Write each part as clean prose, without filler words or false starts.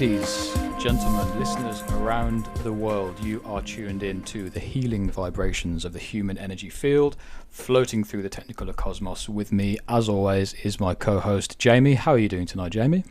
Ladies, gentlemen, listeners around the world, you are tuned in to the healing vibrations of the human energy field, floating through the technicolor cosmos. With me, as always, is my co-host, Jamie. How are you doing tonight, Jamie?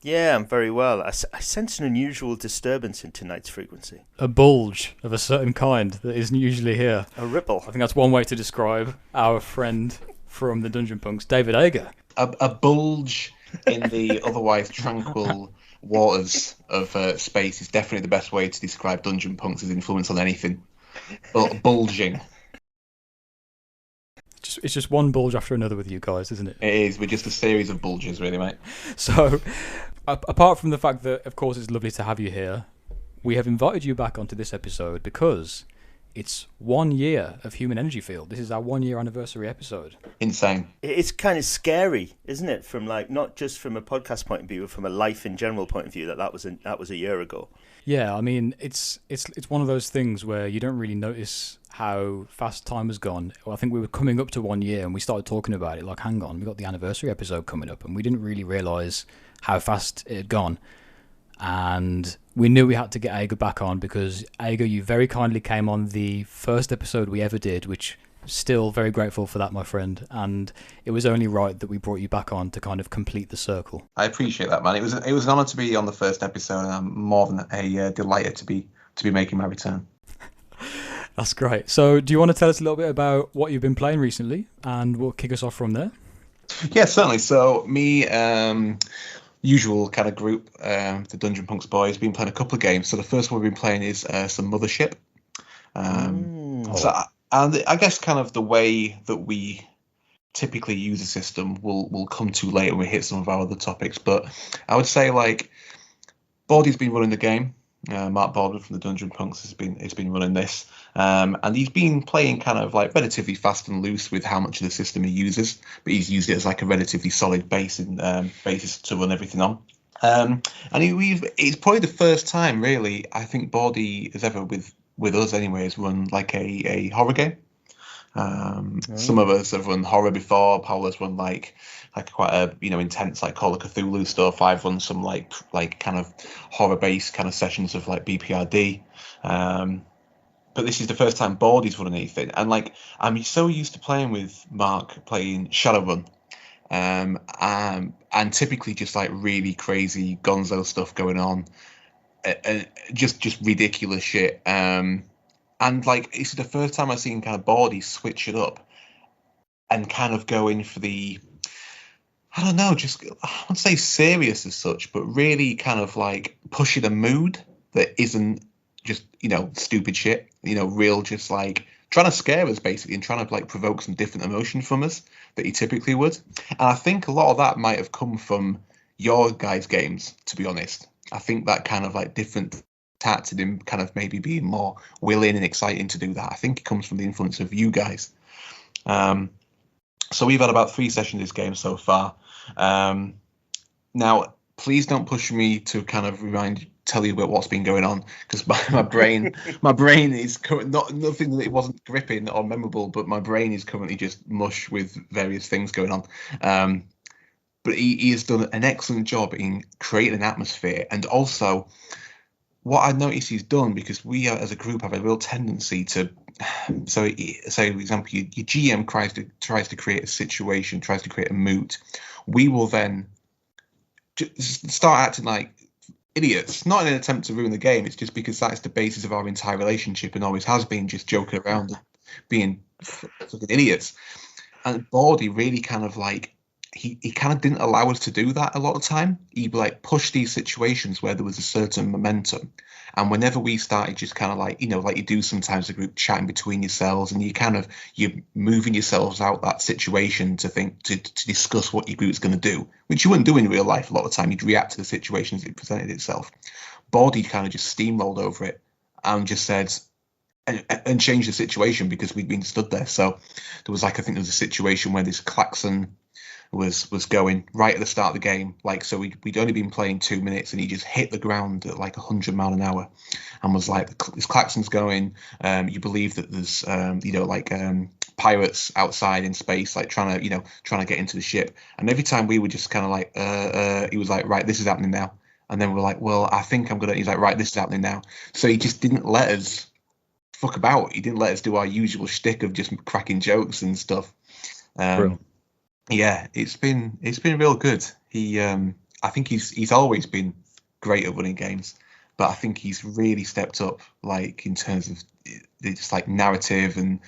Yeah, I'm very well. I sense an unusual disturbance in tonight's frequency. A bulge of a certain kind that isn't usually here. A ripple. I think that's one way to describe our friend from the Dungeon Punks, David Ager. A bulge in the otherwise tranquil waters of space is definitely the best way to describe Dungeon Punks' influence on anything. Bulging. It's just one bulge after another with you guys, isn't it? It is. We're just a series of bulges, really, mate. So, apart from the fact that, of course, it's lovely to have you here, we have invited you back onto this episode because it's 1 year of Human Energy Field. This is our 1 year anniversary episode. Insane. It's kind of scary, isn't it? From not just from a podcast point of view, but from a life in general point of view. That was a year ago. Yeah, I mean, it's one of those things where you don't really notice how fast time has gone. Well, I think we were coming up to 1 year and we started talking about it. Like, hang on, we got the anniversary episode coming up, and we didn't really realise how fast it had gone. And we knew we had to get Ager back on because, Ager, you very kindly came on the first episode we ever did, which still very grateful for that, my friend. And it was only right that we brought you back on to kind of complete the circle. I appreciate that, man. It was an honour to be on the first episode, and I'm more than delighted to be making my return. That's great. So do you want to tell us a little bit about what you've been playing recently, and we'll kick us off from there? Yeah, certainly. So me, usual kind of group, the Dungeon Punks boys, been playing a couple of games. So the first one we've been playing is some Mothership. And I guess kind of the way that we typically use a system will come to later when we hit some of our other topics. But I would say, like, Baldy's been running the game. Mark Baldwin from the Dungeon Punks has been running this, and he's been playing kind of like relatively fast and loose with how much of the system he uses, but he's used it as like a relatively solid basis to run everything on. And it's probably the first time, really, I think Baldy has ever with us anyways run like a horror game. Some of us have run horror before. Paula's run like quite a intense like Call of Cthulhu stuff. I've run some like kind of horror based kind of sessions of like BPRD. But this is the first time Baldy's run anything, and like I'm so used to playing with Mark playing Shadowrun, and typically just like really crazy gonzo stuff going on, just ridiculous shit. And like it's the first time I've seen kind of Baldy switch it up and kind of go in for the, I don't know, just I wouldn't say serious as such, but really kind of like pushing a mood that isn't just stupid shit, real, just like trying to scare us basically and trying to like provoke some different emotion from us that he typically would. And I think a lot of that might have come from your guys' games, to be honest. I think that kind of like different tactic him kind of maybe being more willing and exciting to do that. I think it comes from the influence of you guys. So we've had about 3 sessions this game so far. Now, please don't push me to kind of tell you about what's been going on, because my brain is nothing that it wasn't gripping or memorable, but my brain is currently just mush with various things going on. But he has done an excellent job in creating an atmosphere, and also what I noticed he's done, because we as a group have a real tendency to, so for example, your GM tries to create a situation, tries to create a mood. We will then just start acting like idiots, not in an attempt to ruin the game. It's just because that's the basis of our entire relationship and always has been, just joking around and being fucking idiots. And Baldy really kind of like, he kind of didn't allow us to do that a lot of time. He like pushed these situations where there was a certain momentum, and whenever we started just kind of like like you do sometimes, a group chatting between yourselves, and you're moving yourselves out that situation to think to discuss what your group's going to do, which you wouldn't do in real life a lot of the time. You'd react to the situation as it presented itself. Baldy kind of just steamrolled over it and just said and changed the situation because we'd been stood there. So there was like, I think there was a situation where this klaxon was going right at the start of the game, like, so we'd only been playing 2 minutes and he just hit the ground at like 100 mile an hour and was like, this klaxon's going, you believe that there's pirates outside in space, like trying to get into the ship. And every time we were just kind of like he was like, right, this is happening now, And then we're like, well, I think I'm gonna. He's like, right, this is happening now. So he just didn't let us fuck about. He didn't let us do our usual shtick of just cracking jokes and stuff. Real. Yeah, it's been real good. I think he's always been great at running games, but I think he's really stepped up, like in terms of just like narrative and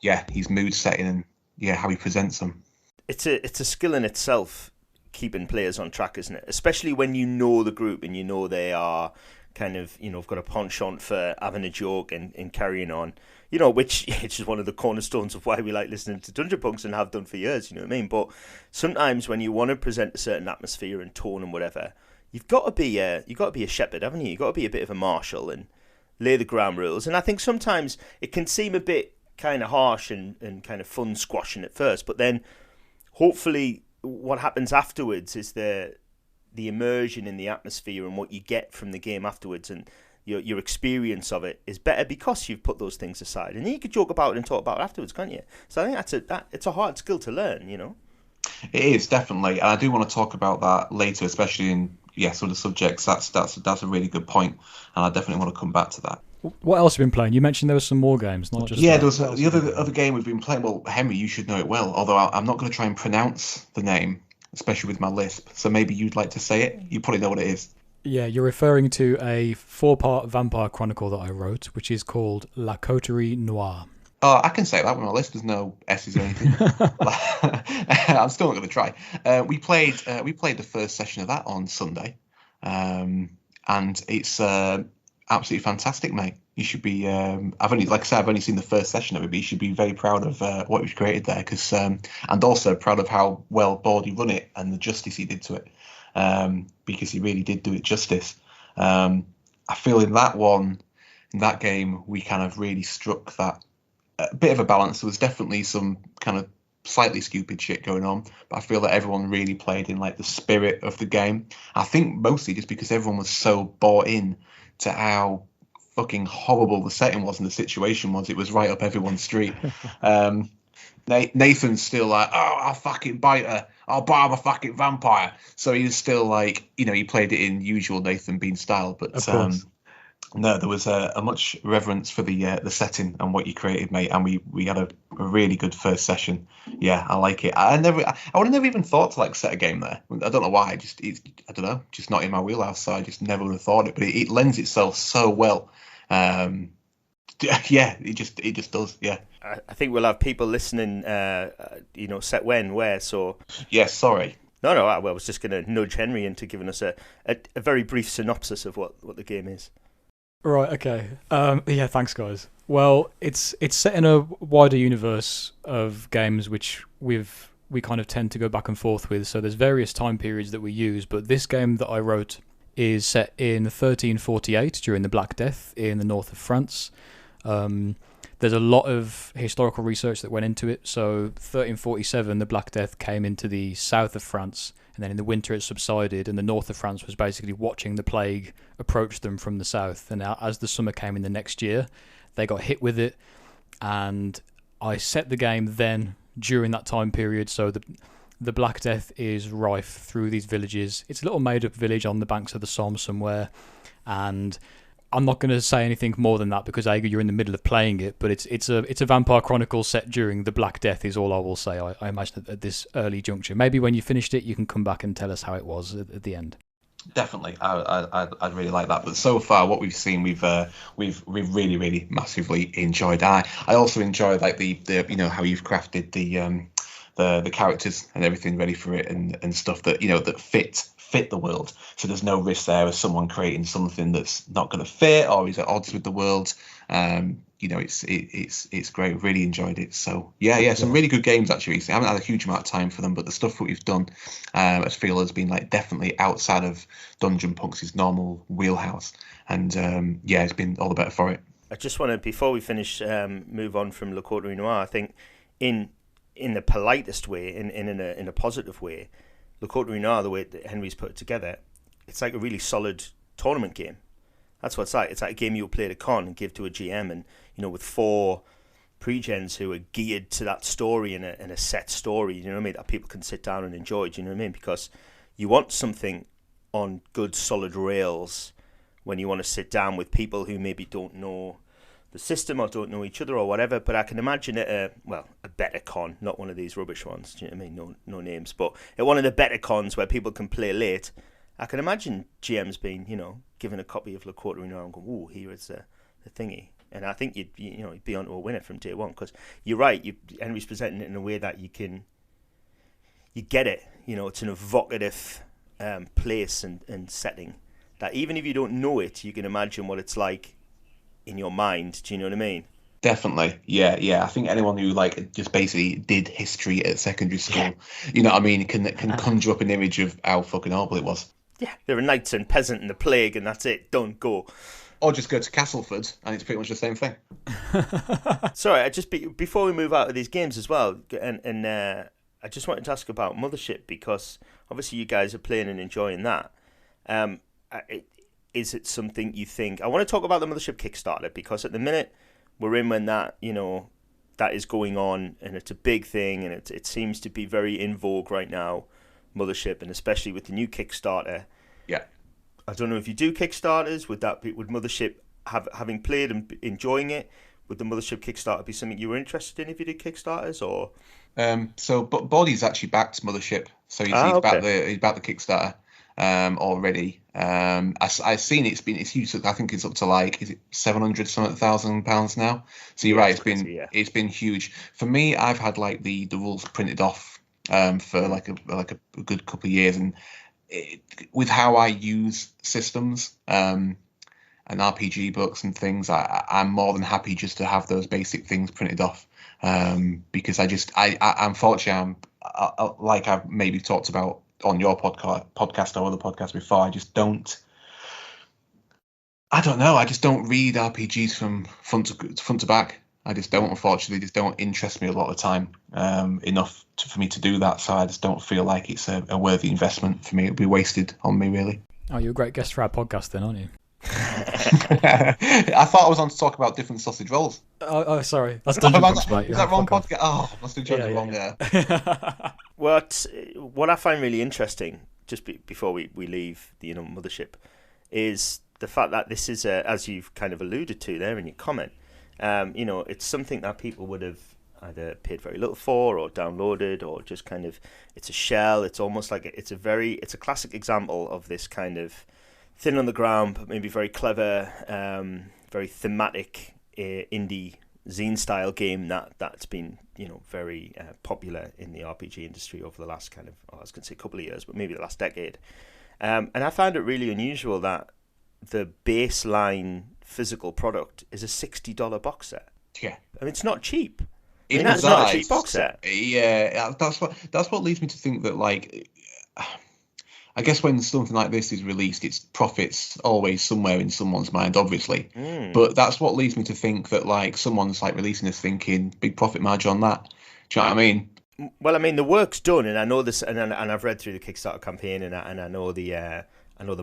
yeah, his mood setting and yeah, how he presents them. It's a skill in itself, keeping players on track, isn't it? Especially when you know the group and you know they are kind of, have got a penchant for having a joke and carrying on. Which is one of the cornerstones of why we like listening to Dungeon Punks and have done for years. You know what I mean? But sometimes when you want to present a certain atmosphere and tone and whatever, you've got to be a shepherd, haven't you? You've got to be a bit of a marshal and lay the ground rules. And I think sometimes it can seem a bit kind of harsh and kind of fun squashing at first, but then hopefully what happens afterwards is the immersion in the atmosphere and what you get from the game afterwards, and your experience of it is better because you've put those things aside, and then you could joke about it and talk about it afterwards, can't you? So I think it's a hard skill to learn. It is definitely, and I do want to talk about that later, especially in sort of subjects. That's a really good point, and I definitely want to come back to that. What else have you been playing? You mentioned there were some more games, not just Yeah, that. there was the other game we've been playing. Well, Henry, you should know it well, although I'm not going to try and pronounce the name, especially with my lisp. So maybe you'd like to say it. You probably know what it is. Yeah, you're referring to a 4-part vampire chronicle that I wrote, which is called La Coterie Noire. Oh, I can say that with my list. There's no S's or anything. I'm still not going to try. We played the first session of that on Sunday, and it's absolutely fantastic, mate. You should be. I've only seen the first session of it, but you should be very proud of what we've created there, because and also proud of how well Baldy run it and the justice he did to it, because he really did do it justice. I feel in that game, we kind of really struck that a bit of a balance. There was definitely some kind of slightly stupid shit going on, but I feel that everyone really played in like the spirit of the game. I think mostly just because everyone was so bought in to how fucking horrible the setting was and the situation was. It was right up everyone's street. Nathan's still like, oh, I'll fucking bite her. I'll buy a fucking vampire. So he's still like, he played it in usual Nathan Bean style, but Of course. no, there was a much reverence for the setting and what you created, mate, and we had a really good first session. Yeah, I like it. I would have never even thought to like set a game there. I don't know why. I don't know, just not in my wheelhouse. So I just never would have thought it. But it lends itself so well. Yeah, it just does. Yeah. I think we'll have people listening. Set where. So Yeah. Sorry. no. I was just going to nudge Henry into giving us a very brief synopsis of what the game is. Right, okay. Yeah, thanks, guys. Well, it's set in a wider universe of games which we kind of tend to go back and forth with. So there's various time periods that we use, but this game that I wrote is set in 1348 during the Black Death in the north of France. There's a lot of historical research that went into it. So 1347, the Black Death came into the south of France, and then in the winter it subsided, and the north of France was basically watching the plague approach them from the south. And as the summer came in the next year, they got hit with it, and I set the game then during that time period. So the Black Death is rife through these villages. It's a little made-up village on the banks of the Somme somewhere, and I'm not going to say anything more than that because you're in the middle of playing it. But it's a vampire chronicle set during the Black Death is all I will say. I imagine at this early juncture. Maybe when you finished it, you can come back and tell us how it was at the end. Definitely, I'd really like that. But so far, what we've seen, we've really, really massively enjoyed. I also enjoy like the how you've crafted the characters and everything ready for it and stuff that that fit the world. So there's no risk there of someone creating something that's not going to fit or is at odds with the world. It's great. Really enjoyed it. So yeah, some really good games actually. I haven't had a huge amount of time for them, but the stuff that we've done, I feel has been like definitely outside of Dungeon Punks' normal wheelhouse, and it's been all the better for it. I just want to, before we finish, move on from Le Coterie Noire. I think in the politest way, in a positive way, Le Coterie Noire, the way that Henry's put it together, it's like a really solid tournament game. That's what it's like. It's like a game you'll play at a con and give to a GM, and with 4 pre-gens who are geared to that story in a set story, you know what I mean, that people can sit down and enjoy, do you know what I mean? Because you want something on good solid rails when you want to sit down with people who maybe don't know the system or don't know each other or whatever. But I can imagine at a better con, not one of these rubbish ones, do you know what I mean? No names, but at one of the better cons where people can play late, I can imagine GM's being, given a copy of Lakota and going, "Oh, here is the thingy." And I think you'd be onto a winner from day one, because you're right. Henry's presenting it in a way that you get it. It's an evocative place and setting that even if you don't know it, you can imagine what it's like in your mind. Do you know what I mean? Definitely, yeah. I think anyone who just basically did history at secondary school, you know what I mean, can conjure up an image of how fucking horrible it was. Yeah, there are knights and peasant and the plague, and that's it. Don't go. Or just go to Castleford, and it's pretty much the same thing. Sorry, before we move out of these games as well, and I just wanted to ask about Mothership, because obviously you guys are playing and enjoying that. Is it something you think... I want to talk about the Mothership Kickstarter, because at the minute we're in when that, that is going on, and it's a big thing, and it seems to be very in vogue right now, Mothership, and especially with the new Kickstarter. Yeah. I don't know if you do Kickstarters. Would Mothership, having played and enjoying it, would the Mothership Kickstarter be something you were interested in if you did Kickstarters, or? So Body's actually backed Mothership, so he's backed the Kickstarter already. I've seen it's huge. I think it's up to is it 700,000 pounds now? So you're right. It's been huge for me. I've had the rules printed off for a good couple of years, and with how I use systems and RPG books and things, I'm more than happy just to have those basic things printed off, because I unfortunately, like I've maybe talked about on your podcast or other podcasts before, I just don't read RPGs from front to back. I just don't, unfortunately, just don't interest me a lot of the time enough for me to do that. So I just don't feel like it's a worthy investment for me. It'd be wasted on me, really. Oh, you're a great guest for our podcast then, aren't you? I thought I was on to talk about different sausage rolls. Oh, sorry. That's Dungeon Punch, mate. Is that wrong podcast? Oh, I must have joined the wrong there. What I find really interesting, just before we leave the Mothership, is the fact that this is, as you've kind of alluded to there in your comment, it's something that people would have either paid very little for or downloaded, or just kind of, it's a shell. It's almost like it's a classic example of this kind of thin on the ground, but maybe very clever, very thematic indie zine style game that's been very popular in the RPG industry over the last kind of, I was going to say a couple of years, but maybe the last decade. And I found it really unusual that the baseline physical product is a $60 box set. Yeah, I mean, it's not cheap. That's not a cheap box set. Yeah, that's what leads me to think that I guess when something like this is released, its profits always somewhere in someone's mind, obviously. But that's what leads me to think that someone's releasing this thinking big profit margin on that. Do you know what I mean? Well, I mean, the work's done, and I know this, and I've read through the Kickstarter campaign, and I know the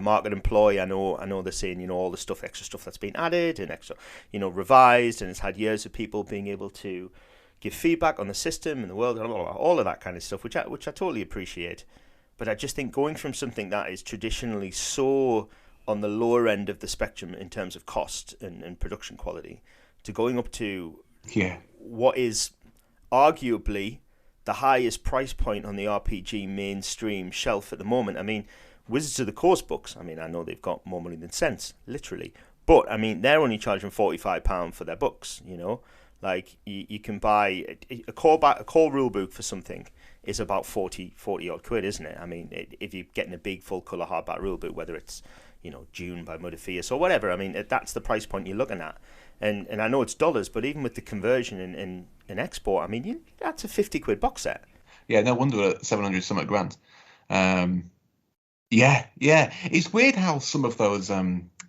marketing ploy. I know they're saying all the extra stuff that's been added and extra, revised, and it's had years of people being able to give feedback on the system and the world, and all of that kind of stuff, which I totally appreciate. But I just think going from something that is traditionally so on the lower end of the spectrum in terms of cost and production quality, to going up to what is arguably the highest price point on the RPG mainstream shelf at the moment. I mean, Wizards of the Coast books, I know they've got more money than sense, literally. But, they're only charging £45 for their books, you can buy a core rule book for something is about 40 odd quid, isn't it? If you're getting a big full colour hardback rule book, whether it's Dune by Mudophius or whatever, that's the price point you're looking at. And I know it's dollars, but even with the conversion and export, that's a 50 quid box set. Yeah, no wonder at 700 something grand. Yeah, it's weird how some of those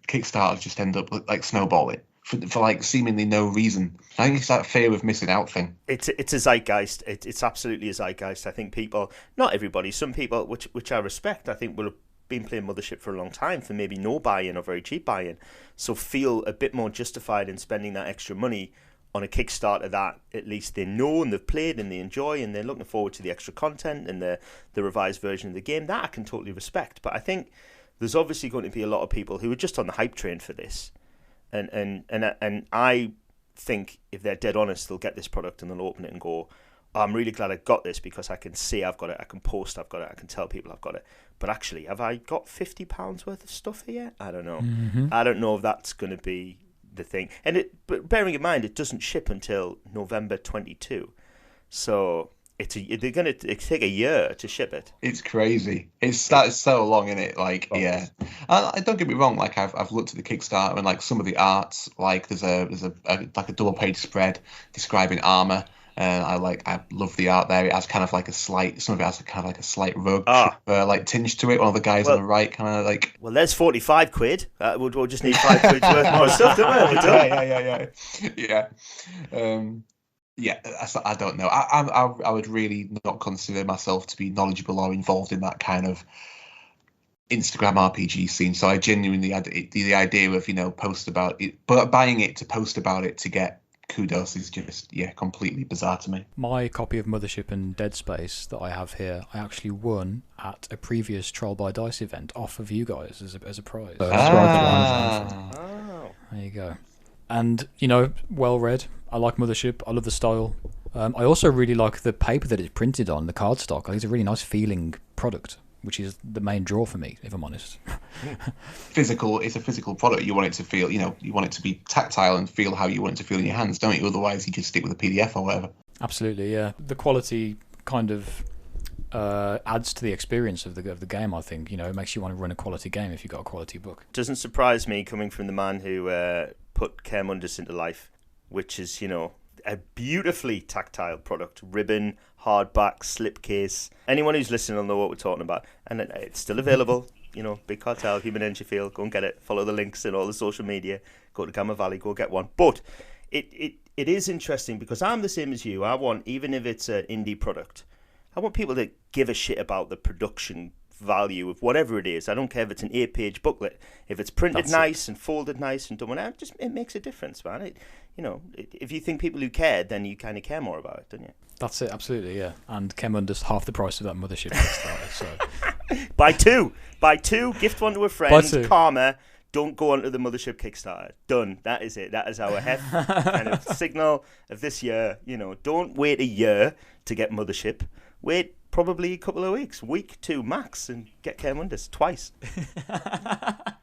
Kickstarters just end up snowballing for seemingly no reason. I think it's that fear of missing out thing. It's a zeitgeist. It's absolutely a zeitgeist. I think people, not everybody, some people, which I respect, I think will have been playing Mothership for a long time for maybe no buy-in or very cheap buy-in, so feel a bit more justified in spending that extra money on a Kickstarter that at least they know and they've played and they enjoy, and they're looking forward to the extra content and the revised version of the game. That I can totally respect. But I think there's obviously going to be a lot of people who are just on the hype train for this, and I think if they're dead honest, they'll get this product and they'll open it and go, oh, I'm really glad I got this because I can see I've got it, I can post I've got it, I can tell people I've got it. But actually, have I got £50 worth of stuff here? I don't know. Mm-hmm. I don't know if that's going to be the thing. But bearing in mind, it doesn't ship until November 22, so they're going to take a year to ship it. It's crazy. It's so long, isn't it? Like, yeah. And don't get me wrong. Like, I've looked at the Kickstarter and like some of the arts. Like, there's a like a double page spread describing armor. And I love the art there. It has kind of like some of it has kind of like a slight rogue like tinge to it. One of the guys on the right kind of like. Well, there's 45 quid. We'll just need 5 quid worth more stuff, don't we? Yeah. I don't know. I would really not consider myself to be knowledgeable or involved in that kind of Instagram RPG scene. So I genuinely the idea of post about it, but buying it to post about it to get kudos is just completely bizarre to me. My copy of Mothership and Dead Space that I have here, I actually won at a previous Troll by Dice event off of you guys as a prize. So there you go. And well read. I like Mothership. I love the style. I also really like the paper that it's printed on, the cardstock. I think it's a really nice feeling product, which is the main draw for me, if I'm honest. It's a physical product. You want it to feel, you want it to be tactile and feel how you want it to feel in your hands, don't you? Otherwise, you just stick with a PDF or whatever. Absolutely, yeah. The quality kind of adds to the experience of the game, I think. It makes you want to run a quality game if you've got a quality book. Doesn't surprise me coming from the man who put Caer Mundus into life, which is, a beautifully tactile product. Ribbon, hardback, slipcase. Anyone who's listening will know what we're talking about. And it's still available. Big Cartel, Human Energy Field. Go and get it. Follow the links in all the social media. Go to Gamma Valley. Go get one. But it is interesting because I'm the same as you. I want, even if it's an indie product, I want people to give a shit about the production value of whatever it is. I don't care if it's an 8-page booklet. If it's printed nice and folded nice and done, it makes a difference, man. If you think people who care, then you kind of care more about it, don't you? That's it, absolutely, yeah. And Caer Mundus, half the price of that Mothership Kickstarter. So buy two, gift one to a friend. Karma. Don't go onto the Mothership Kickstarter. Done. That is it. That is our HEF kind of signal of this year. Don't wait a year to get Mothership. Wait probably a couple of weeks, week 2 max, and get Caer Mundus twice.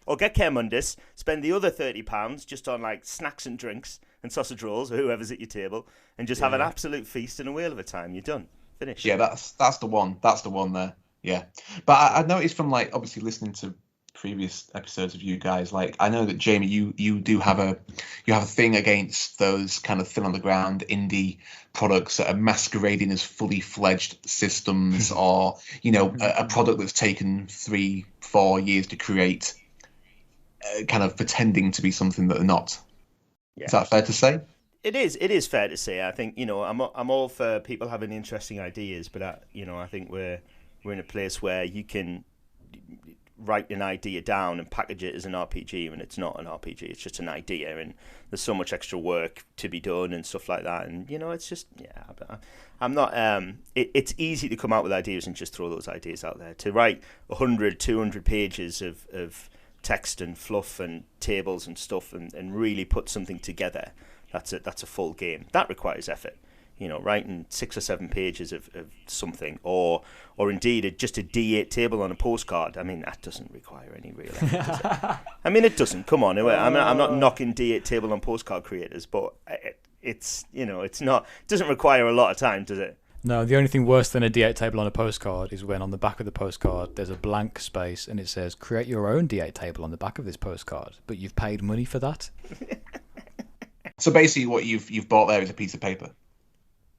Or get Caer Mundus, spend the other £30 just on like snacks and drinks and sausage rolls or whoever's at your table, and just have an absolute feast and a whale of a time. You're done. Finished. Yeah, that's the one. That's the one there. Yeah. But I noticed from like obviously listening to previous episodes of you guys, like I know that Jamie, you do have a thing against those kind of thin on the ground indie products that are masquerading as fully fledged systems, or a product that's taken 3-4 years to create, kind of pretending to be something that they're not. Yeah. Is that fair to say? It is fair to say. I think I'm all for people having interesting ideas, but I think we're in a place where you can write an idea down and package it as an RPG when it's not an RPG. It's just an idea, and there's so much extra work to be done and stuff like that. And it's just I'm not. It's easy to come out with ideas and just throw those ideas out there. To write 100, 200 pages of text and fluff and tables and stuff, and really put something together. That's a full game. That requires effort. Writing 6 or 7 pages of something, or indeed just a D8 table on a postcard. I mean, that doesn't require any real effort, does it? I mean, it doesn't. Come on, I'm not knocking D8 table on postcard creators, but it's not. It doesn't require a lot of time, does it? No, the only thing worse than a D8 table on a postcard is when on the back of the postcard there's a blank space and it says, create your own D8 table on the back of this postcard, but you've paid money for that. So basically what you've bought there is a piece of paper.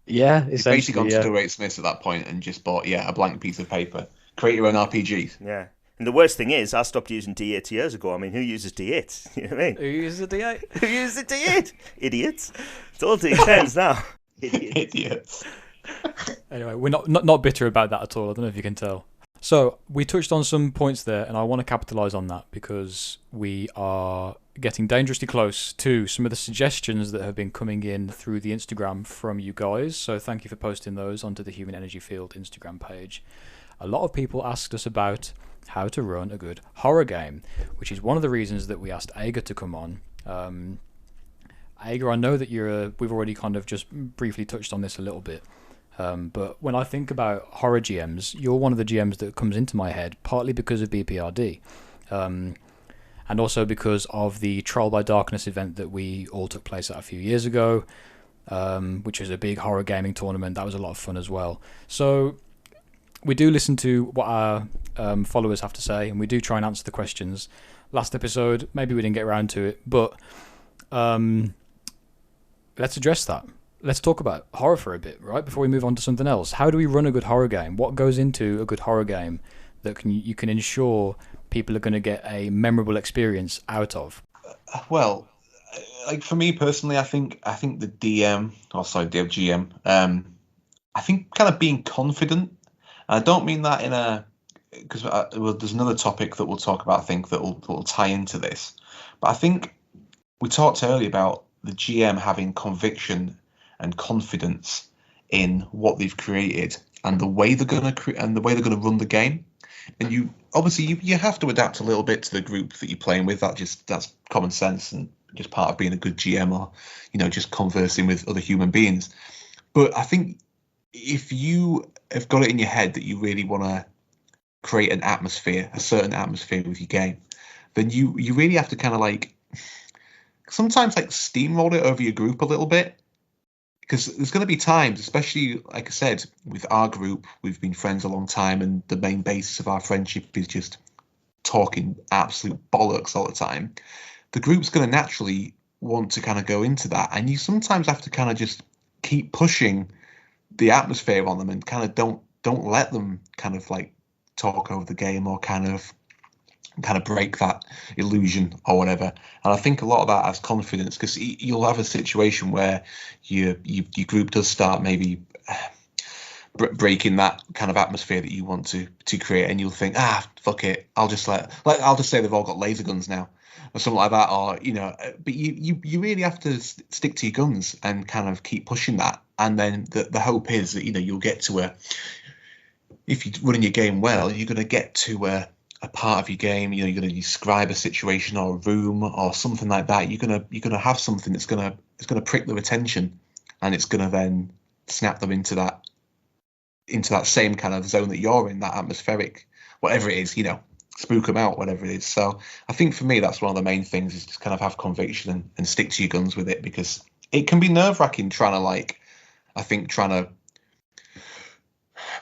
Yeah, you've basically gone to Stuart Smith's at that point and just bought a blank piece of paper. Create your own RPGs. Yeah. And the worst thing is, I stopped using D8 years ago. I mean, who uses D8? You know what I mean? Who uses a D8? Who uses a D8? Idiots. It's all D10s now. Idiots. Anyway, we're not bitter about that at all. I don't know if you can tell. So we touched on some points there, and I want to capitalise on that because we are getting dangerously close to some of the suggestions that have been coming in through the Instagram from you guys. So thank you for posting those onto the Human Energy Field Instagram page. a lot of people asked us about how to run a good horror game, which is one of the reasons that we asked Ager to come on. Ager, I know that we've already kind of just briefly touched on this a little bit, but when I think about horror GMs, you're one of the GMs that comes into my head, partly because of BPRD, and also because of the Trial by Darkness event that we all took place at a few years ago, which was a big horror gaming tournament. That was a lot of fun as well. So we do listen to what our followers have to say, and we do try and answer the questions. Last episode, maybe we didn't get around to it, but let's address that. Let's talk about horror for a bit, right? Before we move on to something else. How do we run a good horror game? What goes into a good horror game that you can ensure people are going to get a memorable experience out of? Well, like for me personally, I think the GM. I think kind of being confident. And I don't mean that in a because there's another topic that we'll talk about. I think that will tie into this. But I think we talked earlier about the GM having conviction and confidence in what they've created and the way they're going to run the game. And you have to adapt a little bit to the group that you're playing with. That's common sense and just part of being a good GM, or just conversing with other human beings. But I think if you have got it in your head that you really want to create a certain atmosphere with your game, then you really have to kind of sometimes steamroll it over your group a little bit. Because there's going to be times, especially, like I said, with our group, we've been friends a long time, and the main basis of our friendship is just talking absolute bollocks all the time. The group's going to naturally want to kind of go into that, and you sometimes have to kind of just keep pushing the atmosphere on them, and kind of don't let them kind of talk over the game, or kind of break that illusion or whatever. And I think a lot of that has confidence, because you'll have a situation where your group does start maybe breaking that kind of atmosphere that you want to create, and you'll think, fuck it, I'll just say they've all got laser guns now or something like that, or but you really have to stick to your guns and kind of keep pushing that. And then the hope is that you'll get to if you're running your game well, you're going to get to a part of your game, you're going to describe a situation or a room or something like that. You're going to have something that's going to prick their attention, and it's going to then snap them into that same kind of zone that you're in, that atmospheric, whatever it is, spook them out, whatever it is. So I think for me, that's one of the main things, is just kind of have conviction and stick to your guns with it, because it can be nerve-wracking trying to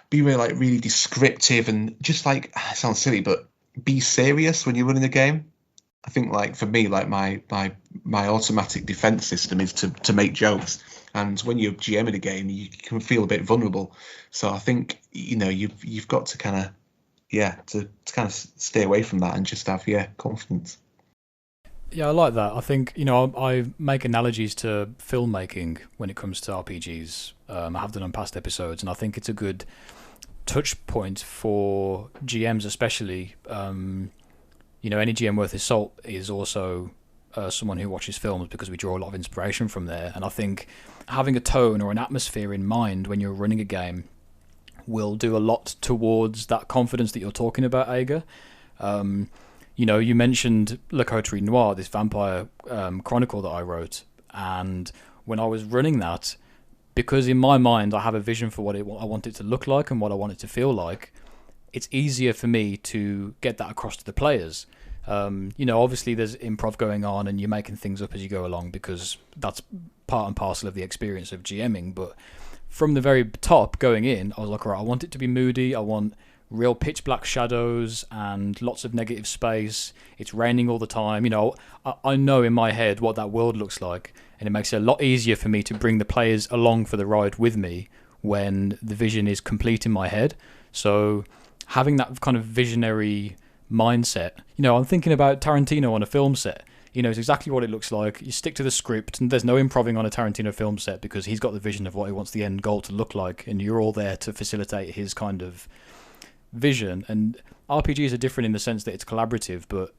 be really descriptive and just it sounds silly, but be serious when you're running a game. I think for me, my automatic defense system is to make jokes, and when you're GMing a game, you can feel a bit vulnerable. So I think you've got to kind of stay away from that and just have confidence. Yeah, I like that. I think, I make analogies to filmmaking when it comes to RPGs. I have done on past episodes, and I think it's a good touch point for GMs, especially. Any GM worth his salt is also someone who watches films, because we draw a lot of inspiration from there. And I think having a tone or an atmosphere in mind when you're running a game will do a lot towards that confidence that you're talking about, Ager. You mentioned Le Coterie Noir, this vampire chronicle that I wrote, and when I was running that, because in my mind I have a vision for what I want it to look like and what I want it to feel like, it's easier for me to get that across to the players. Obviously there's improv going on, and you're making things up as you go along, because that's part and parcel of the experience of GMing. But from the very top going in, I was like, all right, I want it to be moody, I want real pitch black shadows and lots of negative space. It's raining all the time. I know in my head what that world looks like, and it makes it a lot easier for me to bring the players along for the ride with me when the vision is complete in my head. So having that kind of visionary mindset, I'm thinking about Tarantino on a film set. It's exactly what it looks like. You stick to the script, and there's no improving on a Tarantino film set, because he's got the vision of what he wants the end goal to look like, and you're all there to facilitate his kind of vision. And RPGs are different in the sense that it's collaborative, but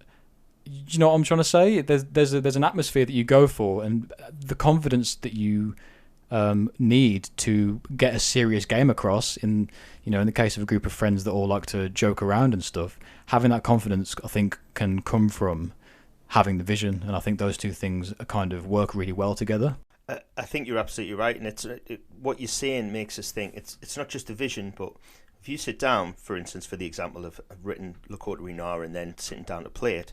you know what I'm trying to say? There's an atmosphere that you go for, and the confidence that you need to get a serious game across. In the case of a group of friends that all like to joke around and stuff, having that confidence, I think, can come from having the vision, and I think those two things kind of work really well together. I think you're absolutely right, and what you're saying makes us think it's not just a vision, but if you sit down, for instance, for the example of written Lakota Renar and then sitting down to play it,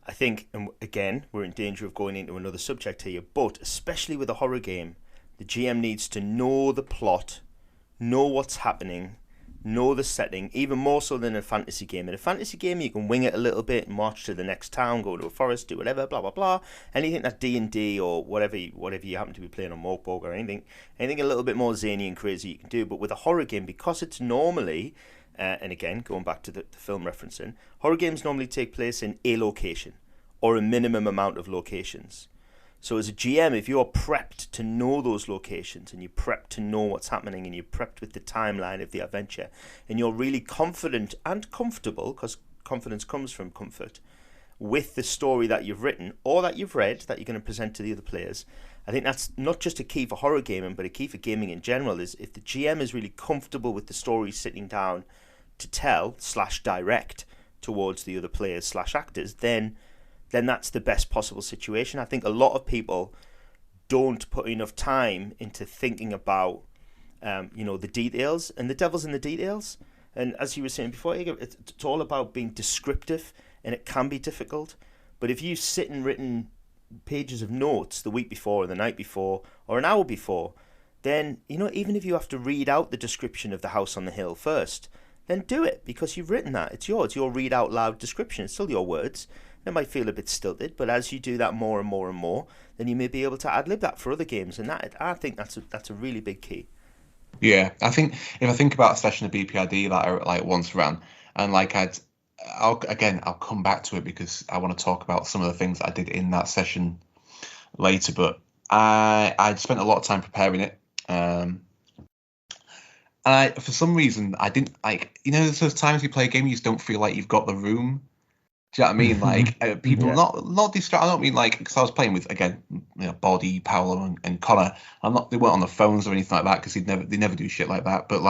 I think, and again, we're in danger of going into another subject here, but especially with a horror game, the GM needs to know the plot, know what's happening, know the setting, even more so than a fantasy game. In a fantasy game, you can wing it a little bit, march to the next town, go to a forest, do whatever, blah, blah, blah. Anything that's D&D or whatever you happen to be playing on Morkborg or anything a little bit more zany and crazy you can do. But with a horror game, because it's normally, and again, going back to the film referencing, horror games normally take place in a location or a minimum amount of locations. So as a GM, if you're prepped to know those locations and you're prepped to know what's happening and you're prepped with the timeline of the adventure and you're really confident and comfortable, because confidence comes from comfort, with the story that you've written or that you've read that you're going to present to the other players, I think that's not just a key for horror gaming, but a key for gaming in general, is if the GM is really comfortable with the story sitting down to tell / direct towards the other players / actors, then that's the best possible situation. I think a lot of people don't put enough time into thinking about, the details, and the devil's in the details. And as you were saying before, it's all about being descriptive, and it can be difficult. But if you sit and written pages of notes the week before or the night before or an hour before, then, even if you have to read out the description of the house on the hill first, then do it, because you've written that. It's yours. Your read out loud description. It's still your words. It might feel a bit stilted, but as you do that more and more and more, then you may be able to ad-lib that for other games, and I think that's a really big key. Yeah, I think if I think about a session of BPRD that I once ran, and I'll come back to it because I want to talk about some of the things that I did in that session later. But I spent a lot of time preparing it, and for some reason I didn't there's those times you play a game you just don't feel like you've got the room. Do you know what I mean? People not distracted. I don't mean because I was playing with, again, Body, Paolo, and Connor. They weren't on the phones or anything like that, because they never do shit like that. But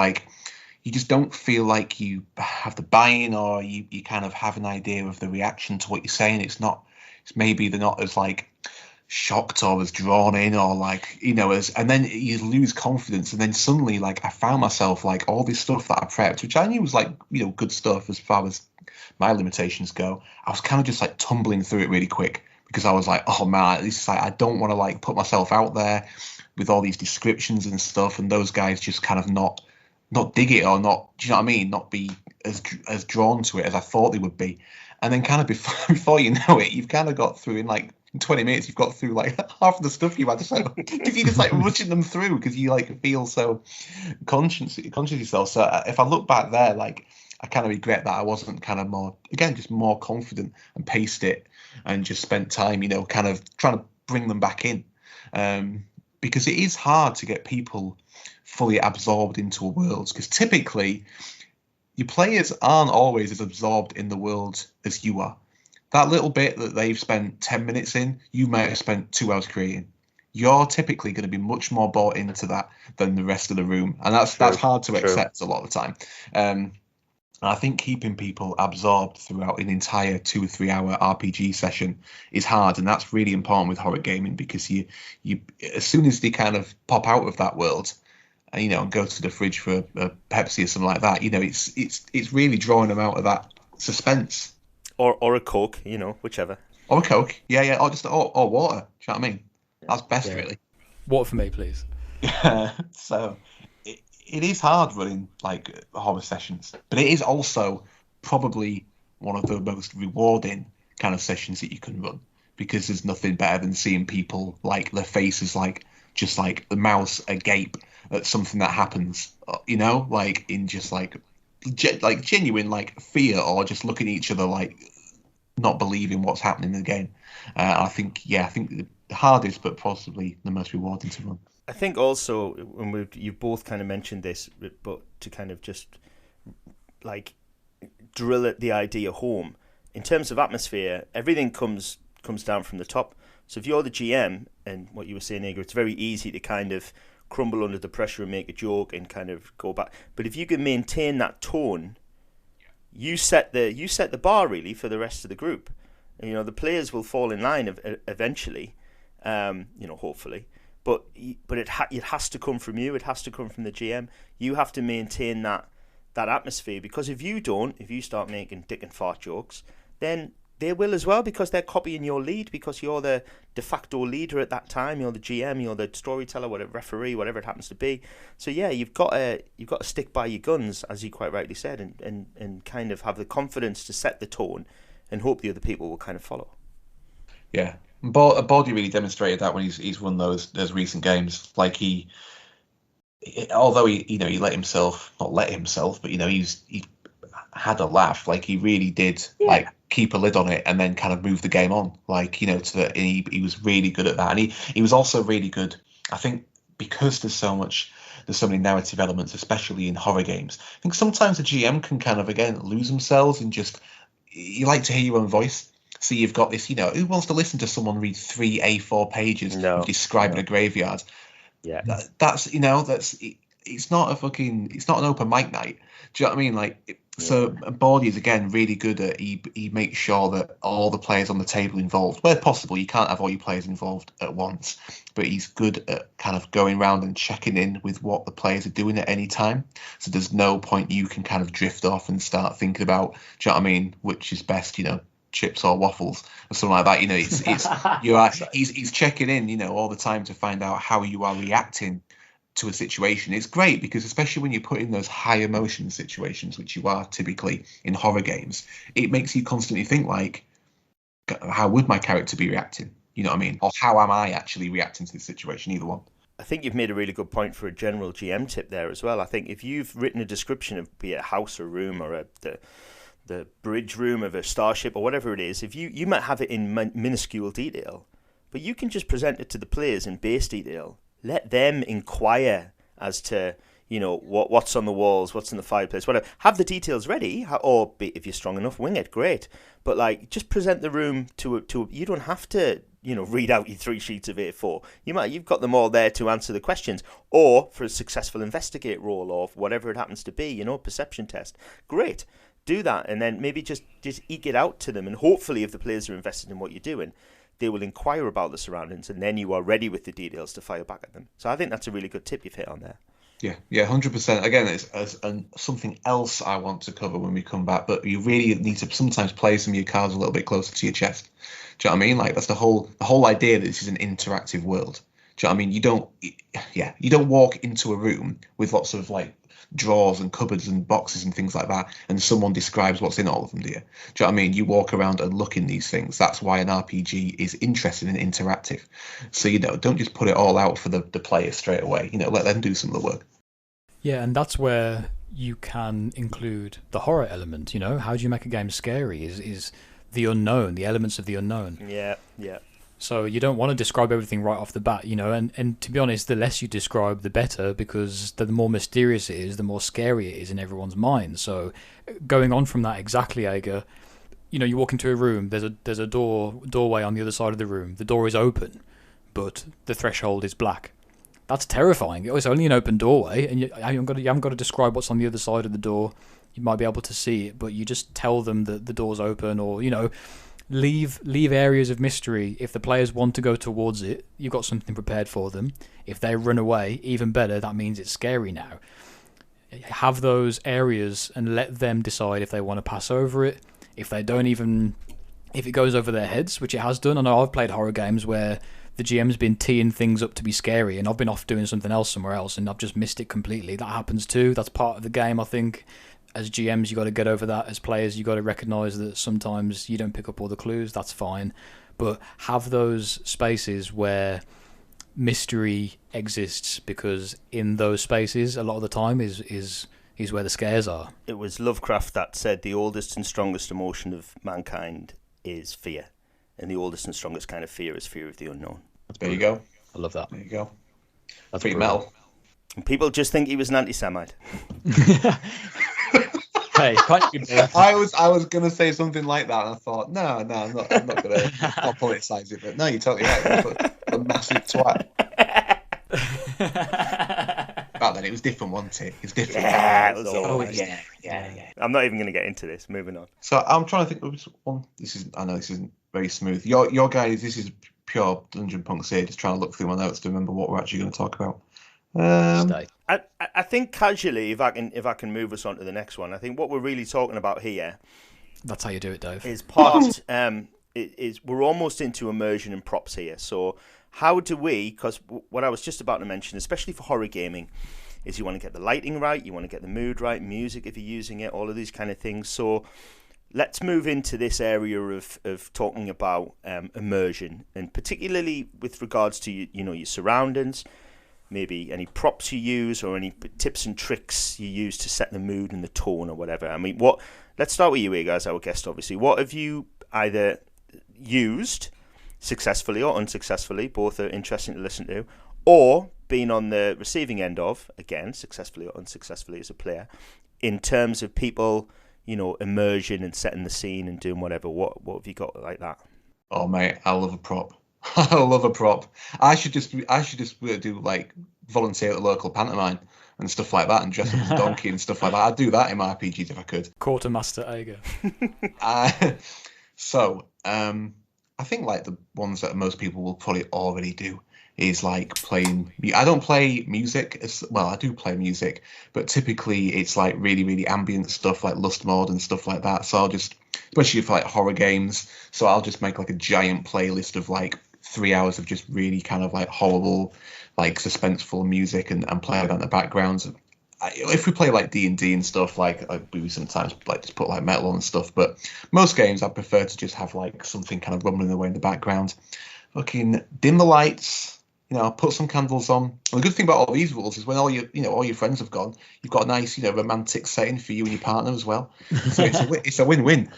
you just don't feel like you have the buy-in, or you kind of have an idea of the reaction to what you're saying. It's maybe they're not as shocked or as drawn in, or and then you lose confidence, and then suddenly I found myself all this stuff that I prepped, which I knew was good stuff as far as my limitations go. I was kind of just tumbling through it really quick, because I was oh man, this is I don't want to put myself out there with all these descriptions and stuff, and those guys just kind of not dig it, or not, do you know what I mean, not be as drawn to it as I thought they would be. And then kind of before you know it, you've kind of got through in 20 minutes, you've got through half of the stuff you had to say, because you're just rushing them through, because you feel so conscious of yourself. So if I look back there, I kind of regret that I wasn't kind of more confident and paced it, and just spent time, kind of trying to bring them back in, because it is hard to get people fully absorbed into a world, because typically your players aren't always as absorbed in the world as you are. That little bit that they've spent 10 minutes in, you might have spent 2 hours creating. You're typically going to be much more bought into that than the rest of the room, and that's hard to accept a lot of the time. And I think keeping people absorbed throughout an entire 2 or 3 hour RPG session is hard, and that's really important with horror gaming, because you as soon as they kind of pop out of that world, and go to the fridge for a Pepsi or something like that, it's really drawing them out of that suspense. Or a Coke, whichever. Or a Coke, yeah, or just or water. Do you know what I mean? That's best, really. Water for me, please. So it is hard running horror sessions, but it is also probably one of the most rewarding kind of sessions that you can run, because there's nothing better than seeing people their faces just the mouse agape at something that happens, in just genuine fear, or just looking at each other not believing what's happening in the game. I think the hardest, but possibly the most rewarding to run. I think also, when you've both kind of mentioned this, but to kind of just drill the idea home, in terms of atmosphere, everything comes down from the top. So if you're the GM, and what you were saying, Igor, it's very easy to kind of crumble under the pressure and make a joke and kind of go back. But if you can maintain that tone, you set the bar really for the rest of the group. And, the players will fall in line eventually, hopefully. But it has to come from you. It has to come from the GM. You have to maintain that atmosphere, because if you start making dick and fart jokes, then they will as well, because they're copying your lead, because you're the de facto leader at that time. You're the GM, you're the storyteller, whatever, referee, whatever it happens to be. So yeah, you've got to stick by your guns, as you quite rightly said, and kind of have the confidence to set the tone, and hope the other people will kind of follow. Yeah, Baldy really demonstrated that when he's won those recent games. Like although he let himself, not let himself, but he had a laugh. Like he really did, like keep a lid on it and then kind of move the game on. Like he was really good at that, and he was also really good. I think because there's so many narrative elements, especially in horror games. I think sometimes the GM can kind of again lose themselves and just you like to hear your own voice. So you've got this, who wants to listen to someone read 3 A4 pages of describing a graveyard? Yeah, that's it's not an open mic night. Do you know what I mean? Like, so Baldy is again really good at he makes sure that all the players on the table involved, where possible, you can't have all your players involved at once, but he's good at kind of going around and checking in with what the players are doing at any time. So there's no point you can kind of drift off and start thinking about, do you know what I mean, which is best, chips or waffles or something like that. He's checking in, all the time to find out how you are reacting to a situation. It's great because especially when you put in those high emotion situations, which you are typically in horror games, it makes you constantly think like, how would my character be reacting? You know what I mean? Or how am I actually reacting to this situation? Either one. I think you've made a really good point for a general GM tip there as well. I think if you've written a description of be it a house or room or the bridge room of a starship or whatever it is, if you might have it in minuscule detail, but you can just present it to the players in base detail. Let them inquire as to, what's on the walls, what's in the fireplace, whatever. Have the details ready, or if you're strong enough, wing it, great. But just present the room to you don't have to, read out your 3 sheets of A4. You've got them all there to answer the questions, or for a successful investigate roll, or whatever it happens to be, perception test. Great. Do that, and then maybe just eke it out to them, and hopefully if the players are invested in what you're doing, they will inquire about the surroundings, and then you are ready with the details to fire back at them. So I think that's a really good tip you've hit on there. Yeah, 100%. Again, it's something else I want to cover when we come back, but you really need to sometimes play some of your cards a little bit closer to your chest. Do you know what I mean? Like that's the whole idea that this is an interactive world. Do you know what I mean? You don't walk into a room with lots of like drawers and cupboards and boxes and things like that, and someone describes what's in all of them, do you? Do you know what I mean? You walk around and look in these things. That's why an RPG is interesting and interactive. So, don't just put it all out for the player straight away. Let them do some of the work. Yeah, and that's where you can include the horror element. How do you make a game scary? Is the unknown, the elements of the unknown. Yeah. So you don't want to describe everything right off the bat, and to be honest, the less you describe, the better, because the more mysterious it is, the more scary it is in everyone's mind. So going on from that exactly, Ager, you walk into a room, there's a doorway on the other side of the room. The door is open, but the threshold is black. That's terrifying. It's only an open doorway, and you haven't got to describe what's on the other side of the door. You might be able to see it, but you just tell them that the door's open, or, leave areas of mystery. If the players want to go towards it, you've got something prepared for them. If they run away, even better, that means it's scary now. Have those areas and let them decide if they want to pass over it. If it goes over their heads, which it has done. I know I've played horror games where the GM's been teeing things up to be scary, and I've been off doing something else somewhere else, and I've just missed it completely. That happens too. That's part of the game, I think. As GMs, you got to get over that. As players, you got to recognise that sometimes you don't pick up all the clues. That's fine, but have those spaces where mystery exists, because in those spaces, a lot of the time is where the scares are. It was Lovecraft that said the oldest and strongest emotion of mankind is fear, and the oldest and strongest kind of fear is fear of the unknown. There you go. I love that. There you go. That's pretty metal. And people just think he was an anti-Semite. Hey, can't you both? I was gonna say something like that, and I thought, no, I'm not gonna not politicize it. But no, you're totally right. What a massive twat. Back then, it was different, wasn't it? It's different. Yeah, it was Oh, all it right. is. Yeah. I'm not even going to get into this. Moving on. So I'm trying to think of one. I know this isn't very smooth. Your guys, this is pure Dungeon Punks here. Just trying to look through my notes to remember what we're actually going to talk about. Stay. I think casually, if I can move us on to the next one, I think what we're really talking about here That's how you do it, Dave. is part is we're almost into immersion and props here. So how do we? Because what I was just about to mention, especially for horror gaming, is you want to get the lighting right, you want to get the mood right, music if you're using it, all of these kind of things. So let's move into this area of talking about immersion, and particularly with regards to your surroundings, maybe any props you use or any tips and tricks you use to set the mood and the tone or whatever. I mean, let's start with you here, guys, our guest, obviously. What have you either used successfully or unsuccessfully, both are interesting to listen to, or been on the receiving end of, again, successfully or unsuccessfully as a player, in terms of people, immersion and setting the scene and doing whatever? What have you got like that? Oh mate, I love a prop. I love a prop. I should just do like volunteer at the local pantomime and stuff like that, and dress up as a donkey and stuff like that. I'd do that in my RPGs if I could. Quartermaster Ager. I think like the ones that most people will probably already do is like playing. I don't play music as well. I do play music, but typically it's like really, really ambient stuff like Lust Mode and stuff like that. So I'll just, especially for like horror games, so I'll just make like a giant playlist of like 3 hours of just really kind of like horrible, like suspenseful music and play that in the background. If we play like D&D and stuff, like we sometimes like just put like metal on and stuff, but most games I prefer to just have like something kind of rumbling away in the background. Fucking dim the lights, put some candles on. And the good thing about all these rules is when all your friends have gone, you've got a nice, romantic setting for you and your partner as well. So it's a win-win.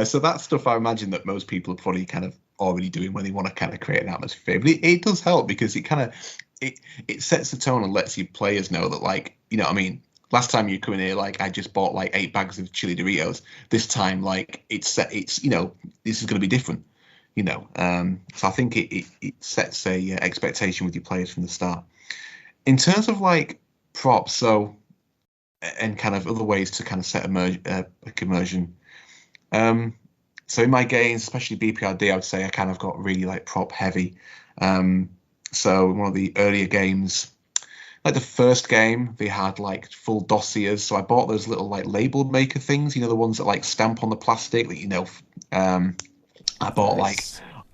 So that's stuff I imagine that most people are probably kind of already doing when they want to kind of create an atmosphere. But it does help because it kind of it sets the tone and lets your players know that, like, last time you come in here, like, I just bought like 8 bags of chili Doritos. This time, like, this is going to be different. So I think it sets a expectation with your players from the start. In terms of like props, and kind of other ways to kind of set immersion. So in my games, especially BPRD, I would say I kind of got really like prop heavy. So in one of the earlier games, like the first game, they had like full dossiers. So I bought those little like label maker things, the ones that like stamp on the plastic. I bought like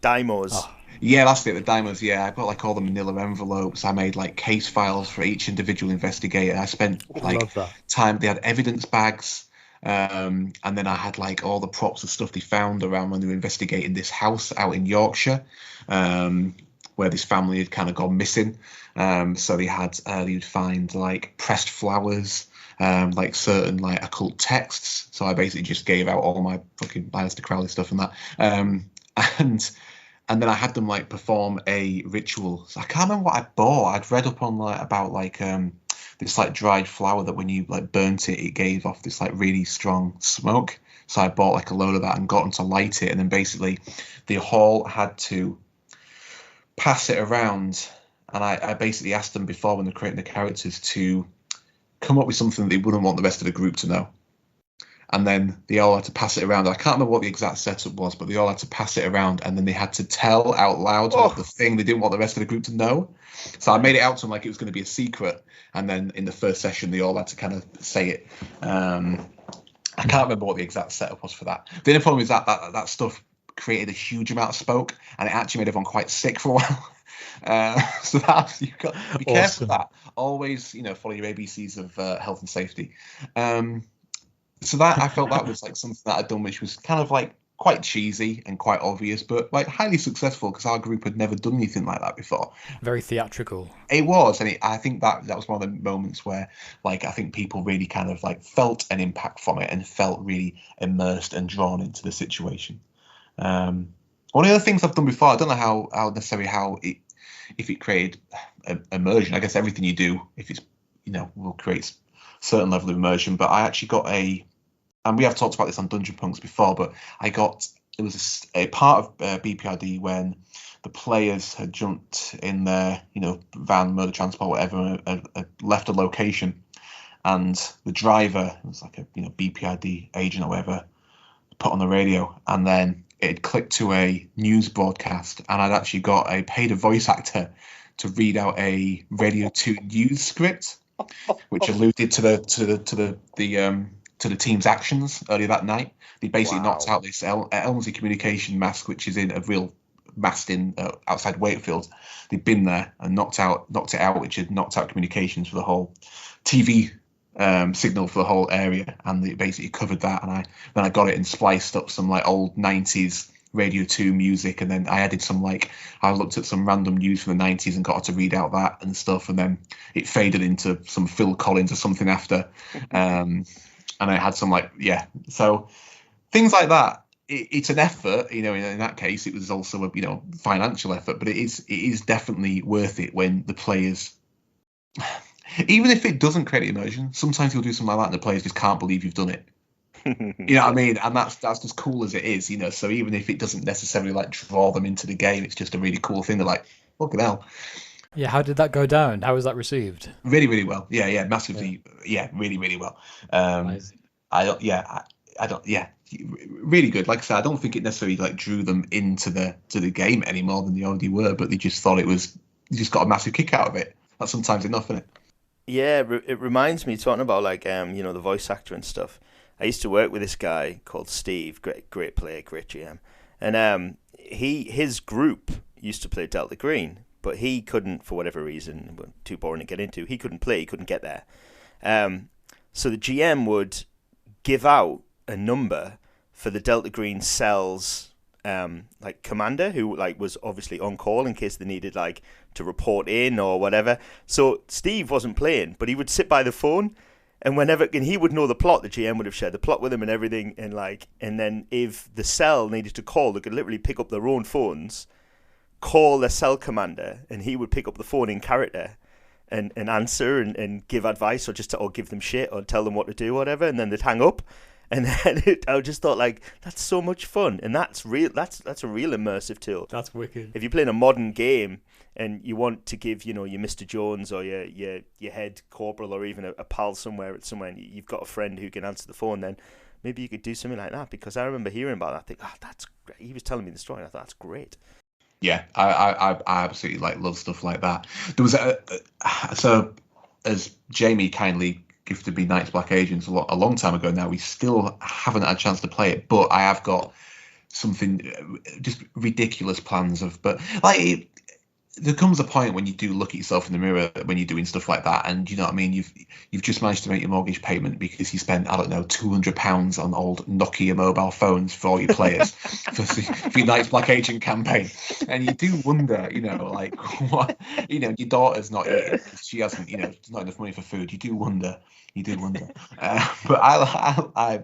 Dymos. Oh. Yeah, that's it. The Dymos. Yeah, I bought like all the manila envelopes. I made like case files for each individual investigator. I spent like time. They had evidence bags. And then I had like all the props and stuff they found around when they were investigating this house out in Yorkshire, where this family had kind of gone missing. So you'd find like pressed flowers, like certain like occult texts. So I basically just gave out all my fucking Aleister Crowley stuff and that. And then I had them like perform a ritual. So I can't remember what I bought. I'd read up on like about like this like dried flower that when you like burnt it, it gave off this like really strong smoke. So I bought like a load of that and got them to light it, and then basically the hall had to pass it around. And I basically asked them before, when they're creating the characters, to come up with something that they wouldn't want the rest of the group to know. And then they all had to pass it around. I can't remember what the exact setup was, but they all had to pass it around, and then they had to tell out loud what the thing they didn't want the rest of the group to know. So I made it out to them like it was going to be a secret, and then in the first session they all had to kind of say it. I can't remember what the exact setup was for that. The only problem is that stuff created a huge amount of smoke, and it actually made everyone quite sick for a while. So that's, you've got to be careful of that. Always, follow your ABCs of health and safety. So that, I felt that was like something that I'd done, which was kind of like quite cheesy and quite obvious, but like highly successful because our group had never done anything like that before. Very theatrical. It was, and I think that was one of the moments where, like, I think people really kind of like felt an impact from it and felt really immersed and drawn into the situation. One of the other things I've done before, I don't know if it created immersion. I guess everything you do, if it's will create certain level of immersion. But I actually got and we have talked about this on Dungeon Punks before, but it was a part of BPRD when the players had jumped in their, van, motor transport, whatever, left a location, and the driver, it was like a, BPRD agent or whatever, put on the radio, and then it had clicked to a news broadcast, and I'd actually paid a voice actor to read out a Radio 2 news script, which alluded to the team's actions earlier that night. They basically knocked out this Elmsey communication mast, which is in a real mast in outside Wakefield. They'd been there and knocked it out, which had knocked out communications for the whole TV signal for the whole area, and they basically covered that. And I got it and spliced up some like old 90s Radio 2 music, and then I added some I looked at some random news from the 90s and got her to read out that and stuff, and then it faded into some Phil Collins or something after, and I had some so things like that. It's an effort, in that case it was also a financial effort, but it is definitely worth it when the players, even if it doesn't create immersion, sometimes you'll do something like that and the players just can't believe you've done it. You know what I mean? And that's just cool as it is, so even if it doesn't necessarily draw them into the game, it's just a really cool thing. They're like, look at that. Yeah, how did that go down? How was that received? Really, really well. Yeah, massively. Yeah, really, really well. Really good. Like I said, I don't think it necessarily drew them into the game any more than they already were, but they just thought they just got a massive kick out of it. That's sometimes enough, isn't it? Yeah, it reminds me, talking about the voice actor and stuff. I used to work with this guy called Steve, great player, great GM, and his group used to play Delta Green, but he couldn't, for whatever reason, too boring to get into. He couldn't play, he couldn't get there. So the GM would give out a number for the Delta Green cells, commander, who was obviously on call in case they needed to report in or whatever. So Steve wasn't playing, but he would sit by the phone, and he would know the plot. The GM would have shared the plot with him and everything, and then if the cell needed to call, they could literally pick up their own phones, call their cell commander, and he would pick up the phone in character and answer and give advice or give them shit or tell them what to do or whatever, and then they'd hang up. And then I just thought that's so much fun, and that's real. That's a real immersive tool. That's wicked. If you're playing a modern game and you want to give your Mr. Jones or your head corporal or even a pal somewhere, and you've got a friend who can answer the phone, then maybe you could do something like that. Because I remember hearing about that. I think, that's great. He was telling me the story, and I thought that's great. Yeah, I absolutely love stuff like that. There was so as Jamie kindly gifted me Night's Black Agents a long time ago now, we still haven't had a chance to play it, but I have got something just ridiculous plans there comes a point when you do look at yourself in the mirror when you're doing stuff like that, and you know what I mean, you've just managed to make your mortgage payment because you spent, I don't know, £200 on old Nokia mobile phones for all your players for your Night's Black Agent campaign, and you do wonder, what, your daughter's not eating, she hasn't, there's not enough money for food. You do wonder. But I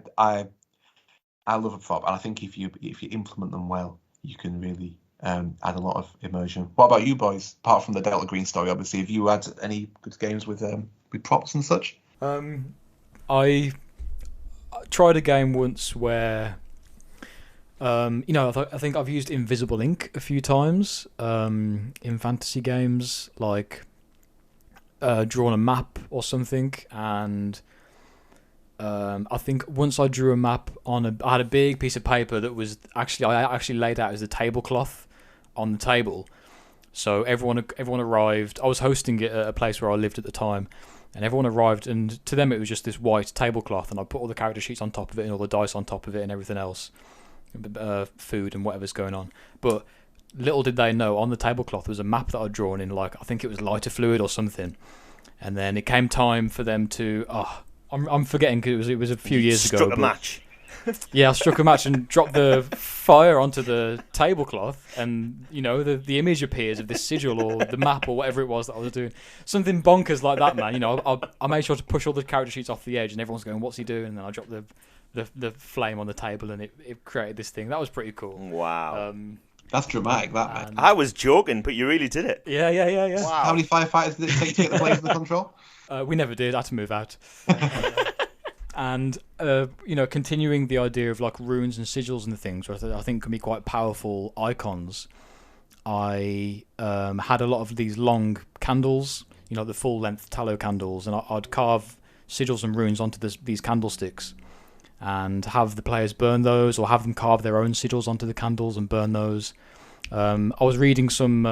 love a prop, and I think if you implement them well, you can really add a lot of immersion. What about you boys? Apart from the Delta Green story, obviously, have you had any good games with props and such? I tried a game once where, I think I've used invisible ink a few times in fantasy games, drawn a map or something, and I think once I drew a map I had a big piece of paper that was I actually laid out as a tablecloth on the table. So everyone arrived. I was hosting it at a place where I lived at the time, and everyone arrived, and to them it was just this white tablecloth, and I put all the character sheets on top of it and all the dice on top of it and everything else, food and whatever's going on. But little did they know, on the tablecloth was a map that I'd drawn in, I think it was lighter fluid or something. And then it came time for them to I'm forgetting because it was a few years ago. Struck a match. Yeah, I struck a match and dropped the fire onto the tablecloth, and the image appears of this sigil or the map or whatever it was that I was doing. Something bonkers like that, man. I made sure to push all the character sheets off the edge, and everyone's going, "What's he doing?" And then I dropped the flame on the table, and it created this thing. That was pretty cool. Wow. That's dramatic, that, man. I was joking, but you really did it. Yeah. Wow. How many firefighters did it take to get the blaze under control? We never did. I had to move out. And continuing the idea of like runes and sigils and things, which I think can be quite powerful icons. I had a lot of these long candles, the full length tallow candles, and I'd carve sigils and runes onto these candlesticks, and have the players burn those, or have them carve their own sigils onto the candles and burn those. I was reading some.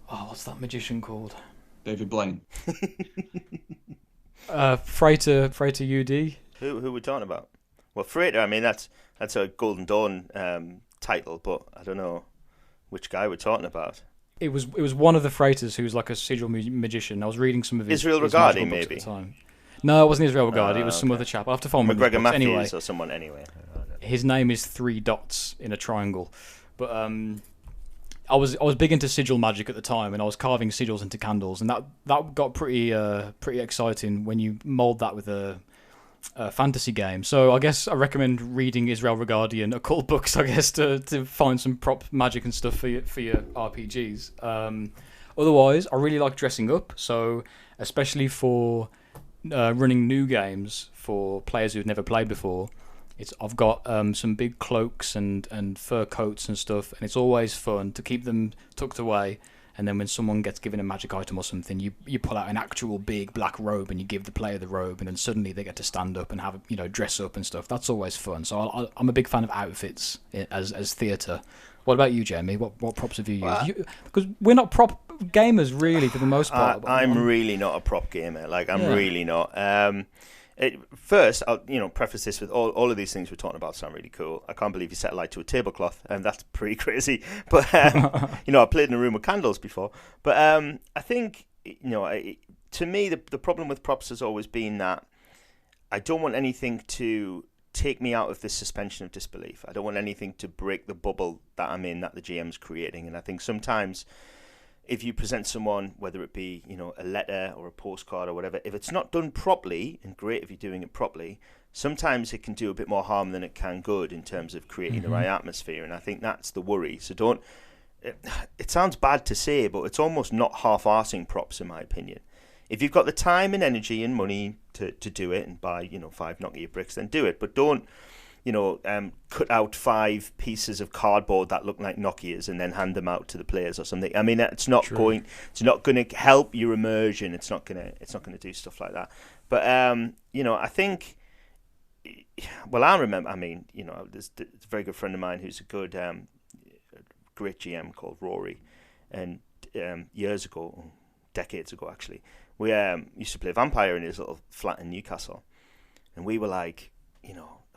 What's that magician called? David Blaine. Freighter UD. Who we're talking about? Well, Freighter. I mean, that's a Golden Dawn title, but I don't know which guy we're talking about. It was one of the Freighters who's like a sigil magician. I was reading some of his Israel his Regardie, magical books maybe. at the time. No, it wasn't Israel Regardie. It was some other chap. I'll have to find McGregor Matthews anyway. or someone anyway. His name is 3 dots in a triangle, but I was big into sigil magic at the time, and I was carving sigils into candles, and that got pretty exciting when you mold that with a fantasy game. So I guess I recommend reading Israel Regardie and occult books, I guess, to find some prop magic and stuff for your RPGs. Otherwise, I really like dressing up, so especially for running new games for players who've never played before. I've got some big cloaks and fur coats and stuff, and it's always fun to keep them tucked away. And then when someone gets given a magic item or something, you pull out an actual big black robe and you give the player the robe, and then suddenly they get to stand up and have dress up and stuff. That's always fun. So I'm a big fan of outfits as theatre. What about you, Jamie? What props have you used? Because we're not prop gamers really for the most part. I'm really not a prop gamer. Really not. First, I'll preface this with all of these things we're talking about sound really cool. I can't believe you set a light to a tablecloth, and that's pretty crazy. But I played in a room with candles before. But I think to me the problem with props has always been that I don't want anything to take me out of this suspension of disbelief. I don't want anything to break the bubble that I'm in, that the GM's creating. And I think sometimes, if you present someone, whether it be a letter or a postcard or whatever, if it's not done properly, and great if you're doing it properly, sometimes it can do a bit more harm than it can good in terms of creating the right atmosphere. And I think that's the worry. So it sounds bad to say, but it's almost not half-arsing props, in my opinion. If you've got the time and energy and money to do it and buy 5 Nokia bricks, then do it. But don't cut out 5 pieces of cardboard that look like Nokias and then hand them out to the players or something. I mean, it's not going to help your immersion. It's not going to do stuff like that. But I think, well, I remember. I mean, there's a very good friend of mine who's a good, great GM called Rory, and years ago, decades ago actually, we used to play Vampire in his little flat in Newcastle, and we were like,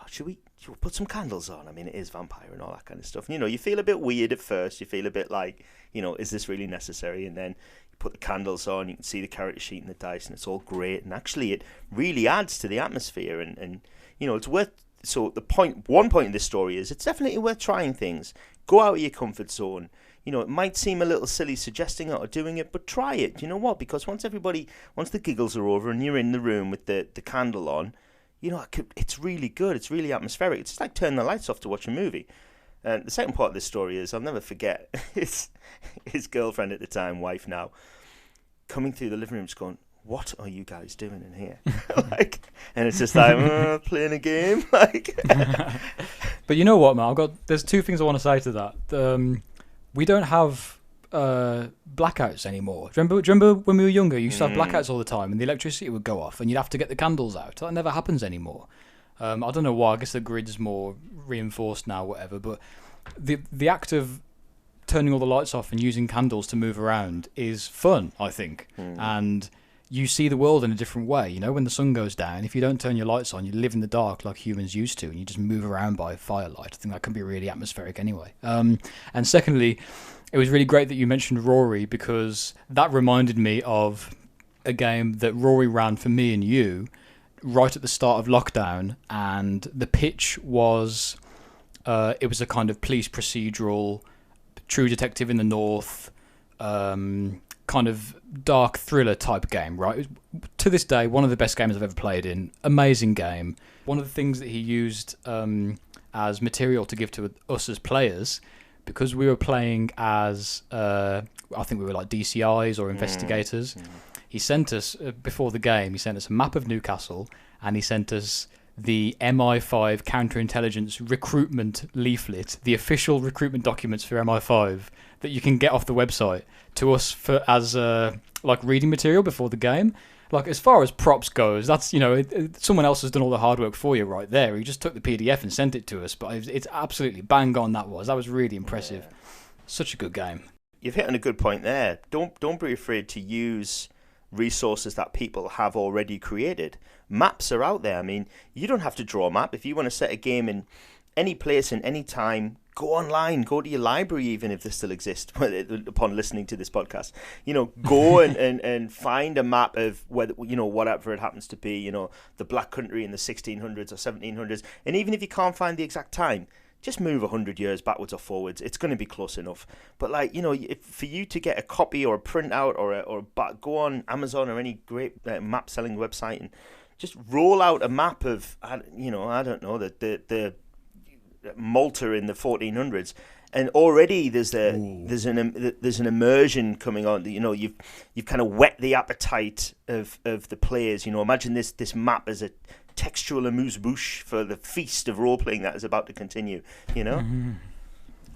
should we put some candles on? I mean, it is Vampire and all that kind of stuff. You feel a bit weird at first. You feel a bit like, is this really necessary? And then you put the candles on, you can see the character sheet and the dice, and it's all great. And actually, it really adds to the atmosphere. And it's worth. So one point in this story is it's definitely worth trying things. Go out of your comfort zone. It might seem a little silly suggesting it or doing it, but try it. You know what? Because once the giggles are over and you're in the room with the candle on, it's really good. It's really atmospheric. It's like turning the lights off to watch a movie. And the second part of this story is, I'll never forget, his girlfriend at the time, wife now, coming through the living room just going, "What are you guys doing in here?" And it's just like, playing a game. But you know what, man? There's 2 things I want to say to that. We don't have blackouts anymore. Do you remember when we were younger, you used to have blackouts all the time and the electricity would go off and you'd have to get the candles out. That never happens anymore. I don't know why. I guess the grid's more reinforced now, whatever, but the act of turning all the lights off and using candles to move around is fun, I think. And you see the world in a different way. When the sun goes down, if you don't turn your lights on, you live in the dark like humans used to, and you just move around by firelight. I think that can be really atmospheric anyway. And secondly, it was really great that you mentioned Rory, because that reminded me of a game that Rory ran for me and you right at the start of lockdown, and the pitch was it was a kind of police procedural, True Detective in the North, kind of dark thriller type game, right? To this day, one of the best games I've ever played in. Amazing game. One of the things that he used as material to give to us as players, because we were playing as, I think we were like DCIs or investigators, he sent us, before the game, he sent us a map of Newcastle, and he sent us the MI5 counterintelligence recruitment leaflet, the official recruitment documents for MI5 that you can get off the website, to us for as like reading material before the game. Like, as far as props goes, that's, you know, someone else has done all the hard work for you right there. He just took the PDF and sent it to us, but it's absolutely bang on. That was really impressive. Yeah. Such a good game. You've hit on a good point there. Don't be afraid to use resources that people have already created. Maps are out there. I mean, you don't have to draw a map. If you want to set a game in any place and any time, go online, go to your library, even if they still exist upon listening to this podcast. You know, go and find a map of whether, you know, whatever it happens to be, you know, the Black Country in the 1600s or 1700s. And even if you can't find the exact time, just move 100 years backwards or forwards. It's going to be close enough. But, like, you know, for you to get a copy or a printout or go on Amazon or any great map selling website and just roll out a map of, you know, I don't know, the Malta in the 1400s, and already there's an immersion coming on. You know, you've kind of whet the appetite of the players. You know, imagine this map as a textual amuse-bouche for the feast of role-playing that is about to continue, you know? Mm-hmm.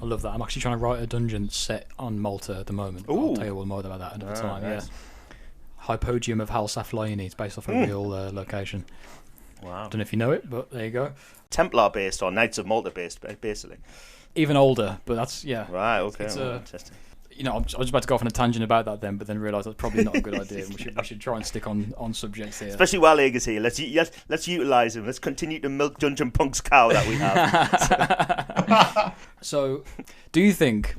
I love that. I'm actually trying to write a dungeon set on Malta at the moment. Ooh. I'll tell you all more about that another time. Nice. Yeah. Hypodium of Hal Saflioni. It's based off a real location. Wow. Don't know if you know it, but there you go. Templar based or Knights of Malta based, basically. Even older, but that's, yeah. Right, okay. It's, interesting. You know, I was about to go off on a tangent about that then, but then realised that's probably not a good idea. We should try and stick on subjects here. Especially while Egg is here. Let's utilise him. Let's continue to milk Dungeon Punk's cow that we have. So, do you think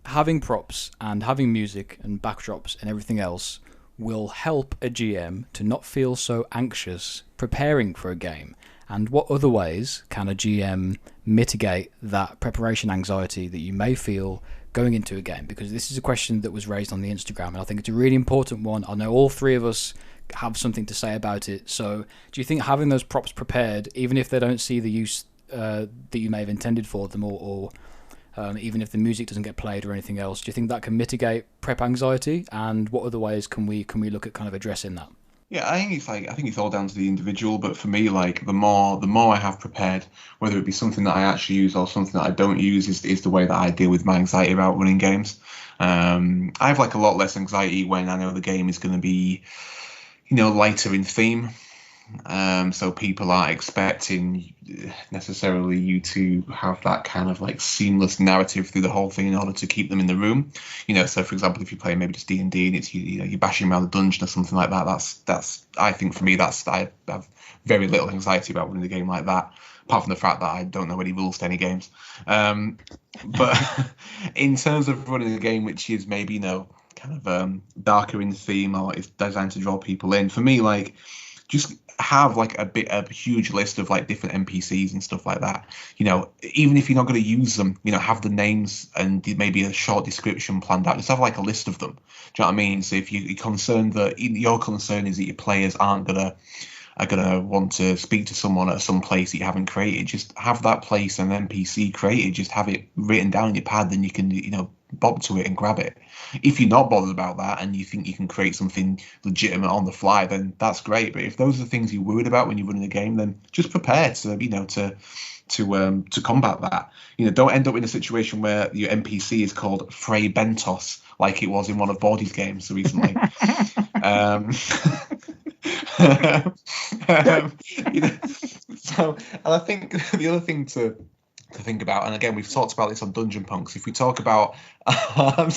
having props and having music and backdrops and everything else will help a GM to not feel so anxious preparing for a game? And what other ways can a GM mitigate that preparation anxiety that you may feel going into a game? Because this is a question that was raised on the Instagram, and I think it's a really important one. I know all three of us have something to say about it. So do you think having those props prepared, even if they don't see the use that you may have intended for them, or even if the music doesn't get played or anything else, do you think that can mitigate prep anxiety? And what other ways can we look at kind of addressing that? Yeah, I think it's all down to the individual. But for me, like the more I have prepared, whether it be something that I actually use or something that I don't use, is the way that I deal with my anxiety about running games. I have like a lot less anxiety when I know the game is going to be, you know, lighter in theme. So people aren't expecting necessarily you to have that kind of like seamless narrative through the whole thing in order to keep them in the room. You know, so for example, if you play maybe just D&D and it's you're bashing around the dungeon or something like that, that's I think for me I have very little anxiety about running a game like that, apart from the fact that I don't know any rules to any games. But in terms of running a game which is maybe, you know, kind of darker in theme or is designed to draw people in, for me, like, just have like a huge list of like different NPCs and stuff like that. You know, even if you're not going to use them, you know, have the names and maybe a short description planned out. Just have like a list of them. Do you know what I mean? So if you're concerned that your concern is that your players are gonna want to speak to someone at some place that you haven't created, just have that place and NPC created. Just have it written down on your pad, then you can, you know, bob to it and grab it. If you're not bothered about that and you think you can create something legitimate on the fly, then that's great. But if those are the things you're worried about when you're running a game, then just prepare to, you know, to combat that. You know, don't end up in a situation where your NPC is called Frey Bentos, like it was in one of Bordy's games recently. You know, so, and I think the other thing to think about, and again we've talked about this on Dungeon Punks, if we talk about our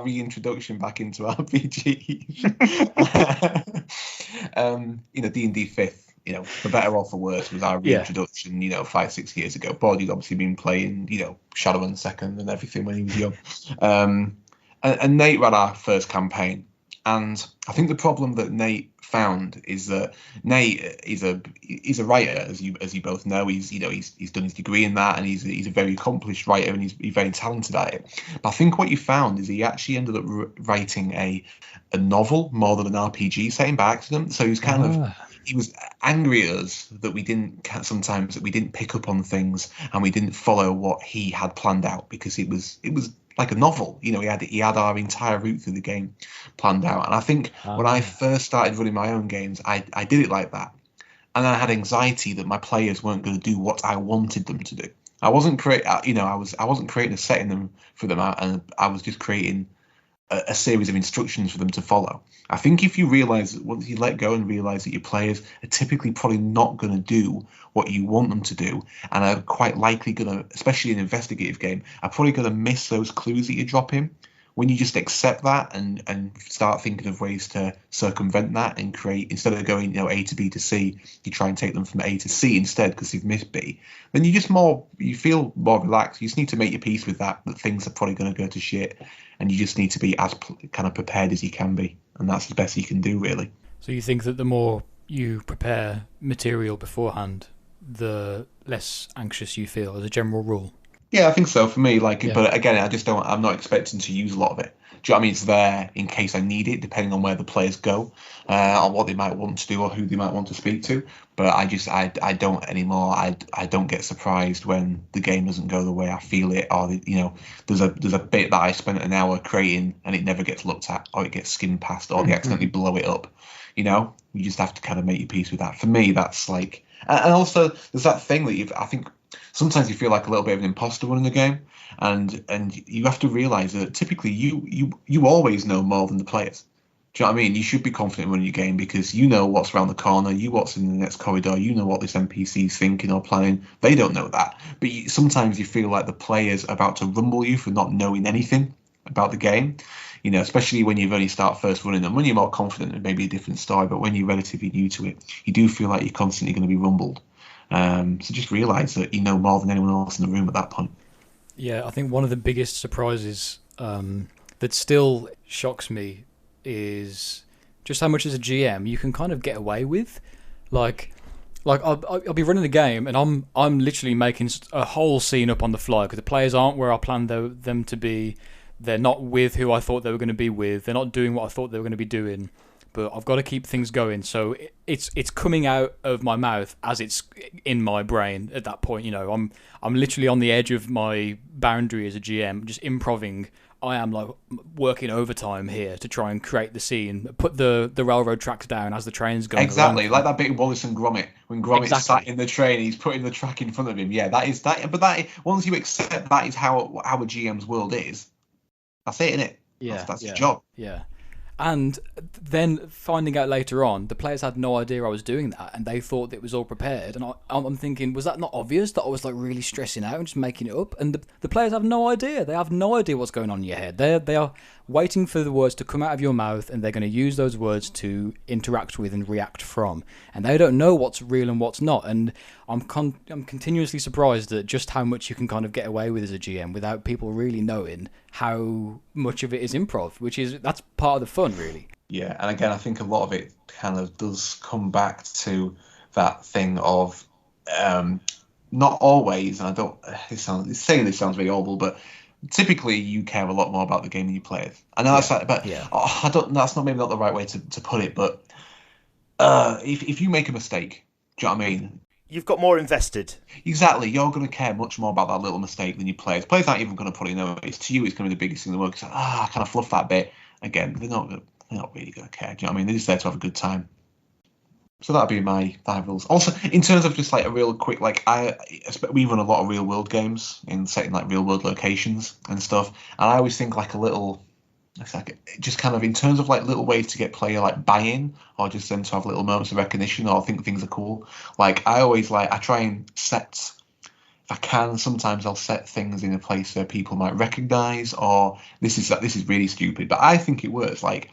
reintroduction back into RPGs, you know, D&D 5th, you know, for better or for worse, was our reintroduction, you know, 5-6 years ago. Bordy'd obviously been playing, you know, Shadow and Second and everything when he was young, and Nate ran our first campaign. And I think the problem that Nate found is that Nate is a writer, as you both know. He's done his degree in that, and he's a very accomplished writer, and he's very talented at it. But I think what you found is he actually ended up writing a novel more than an RPG setting by accident. So he's he was angry at us that we didn't pick up on things and we didn't follow what he had planned out, because it was like a novel. You know, he had our entire route through the game planned out. And I think when I first started running my own games, I did it like that. And then I had anxiety that my players weren't going to do what I wanted them to do. I wasn't I wasn't creating a setting them for them, and I was just creating a series of instructions for them to follow. I think if you realize, once you let go and realize that your players are typically probably not going to do what you want them to do, and are quite likely going to, especially in an investigative game, are probably going to miss those clues that you drop in. When you just accept that and start thinking of ways to circumvent that and create, instead of going, A to B to C, you try and take them from A to C instead because you've missed B, then you feel more relaxed. You just need to make your peace with that things are probably going to go to shit, and you just need to be as kind of prepared as you can be, and that's the best you can do, really. So you think that the more you prepare material beforehand, the less anxious you feel as a general rule? Yeah, I think so for me. But again, I'm not expecting to use a lot of it. Do you know what I mean? It's there in case I need it, depending on where the players go, on what they might want to do or who they might want to speak to. But I don't anymore. I don't get surprised when the game doesn't go the way I feel it, or there's a bit that I spent an hour creating and it never gets looked at, or it gets skimmed past, or they accidentally blow it up. You just have to kind of make your peace with that. For me, that's like, and also there's that thing that I think sometimes you feel like a little bit of an imposter running the game, and you have to realize that typically you always know more than the players. Do you know what I mean? You should be confident running your game because you know what's around the corner, what's in the next corridor, you know what this NPC's thinking or planning. They don't know that, but sometimes you feel like the players are about to rumble you for not knowing anything about the game. Especially when you've only start first running them. When you're more confident, it may be a different story, but when you're relatively new to it, you do feel like you're constantly going to be rumbled. So just realise that you know more than anyone else in the room at that point. Yeah, I think one of the biggest surprises that still shocks me is just how much as a GM you can kind of get away with. Like I'll be running a game and I'm literally making a whole scene up on the fly because the players aren't where I planned them to be. They're not with who I thought they were going to be with. They're not doing what I thought they were going to be doing. But I've got to keep things going. So it's coming out of my mouth as it's in my brain at that point. I'm literally on the edge of my boundary as a GM, just improving. I am like working overtime here to try and create the scene, put the railroad tracks down as the train's going. Exactly, like that bit in Wallace and Gromit when Gromit's sat in the train, he's putting the track in front of him. Yeah, that is that. But once you accept that is how a GM's world is, that's it, innit? Yeah, that's his job. Yeah. And then finding out later on, the players had no idea I was doing that, and they thought it was all prepared. And I'm thinking, was that not obvious that I was like really stressing out and just making it up? And the players have no idea. They have no idea what's going on in your head. They are waiting for the words to come out of your mouth, and they're going to use those words to interact with and react from. And they don't know what's real and what's not. And I'm continuously surprised at just how much you can kind of get away with as a GM without people really knowing how much of it is improv, that's part of the fun, really. Yeah, and again, I think a lot of it kind of does come back to that thing of not always, and I don't. Saying this sounds very awful, but typically you care a lot more about the game than you play it. I know that's I don't. That's maybe not the right way to put it, but if you make a mistake, do you know what I mean? You've got more invested. Exactly. You're going to care much more about that little mistake than your players. Players aren't even going to probably know it. To you, it's going to be the biggest thing in the world. It's like, I kind of fluff that bit. Again, they're not really going to care. Do you know what I mean? They're just there to have a good time. So that'd be my 5 rules. Also, in terms of just like a real quick, we run a lot of real world games in setting like real world locations and stuff. And I always think like a little, it's like just kind of in terms of like little ways to get player like buy-in, or just them to have little moments of recognition or think things are cool. Like I always I try and set, if I can, sometimes I'll set things in a place where people might recognize, or this is really stupid, but I think it works. Like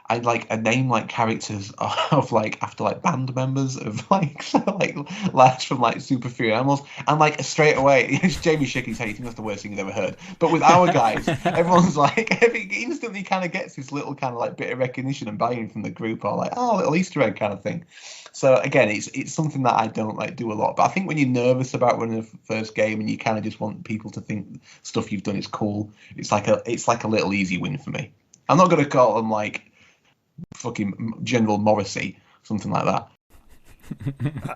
I name like characters of like after like band members of lads from like Super Furry Animals, and like straight away Jamie shaking his head, he thinks that's the worst thing he's ever heard. But with our guys, everyone's like instantly kind of gets this little kind of like bit of recognition and buy-in from the group, or like little Easter egg kind of thing. So again, it's something that I don't like do a lot. But I think when you're nervous about running a first game and you kind of just want people to think stuff you've done is cool, it's like a little easy win for me. I'm not going to call them like fucking General Morrissey, something like that.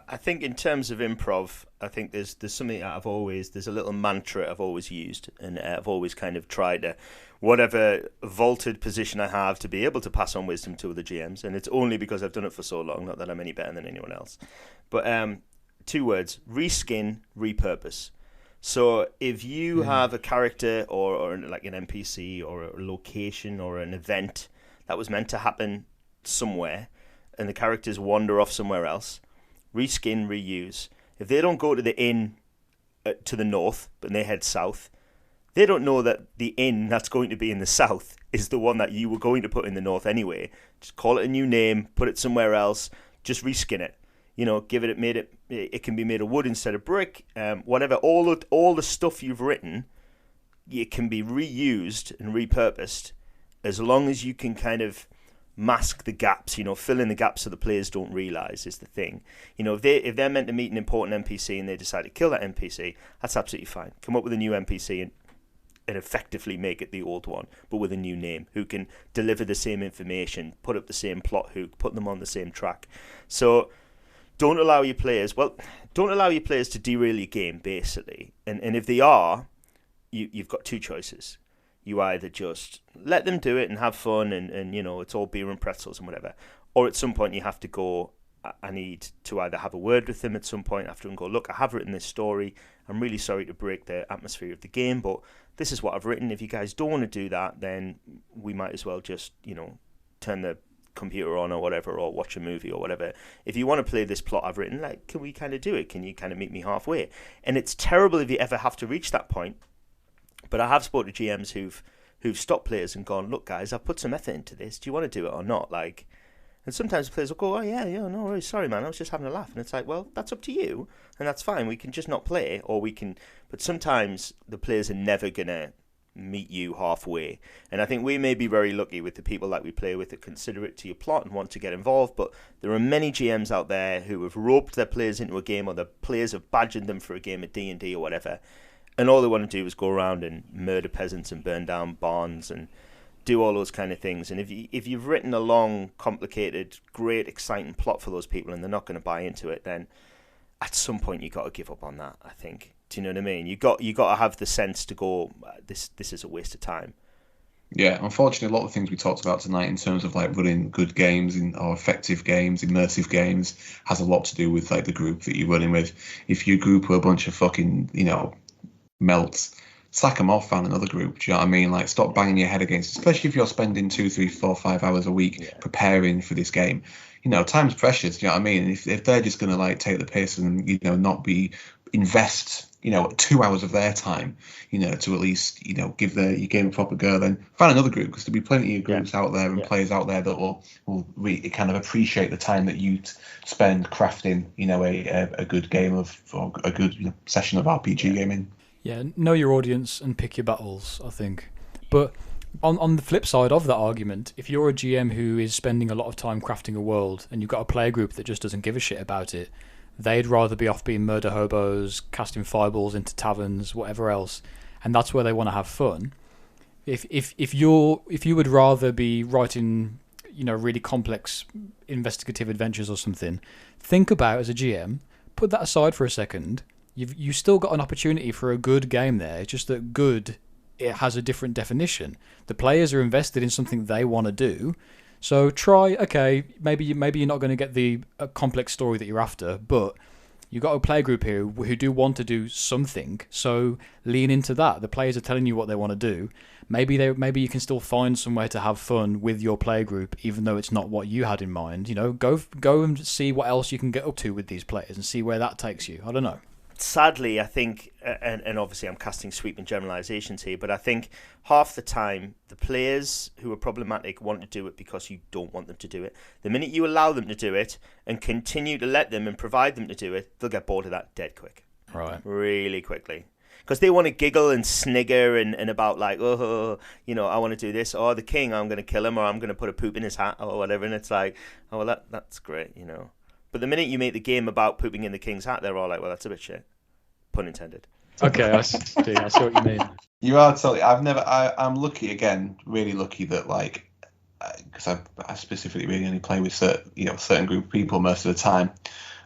I think in terms of improv, I think there's something that there's a little mantra I've always used, and I've always kind of tried to, whatever vaulted position I have, to be able to pass on wisdom to other GMs, and it's only because I've done it for so long, not that I'm any better than anyone else. But 2 words: reskin, repurpose. So if you have a character or like an NPC or a location or an event that was meant to happen somewhere, and the characters wander off somewhere else, reskin, reuse. If they don't go to the inn to the north, but they head south, they don't know that the inn that's going to be in the south is the one that you were going to put in the north anyway. Just call it a new name, put it somewhere else, just reskin it. It can be made of wood instead of brick, whatever. All the stuff you've written, it can be reused and repurposed, as long as you can kind of mask the gaps, fill in the gaps so the players don't realise is the thing. If they're meant to meet an important NPC and they decide to kill that NPC, that's absolutely fine. Come up with a new NPC and effectively make it the old one, but with a new name, who can deliver the same information, put up the same plot hook, put them on the same track. So don't allow your players to derail your game, basically. And if they are, you've got 2 choices. You either just let them do it and have fun and it's all beer and pretzels and whatever. Or at some point you have to go, I need to either have a word with them at some point after and go, look, I have written this story. I'm really sorry to break the atmosphere of the game, but this is what I've written. If you guys don't want to do that, then we might as well just, turn the computer on or whatever, or watch a movie or whatever. If you want to play this plot I've written, like, can we kind of do it? Can you kind of meet me halfway? And it's terrible if you ever have to reach that point. But I have spoken to GMs who've stopped players and gone, look, guys, I've put some effort into this. Do you want to do it or not? Like, and sometimes players will go, oh, yeah, no worries. Sorry, man, I was just having a laugh. And it's like, well, that's up to you. And that's fine. We can just not play, or we can. But sometimes the players are never going to meet you halfway. And I think we may be very lucky with the people that we play with that consider it to your plot and want to get involved. But there are many GMs out there who have roped their players into a game, or the players have badgered them for a game of D&D or whatever. And all they want to do is go around and murder peasants and burn down barns and do all those kind of things. And if you've written a long, complicated, great, exciting plot for those people and they're not going to buy into it, then at some point you got to give up on that, I think. Do you know what I mean? You got to have the sense to go, this is a waste of time. Yeah, unfortunately, a lot of things we talked about tonight in terms of like running good games or effective games, immersive games, has a lot to do with like the group that you're running with. If your group were a bunch of fucking, melts, sack them off, find another group. Do you know what I mean? Like, stop banging your head against, especially if you're spending 2, 3, 4, 5 hours a week preparing for this game. Time's precious. Do you know what I mean? And if they're just going to like take the piss and not invest 2 hours of their time, to at least give your game a proper go, then find another group, because there'll be plenty of groups out there and players out there that will really kind of appreciate the time that you spend crafting a good game or a good session of RPG gaming. Yeah, know your audience and pick your battles, I think. But on the flip side of that argument, if you're a GM who is spending a lot of time crafting a world and you've got a player group that just doesn't give a shit about it, they'd rather be off being murder hobos, casting fireballs into taverns, whatever else, and that's where they want to have fun. If you would rather be writing, really complex investigative adventures or something, think about, as a GM, put that aside for a second. You've still got an opportunity for a good game there. It's just that good, it has a different definition. The players are invested in something they want to do. So try, okay, maybe you're not going to get the complex story that you're after, but you've got a play group here who do want to do something. So lean into that. The players are telling you what they want to do. Maybe you can still find somewhere to have fun with your play group, even though it's not what you had in mind. Go and see what else you can get up to with these players and see where that takes you. I don't know. Sadly, I think, and obviously I'm casting sweeping generalizations here, but I think half the time the players who are problematic want to do it because you don't want them to do it. The minute you allow them to do it and continue to let them and provide them to do it, they'll get bored of that dead quick. Right. Really quickly. Because they want to giggle and snigger and about like, I want to do this, or the king, I'm going to kill him, or I'm going to put a poop in his hat or whatever, and it's like, oh, well, that's great, But the minute you make the game about pooping in the king's hat, they're all like, well, that's a bit shit. Pun intended. Okay, I see what you mean. You are totally. I'm lucky, again, really lucky that, like, because I specifically really only play with certain group of people most of the time.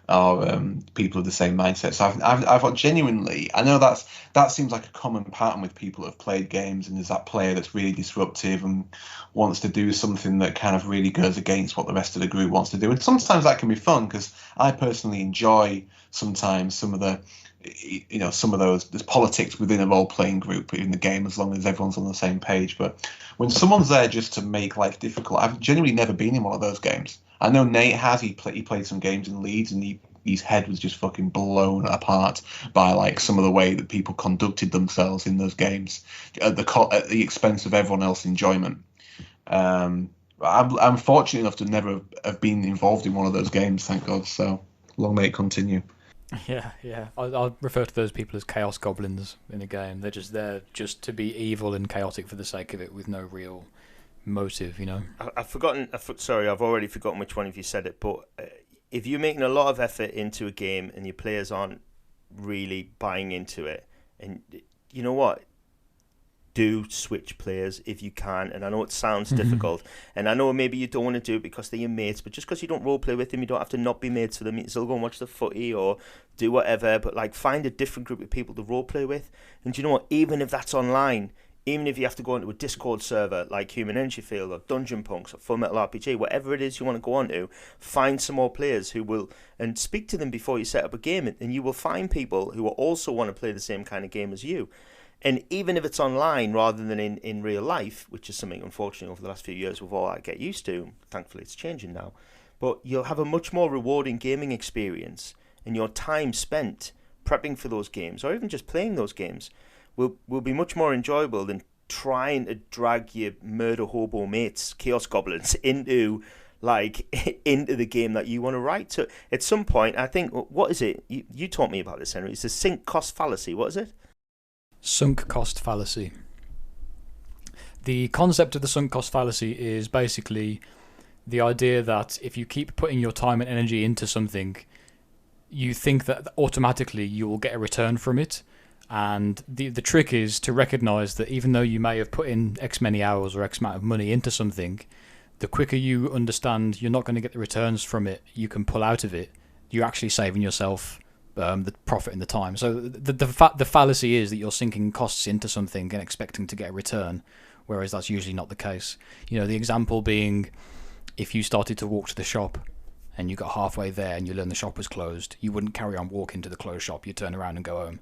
are people of the same mindset. So I've got genuinely, I know that seems like a common pattern with people that have played games, and there's that player that's really disruptive and wants to do something that kind of really goes against what the rest of the group wants to do. And sometimes that can be fun, because I personally enjoy sometimes some of the, some of those, there's politics within a role-playing group in the game, as long as everyone's on the same page. But when someone's there just to make life difficult, I've genuinely never been in one of those games. I know Nate has. He played some games in Leeds, and his head was just fucking blown apart by like some of the way that people conducted themselves in those games at the expense of everyone else's enjoyment. I'm fortunate enough to never have been involved in one of those games, thank God. So long may it continue. Yeah. I'll refer to those people as chaos goblins in a game. They're just there just to be evil and chaotic for the sake of it, with no real motive, I've forgotten. Sorry, I've already forgotten which one of you said it. But if you're making a lot of effort into a game and your players aren't really buying into it, and you know what, do switch players if you can. And I know it sounds difficult, and I know maybe you don't want to do it because they're your mates, but just because you don't role play with them, you don't have to not be mates with them. You can still go and watch the footy or do whatever, but like find a different group of people to role play with. And you know what, even if that's online, even if you have to go into a Discord server like Human Energy Field or Dungeon Punks or Full Metal RPG, whatever it is you want to go on to, find some more players who will, and speak to them before you set up a game, and you will find people who will also want to play the same kind of game as you. And even if it's online rather than in real life, which is something, unfortunately, over the last few years we've all had to get used to, thankfully it's changing now, but you'll have a much more rewarding gaming experience, and your time spent prepping for those games, or even just playing those games, will be much more enjoyable than trying to drag your murder hobo mates, chaos goblins, into the game that you want to write. So at some point, I think, what is it? You taught me about this, Henry. It's the sink cost fallacy. What is it? Sunk cost fallacy. The concept of the sunk cost fallacy is basically the idea that if you keep putting your time and energy into something, you think that automatically you will get a return from it. And the trick is to recognize that even though you may have put in X many hours or X amount of money into something, the quicker you understand you're not going to get the returns from it, you can pull out of it, you're actually saving yourself the profit and the time. So the fallacy is that you're sinking costs into something and expecting to get a return, whereas that's usually not the case. The example being, if you started to walk to the shop and you got halfway there and you learned the shop was closed, you wouldn't carry on walking to the closed shop, you'd turn around and go home.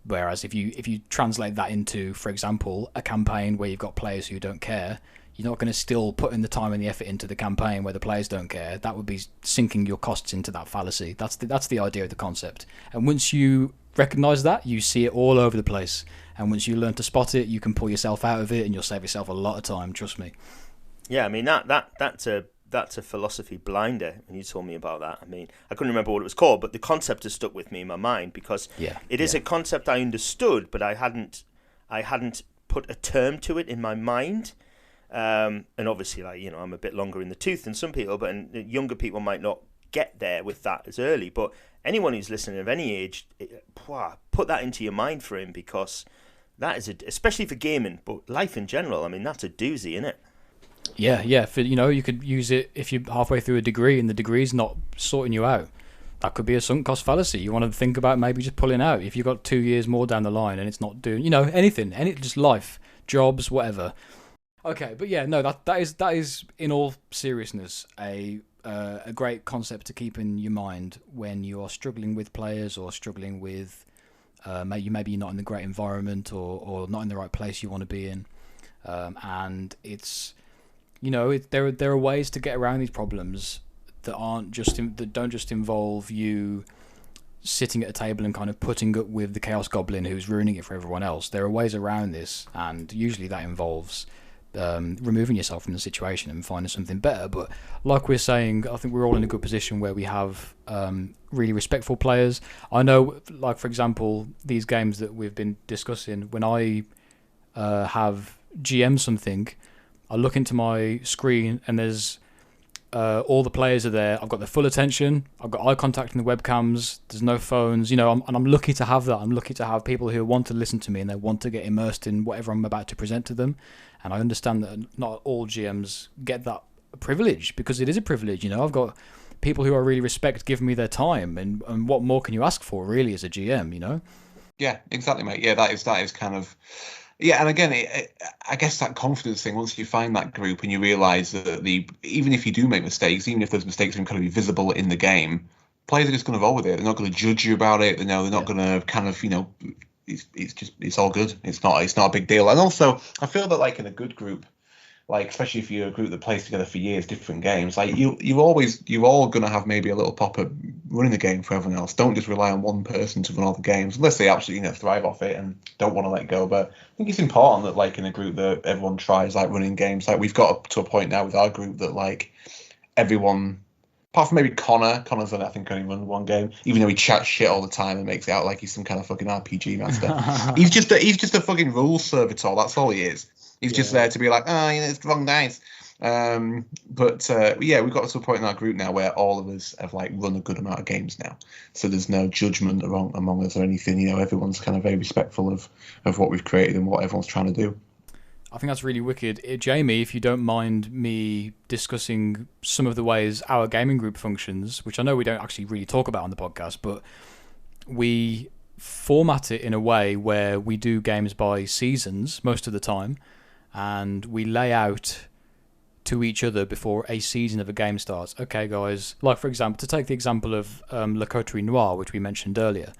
Whereas if you translate that into, for example, a campaign where you've got players who don't care, you're not going to still put in the time and the effort into the campaign where the players don't care. That would be sinking your costs into that fallacy. That's the idea of the concept. And once you recognise that, you see it all over the place. And once you learn to spot it, you can pull yourself out of it, and you'll save yourself a lot of time. Trust me. Yeah, I mean that's a philosophy blinder. When you told me about that, I mean, I couldn't remember what it was called, but the concept has stuck with me in my mind because it is a concept I understood, but I hadn't put a term to it in my mind. And obviously, I'm a bit longer in the tooth than some people, but younger people might not get there with that as early. But anyone who's listening of any age, put that into your mind for him, because that is especially for gaming, but life in general. I mean, that's a doozy, isn't it? Yeah. For, you could use it if you're halfway through a degree and the degree's not sorting you out. That could be a sunk cost fallacy. You want to think about maybe just pulling out. If you've got 2 years more down the line and it's not doing, anything, just life, jobs, whatever. Okay, but yeah, no, that is in all seriousness a great concept to keep in your mind when you are struggling with players or struggling with maybe you're not in the great environment or not in the right place you want to be in, and it's there are ways to get around these problems that don't just involve you sitting at a table and kind of putting up with the chaos goblin who's ruining it for everyone else. There are ways around this, and usually that involves removing yourself from the situation and finding something better. But like we're saying, I think we're all in a good position where we have really respectful players. I know, like for example, these games that we've been discussing, when I have GM something, I look into my screen and there's all the players are there. I've got their full attention. I've got eye contact in the webcams. There's no phones, and I'm lucky to have that. I'm lucky to have people who want to listen to me and they want to get immersed in whatever I'm about to present to them. And I understand that not all GMs get that privilege, because it is a privilege. I've got people who I really respect giving me their time, and what more can you ask for, really, as a GM, you know? Yeah, exactly, mate. Yeah, that is kind of, yeah. And again, I guess that confidence thing. Once you find that group and you realise that even if you do make mistakes, even if those mistakes are incredibly visible in the game, players are just going to roll with it. They're not going to judge you about it. They're not going to kind of, it's all good. It's not a big deal. And also, I feel that like in a good group, like especially if you're a group that plays together for years, different games, like you're all gonna have maybe a little pop at running the game for everyone else. Don't just rely on one person to run all the games, unless they absolutely thrive off it and don't want to let go. But I think it's important that like in a group that everyone tries like running games. Like we've got up to a point now with our group that like everyone, apart from maybe Connor's I think only run one game, even though he chats shit all the time and makes it out like he's some kind of fucking RPG master. he's just a fucking rules servitor. That's all he is. He's just there to be like, it's the wrong dice. Yeah, we've got to a point in our group now where all of us have like run a good amount of games now. So there's no judgment among us or anything. Everyone's kind of very respectful of what we've created and what everyone's trying to do. I think that's really wicked. Jamie, if you don't mind me discussing some of the ways our gaming group functions, which I know we don't actually really talk about on the podcast, but we format it in a way where we do games by seasons most of the time, and we lay out to each other before a season of a game starts. Okay, guys, like for example, to take the example of La Coterie Noire, which we mentioned earlier,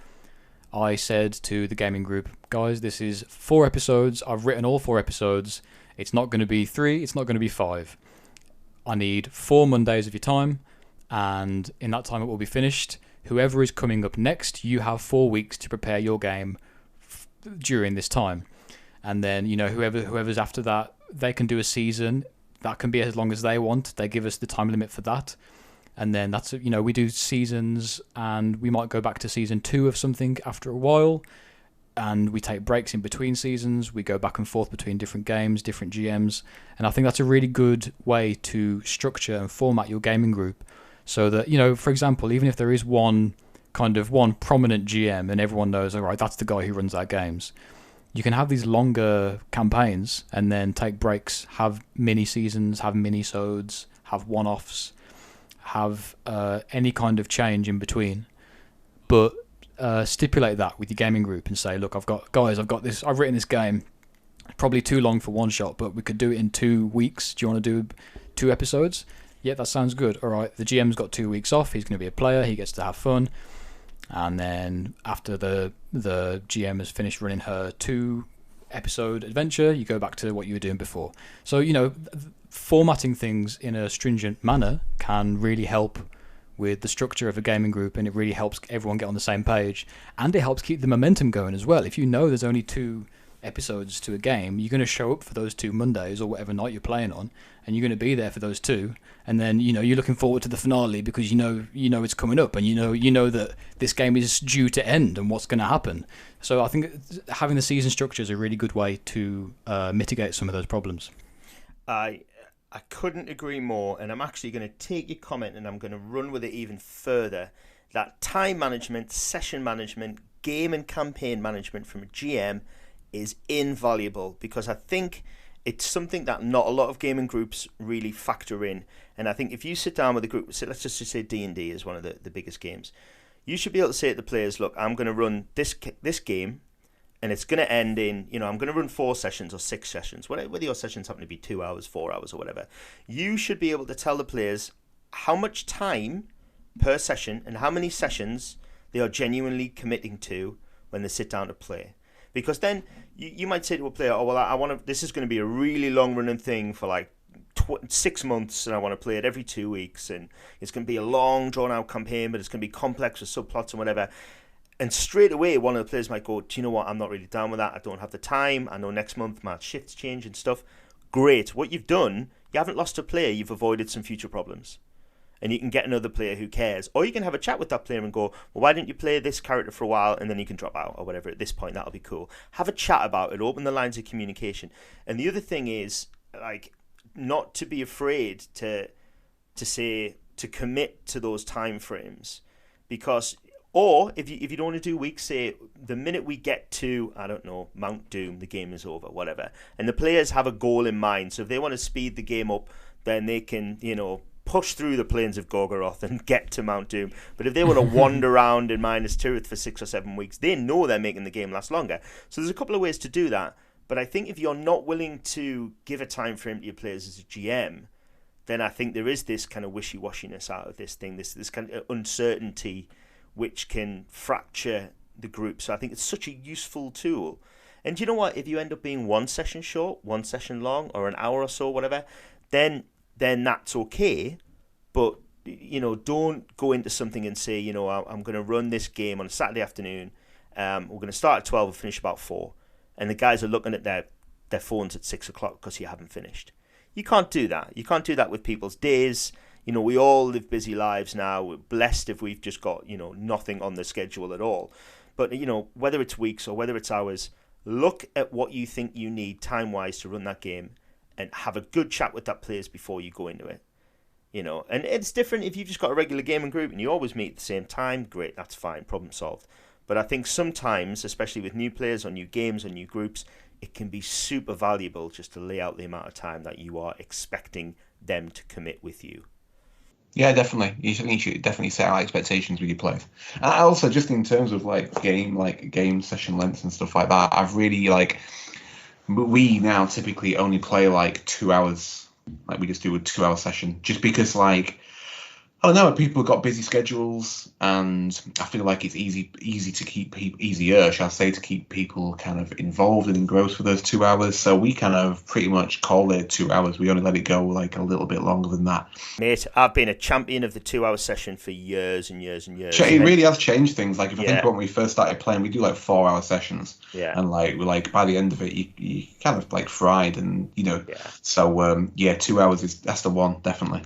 I said to the gaming group, guys, this is 4 episodes. I've written all 4 episodes. It's not going to be 3. It's not going to be 5. I need 4 Mondays of your time, and in that time it will be finished. Whoever is coming up next, you have 4 weeks to prepare your game during this time. And then, whoever's after that, they can do a season. That can be as long as they want. They give us the time limit for that. And then that's, we do seasons, and we might go back to season 2 of something after a while. And we take breaks in between seasons. We go back and forth between different games, different GMs. And I think that's a really good way to structure and format your gaming group. So that, for example, even if there is one prominent GM and everyone knows, all right, that's the guy who runs our games, you can have these longer campaigns and then take breaks, have mini seasons, have mini-sodes, have one-offs, have any kind of change in between. But stipulate that with your gaming group and say, look, I've written this game, probably too long for one shot, but we could do it in 2 weeks. Do you want to do 2 episodes? Yeah, that sounds good. All right, the GM's got 2 weeks off. He's going to be a player. He gets to have fun. And then after the GM has finished running her 2-episode adventure, you go back to what you were doing before. So, formatting things in a stringent manner can really help with the structure of a gaming group, and it really helps everyone get on the same page. And it helps keep the momentum going as well. If you know there's only 2 episodes to a game, you're going to show up for those 2 Mondays or whatever night you're playing on, and you're going to be there for those 2, and then you're looking forward to the finale because you know it's coming up, and you know that this game is due to end and what's going to happen. So I think having the season structure is a really good way to mitigate some of those problems. I couldn't agree more, and I'm actually going to take your comment and I'm going to run with it even further. That time management, session management, game and campaign management from a GM is invaluable, because I think it's something that not a lot of gaming groups really factor in. And I think if you sit down with a group, so let's just say D&D is one of the biggest games, you should be able to say to the players, look, I'm going to run this game, and it's going to end in, I'm going to run 4 sessions or 6 sessions, whether your sessions happen to be 2 hours, 4 hours or whatever. You should be able to tell the players how much time per session and how many sessions they are genuinely committing to when they sit down to play. Because then you might say to a player, oh, well, this is going to be a really long running thing for like 6 months, and I want to play it every 2 weeks, and it's going to be a long drawn out campaign, but it's going to be complex with subplots and whatever. And straight away, one of the players might go, do you know what, I'm not really down with that. I don't have the time. I know next month my shifts change and stuff. Great. What you've done, you haven't lost a player. You've avoided some future problems. And you can get another player who cares. Or you can have a chat with that player and go, well, why don't you play this character for a while and then you can drop out or whatever. At this point, that'll be cool. Have a chat about it. Open the lines of communication. And the other thing is, like, not to be afraid to commit to those time frames. Because, or if you don't want to do weeks, say the minute we get to, I don't know, Mount Doom, the game is over, whatever. And the players have a goal in mind. So if they want to speed the game up, then they can, push through the plains of Gorgoroth and get to Mount Doom. But if they want to wander around in Minas Tirith for 6 or 7 weeks, they know they're making the game last longer. So there's a couple of ways to do that. But I think if you're not willing to give a time frame to your players as a GM, then I think there is this kind of wishy-washiness out of this thing, this kind of uncertainty which can fracture the group. So I think it's such a useful tool. And you know what? If you end up being 1 session short, 1 session long, or an hour or so, whatever, then that's okay. But, don't go into something and say, I'm going to run this game on a Saturday afternoon. We're going to start at 12 and finish about 4. And the guys are looking at their phones at 6 o'clock because you haven't finished. You can't do that. You can't do that with people's days. We all live busy lives now. We're blessed if we've just got, nothing on the schedule at all. But, whether it's weeks or whether it's hours, look at what you think you need time-wise to run that game and have a good chat with that players before you go into it. And it's different if you've just got a regular gaming group and you always meet at the same time. Great, that's fine, problem solved. But I think sometimes, especially with new players or new games or new groups, it can be super valuable just to lay out the amount of time that you are expecting them to commit with you. Yeah, definitely. You should definitely set out expectations with your players. And also, just in terms of game session lengths and stuff like that, I've really we now typically only play 2 hours. We just do a 2-hour session, just because I don't know, people have got busy schedules, and I feel like it's easy to keep people, easier, shall I say, to keep people kind of involved and engrossed for those 2 hours. So we kind of pretty much call it 2 hours. We only let it go a little bit longer than that. Mate, I've been a champion of the 2-hour session for years and years and years. It really has changed things. If I think when we first started playing, we do 4-hour sessions. Yeah. And we're by the end of it, you kind of fried, and Yeah. So 2 hours that's the one, definitely.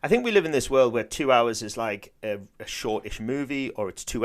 I think we live in this world where 2 hours is like a shortish movie, or it's 2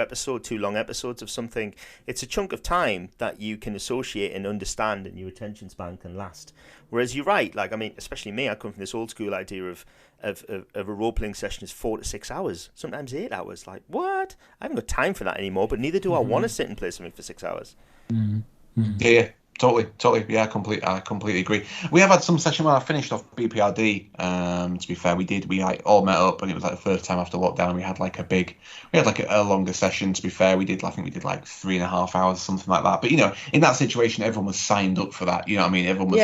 long episodes of something. It's a chunk of time that you can associate and understand, and your attention span can last. Whereas you're right, especially me, I come from this old school idea of a role-playing session is 4 to 6 hours, sometimes 8 hours. What? I haven't got time for that anymore, but neither do I want to sit and play something for 6 hours. Mm-hmm. Yeah. Totally. Yeah, I completely agree. We have had some session where I finished off BPRD. To be fair, we did. We all met up, and it was the first time after lockdown. We had a longer session. To be fair, I think we did 3.5 hours, something like that. But in that situation, everyone was signed up for that. You know what I mean? Everyone was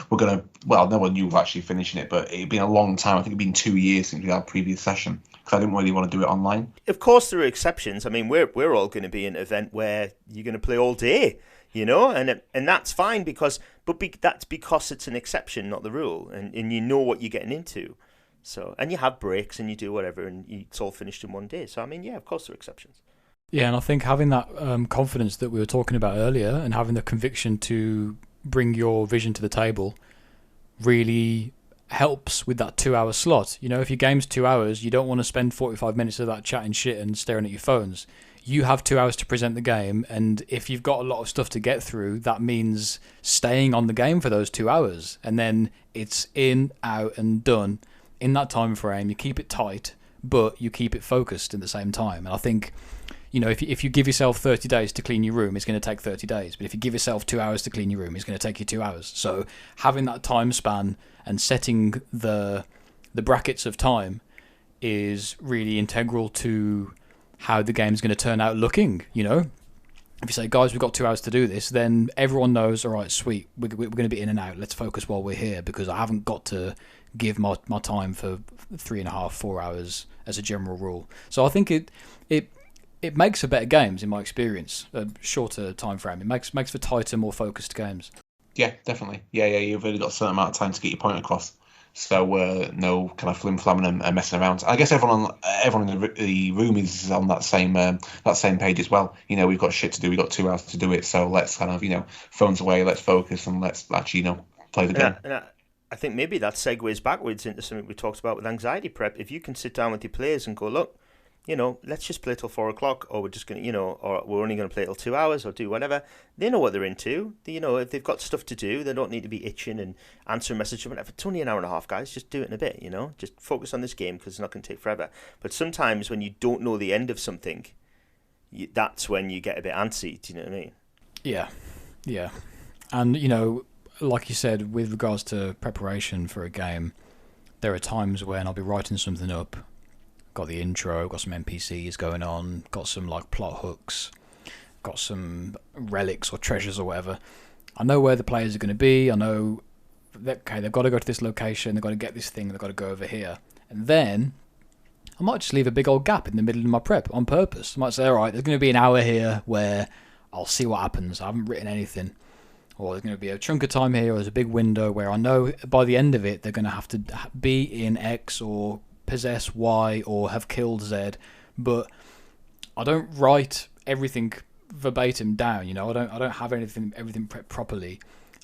we're gonna. Well, no one knew we were actually finishing it, but it'd been a long time. I think it'd been 2 years since we had our previous session, because I didn't really want to do it online. Of course, there are exceptions. We're all going to be in an event where you're going to play all day. And that's fine that's because it's an exception, not the rule, and you know what you're getting into. So, and you have breaks and you do whatever, and it's all finished in one day. So, of course there are exceptions. Yeah, and I think having that confidence that we were talking about earlier, and having the conviction to bring your vision to the table, really helps with that 2-hour slot. If your game's 2 hours, you don't want to spend 45 minutes of that chatting shit and staring at your phones. You have 2 hours to present the game, and if you've got a lot of stuff to get through, that means staying on the game for those 2 hours, and then it's in, out, and done in that time frame. You keep it tight, but you keep it focused at the same time. And I think, if you give yourself 30 days to clean your room, it's going to take 30 days. But if you give yourself 2 hours to clean your room, it's going to take you 2 hours. So having that time span and setting the brackets of time is really integral to how the game's going to turn out looking. If you say, guys, we've got 2 hours to do this, then everyone knows, all right, sweet, we're going to be in and out. Let's focus while we're here, because I haven't got to give my time for 3.5, 4 hours as a general rule. So I think it makes for better games, in my experience. A shorter time frame. It makes for tighter, more focused games. Yeah, definitely. Yeah. You've only got a certain amount of time to get your point across. So no kind of flim-flamming and messing around. I guess everyone in the room is on that same page as well. We've got shit to do. We've got 2 hours to do it. So let's kind of phones away. Let's focus, and let's actually play the game. I think maybe that segues backwards into something we talked about with anxiety prep. If you can sit down with your players and go, look, let's just play till 4 o'clock, or we're just going to, or we're only going to play till 2 hours, or do whatever. They know what they're into. If they've got stuff to do, they don't need to be itching and answering messages or whatever. It's only an hour and a half, guys. Just do it in a bit, Just focus on this game, because it's not going to take forever. But sometimes when you don't know the end of something, that's when you get a bit antsy. Do you know what I mean? Yeah. And, like you said, with regards to preparation for a game, there are times when I'll be writing something up, got the intro, got some NPCs going on, got some like plot hooks, got some relics or treasures or whatever. I know where the players are going to be. I know that, okay, they've got to go to this location, they've got to get this thing, they've got to go over here. And then I might just leave a big old gap in the middle of my prep on purpose. I might say, all right, there's going to be an hour here where I'll see what happens. I haven't written anything. Or there's going to be a chunk of time here, or there's a big window where I know by the end of it they're going to have to be in X or possess Y or have killed Z. But I don't write everything verbatim down, you know. I don't have everything prepped properly,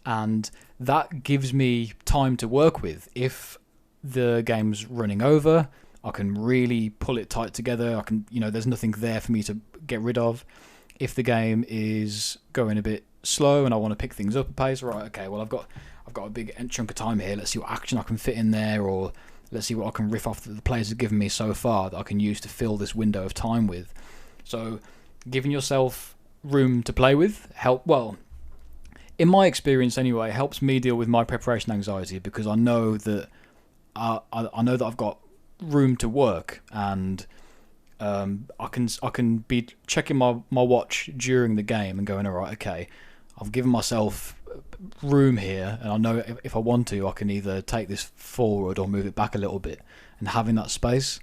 and that gives me time to work with. If the game's running over, I can really pull it tight together. I can, you know, there's nothing there for me to get rid of. If the game is going a bit slow and I want to pick things up a pace, right, okay, well I've got a big chunk of time here, let's see what action I can fit in there, or let's see what I can riff off that the players have given me so far that I can use to fill this window of time with. So giving yourself room to play with in my experience anyway, helps me deal with my preparation anxiety, because I know that I know that I've got room to work, and I can be checking my watch during the game and going, all right, okay, I've given myself room here, and I know if I want to, I can either take this forward or move it back a little bit. And having that space,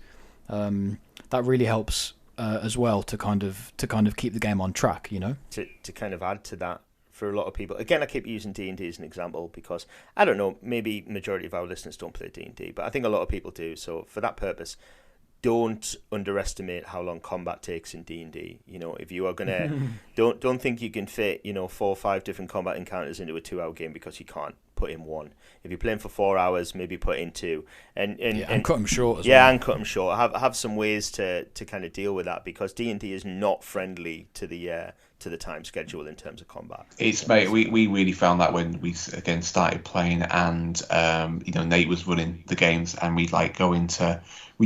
that really helps as well to kind of keep the game on track, you know. To kind of add to that, for a lot of people, again, I keep using D&D as an example because I don't know, maybe majority of our listeners don't play D&D, but I think a lot of people do. So for that purpose, don't underestimate how long combat takes in D&D. You know, if you are gonna, don't think you can fit, you know, 4 or 5 different combat encounters into a 2-hour game, because you can't. Put in 1. If you're playing for 4 hours, maybe put in 2, and cut them short as well. Yeah, and cut them short. Have some ways to kind of deal with that, because D&D is not friendly to the time schedule in terms of combat. It's mate, we really found that when we again started playing, and you know, Nate was running the games, and we'd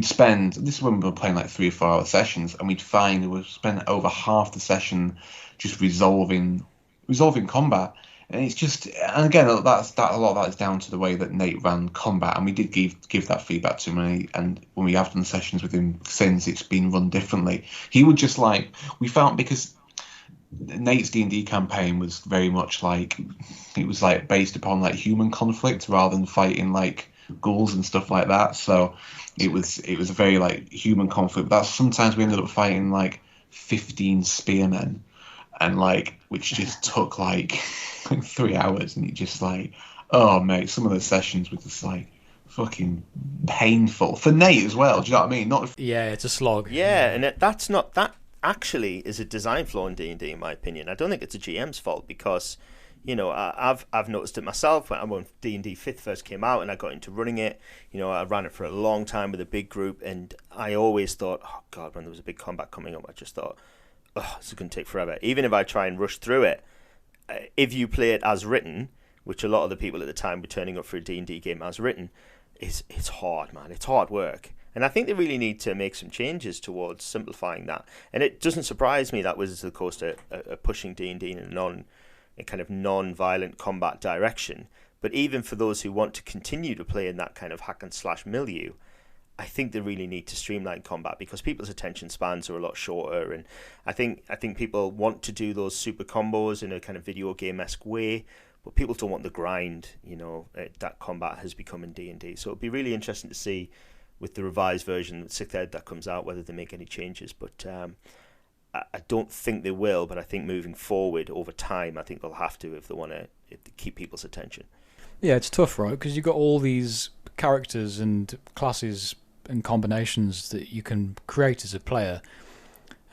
spend, this is when we were playing like 3 or 4 hour sessions, and we'd spend over half the session just resolving combat. And it's just, and again, a lot of that is down to the way that Nate ran combat, and we did give that feedback to him. And when we have done sessions with him since, it's been run differently. He would just we found, because Nate's D&D campaign was very much it was based upon human conflict rather than fighting ghouls and stuff like that. So it was a very human conflict. That's sometimes we ended up fighting 15 spearmen, and which just took 3 hours, and you just oh mate, some of the sessions were just fucking painful for Nate as well. Do you know what I mean? Yeah, it's a slog. Yeah, and that actually is a design flaw in D&D, in my opinion. I don't think it's a GM's fault, because you know, I've noticed it myself when D&D 5th first came out and I got into running it. You know, I ran it for a long time with a big group, and I always thought, oh god, when there was a big combat coming up, I just thought, oh, this is going to take forever. Even if I try and rush through it, if you play it as written, which a lot of the people at the time were turning up for a D&D game as written, it's hard, man. It's hard work. And I think they really need to make some changes towards simplifying that. And it doesn't surprise me that Wizards of the Coast are pushing D&D in a kind of non-violent combat direction. But even for those who want to continue to play in that kind of hack and slash milieu, I think they really need to streamline combat, because people's attention spans are a lot shorter, and I think people want to do those super combos in a kind of video game-esque way, but people don't want the grind, you know, that combat has become in D&D. So it'd be really interesting to see with the revised version, 6th ed, that comes out, whether they make any changes. But I don't think they will, but I think moving forward over time, I think they'll have to if they want to keep people's attention. Yeah, it's tough, right? Because you've got all these characters and classes and combinations that you can create as a player,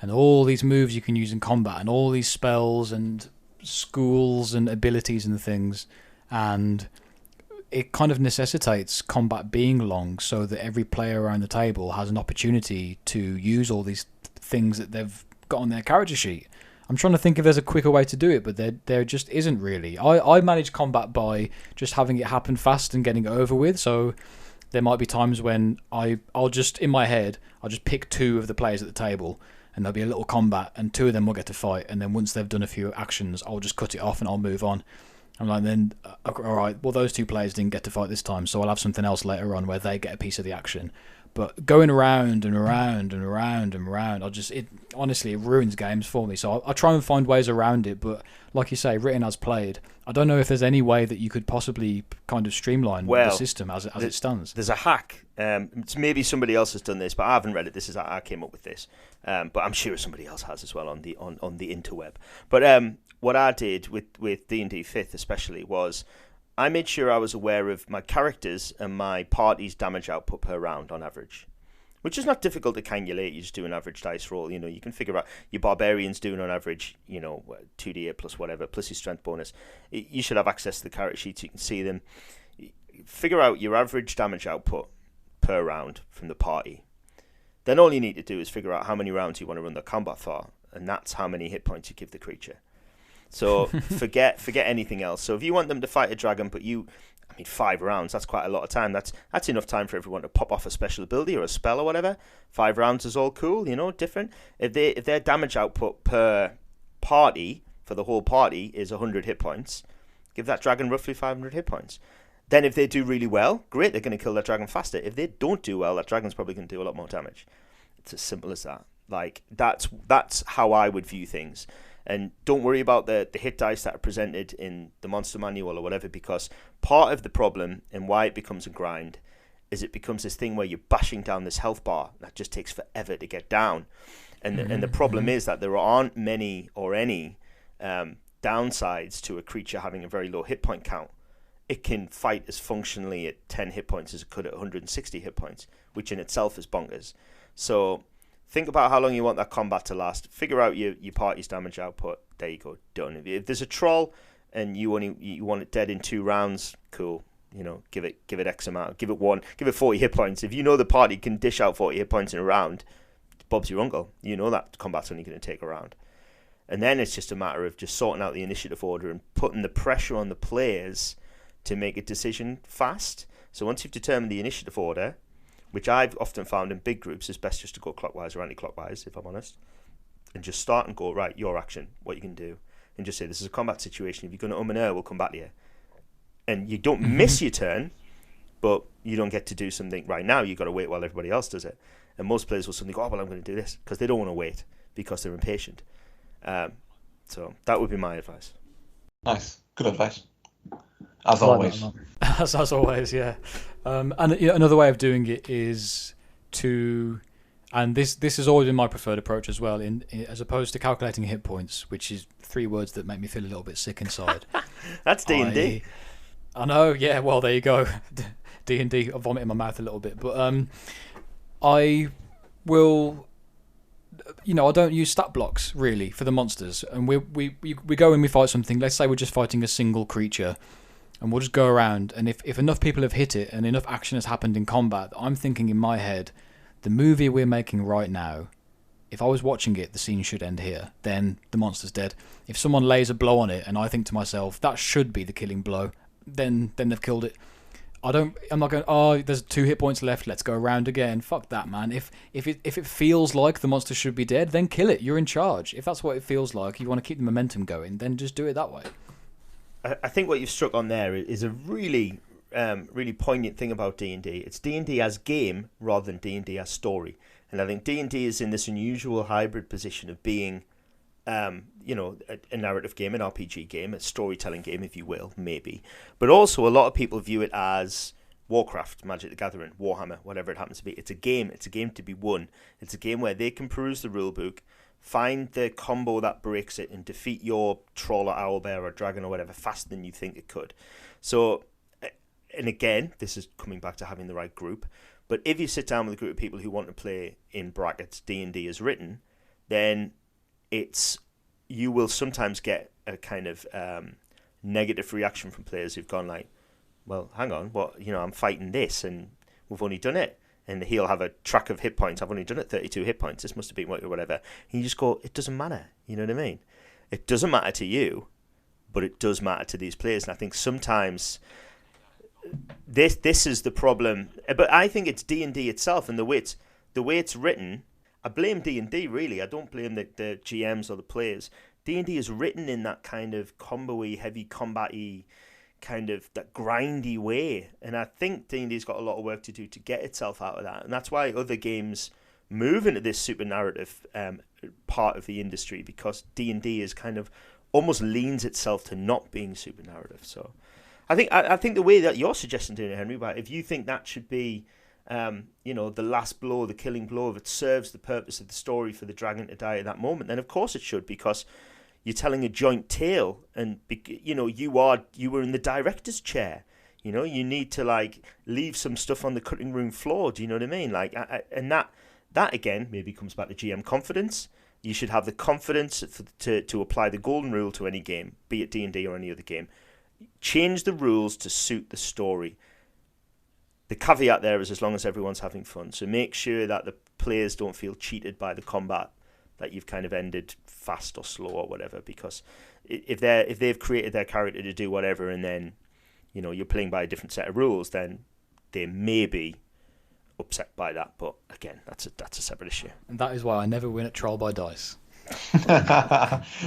and all these moves you can use in combat, and all these spells and schools and abilities and things, and it kind of necessitates combat being long so that every player around the table has an opportunity to use all these things that they've got on their character sheet. I'm trying to think if there's a quicker way to do it, but there just isn't really. I manage combat by just having it happen fast and getting it over with. So there might be times when I'll just, in my head, I'll just pick 2 of the players at the table, and there'll be a little combat, and 2 of them will get to fight, and then once they've done a few actions, I'll just cut it off and I'll move on. I'm like, then, all right, well, those two players didn't get to fight this time, so I'll have something else later on where they get a piece of the action. But going around and around and around and around, honestly, it ruins games for me. So I try and find ways around it. But like you say, written as played, I don't know if there's any way that you could possibly kind of streamline the system as it stands. There's a hack. Maybe somebody else has done this, but I haven't read it. This is I came up with this, but I'm sure somebody else has as well on the interweb. But what I did with D&D 5th especially was I made sure I was aware of my characters and my party's damage output per round on average, which is not difficult to calculate. You just do an average dice roll. You know, you can figure out your barbarian's doing on average, 2d8 plus whatever, plus your strength bonus. You should have access to the character sheets. You can see them. Figure out your average damage output per round from the party. Then all you need to do is figure out how many rounds you want to run the combat for, and that's how many hit points you give the creature. So forget anything else. So if you want them to fight a dragon, but 5 rounds, that's quite a lot of time. That's enough time for everyone to pop off a special ability or a spell or whatever. 5 rounds is all cool, different. If their damage output per party, for the whole party, is 100 hit points, give that dragon roughly 500 hit points. Then if they do really well, great, they're going to kill that dragon faster. If they don't do well, that dragon's probably going to do a lot more damage. It's as simple as that. Like, that's how I would view things. And don't worry about the hit dice that are presented in the monster manual or whatever, because part of the problem and why it becomes a grind is it becomes this thing where you're bashing down this health bar that just takes forever to get down. And the problem is that there aren't many or any downsides to a creature having a very low hit point count. It can fight as functionally at 10 hit points as it could at 160 hit points, which in itself is bonkers. So think about how long you want that combat to last. Figure out your party's damage output. There you go, done. If there's a troll and you want it dead in 2 rounds, cool. Give it X amount. Give it 40 hit points. If you know the party can dish out 40 hit points in a round, Bob's your uncle. You know that combat's only going to take a round. And then it's just a matter of just sorting out the initiative order and putting the pressure on the players to make a decision fast. So once you've determined the initiative order, which I've often found in big groups is best just to go clockwise or anti-clockwise, if I'm honest, and just start and go, right, your action, what you can do, and just say, this is a combat situation. If you're going to and air, we'll come back to you. And you don't miss your turn, but you don't get to do something right now. You've got to wait while everybody else does it. And most players will suddenly go, oh, well, I'm going to do this, because they don't want to wait, because they're impatient. So that would be my advice. Nice. Good advice. As always. As always, yeah. And another way of doing it is to, and this has always been my preferred approach as well, as opposed to calculating hit points, which is 3 words that make me feel a little bit sick inside. That's D&D. I know, yeah. Well, there you go. D&D. I vomit in my mouth a little bit, but I will. I don't use stat blocks really for the monsters, and we go and we fight something. Let's say we're just fighting a single creature. And we'll just go around, and if enough people have hit it and enough action has happened in combat, I'm thinking in my head, the movie we're making right now, if I was watching it, the scene should end here. Then the monster's dead. If someone lays a blow on it, and I think to myself, that should be the killing blow, then they've killed it. I'm not going, oh, there's 2 hit points left, let's go around again. Fuck that, man. If it feels like the monster should be dead, then kill it. You're in charge. If that's what it feels like, you want to keep the momentum going, then just do it that way. I think what you've struck on there is a really, really poignant thing about D&D. It's D&D as game rather than D&D as story. And I think D&D is in this unusual hybrid position of being, a narrative game, an RPG game, a storytelling game, if you will, maybe. But also a lot of people view it as Warcraft, Magic the Gathering, Warhammer, whatever it happens to be. It's a game. It's a game to be won. It's a game where they can peruse the rulebook, find the combo that breaks it, and defeat your troll or owlbear or dragon or whatever faster than you think it could. So, and again, this is coming back to having the right group. But if you sit down with a group of people who want to play, in brackets, D&D as written, then you will sometimes get a kind of negative reaction from players who've gone like, well, hang on, I'm fighting this and we've only done it. And he'll have a track of hit points. I've only done it 32 hit points. This must have been whatever. And you just go, it doesn't matter. You know what I mean? It doesn't matter to you, but it does matter to these players. And I think sometimes this is the problem. But I think it's D&D itself and the way it's written. I blame D&D really. I don't blame the GMs or the players. D&D is written in that kind of combo-y, heavy combat-y, kind of that grindy way. And I think D&D's got a lot of work to do to get itself out of that. And that's why other games move into this super narrative part of the industry, because D&D is kind of almost leans itself to not being super narrative. So I think the way that you're suggesting doing it, Henry, but if you think that should be the last blow, the killing blow, if it serves the purpose of the story for the dragon to die at that moment, then of course it should, because you're telling a joint tale, and you were in the director's chair. You need to like leave some stuff on the cutting room floor. Do you know what I mean? Like, and that again maybe comes back to GM confidence. You should have the confidence to apply the golden rule to any game, be it D&D or any other game. Change the rules to suit the story. The caveat there is as long as everyone's having fun. So make sure that the players don't feel cheated by the combat, that you've kind of ended fast or slow or whatever, because if they've created their character to do whatever, and then you're playing by a different set of rules, then they may be upset by that. But again, that's a separate issue. And that is why I never win at Trial by Dice.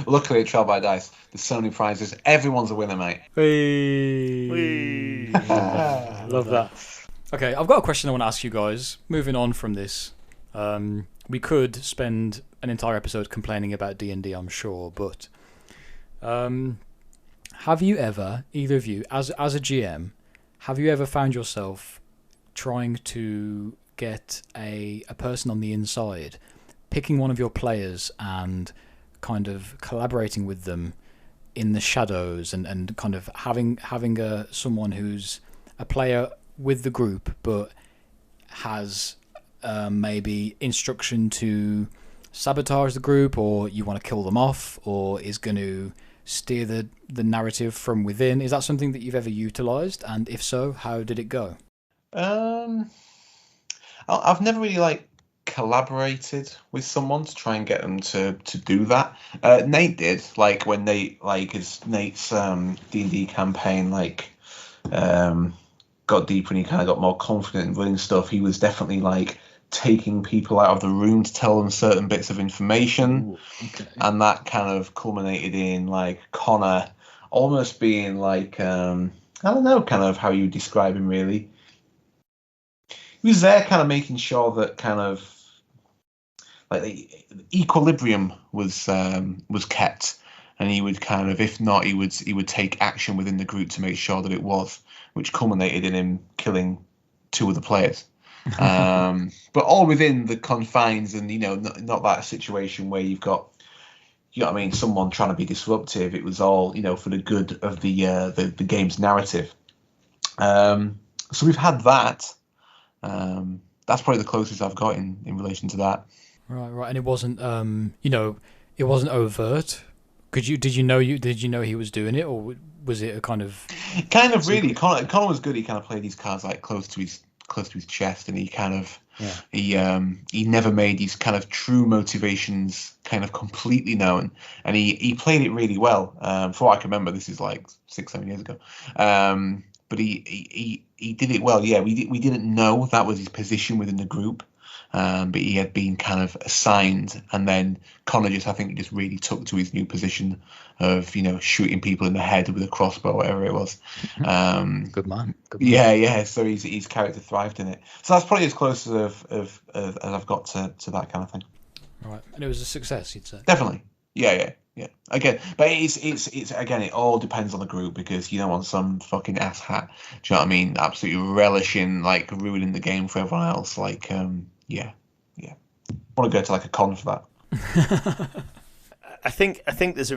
Luckily at Trial by Dice, there's so many prizes. Everyone's a winner, mate. Whee! Love that. Okay, I've got a question I want to ask you guys. Moving on from this, we could spend an entire episode complaining about D&D, I'm sure, but have you ever, either of you, as a GM, have you ever found yourself trying to get a person on the inside, picking one of your players and kind of collaborating with them in the shadows, and kind of having someone who's a player with the group but has maybe instruction to sabotage the group, or you want to kill them off, or is going to steer the narrative from within? Is that something that you've ever utilised? And if so, how did it go? I've never really collaborated with someone to try and get them to do that. Nate did, when his Nate's D&D campaign got deeper and he kind of got more confident in running stuff. He was definitely taking people out of the room to tell them certain bits of information. Ooh, okay. And that kind of culminated in Connor almost being I don't know, kind of how you describe him really. He was there kind of making sure that kind of the equilibrium was kept, and he would kind of, if not, he would take action within the group to make sure that it was, which culminated in him killing two of the players. But all within the confines, and not that situation where you've got, someone trying to be disruptive. It was all for the good of the game's narrative. So we've had that. That's probably the closest I've got in relation to that. Right, and it wasn't it wasn't overt. Did you know he was doing it, or was it a kind of really? Connor was good. He kind of played these cards close to his chest, and he kind of he never made these kind of true motivations kind of completely known, and he played it really well. For what I can remember, this is 6-7 years ago. But he did it well. Yeah, we didn't know that was his position within the group. But he had been kind of assigned, and then Connor I think just really took to his new position of shooting people in the head with a crossbow, whatever it was. Good man. Yeah. So his character thrived in it. So that's probably as close as I've got to that kind of thing. Right, and it was a success, you'd say. Definitely. Yeah. Again, but it's again, it all depends on the group, because you don't want some fucking asshat, do you know what I mean, absolutely relishing ruining the game for everyone else. Yeah. I want to go to a con for that. I think there's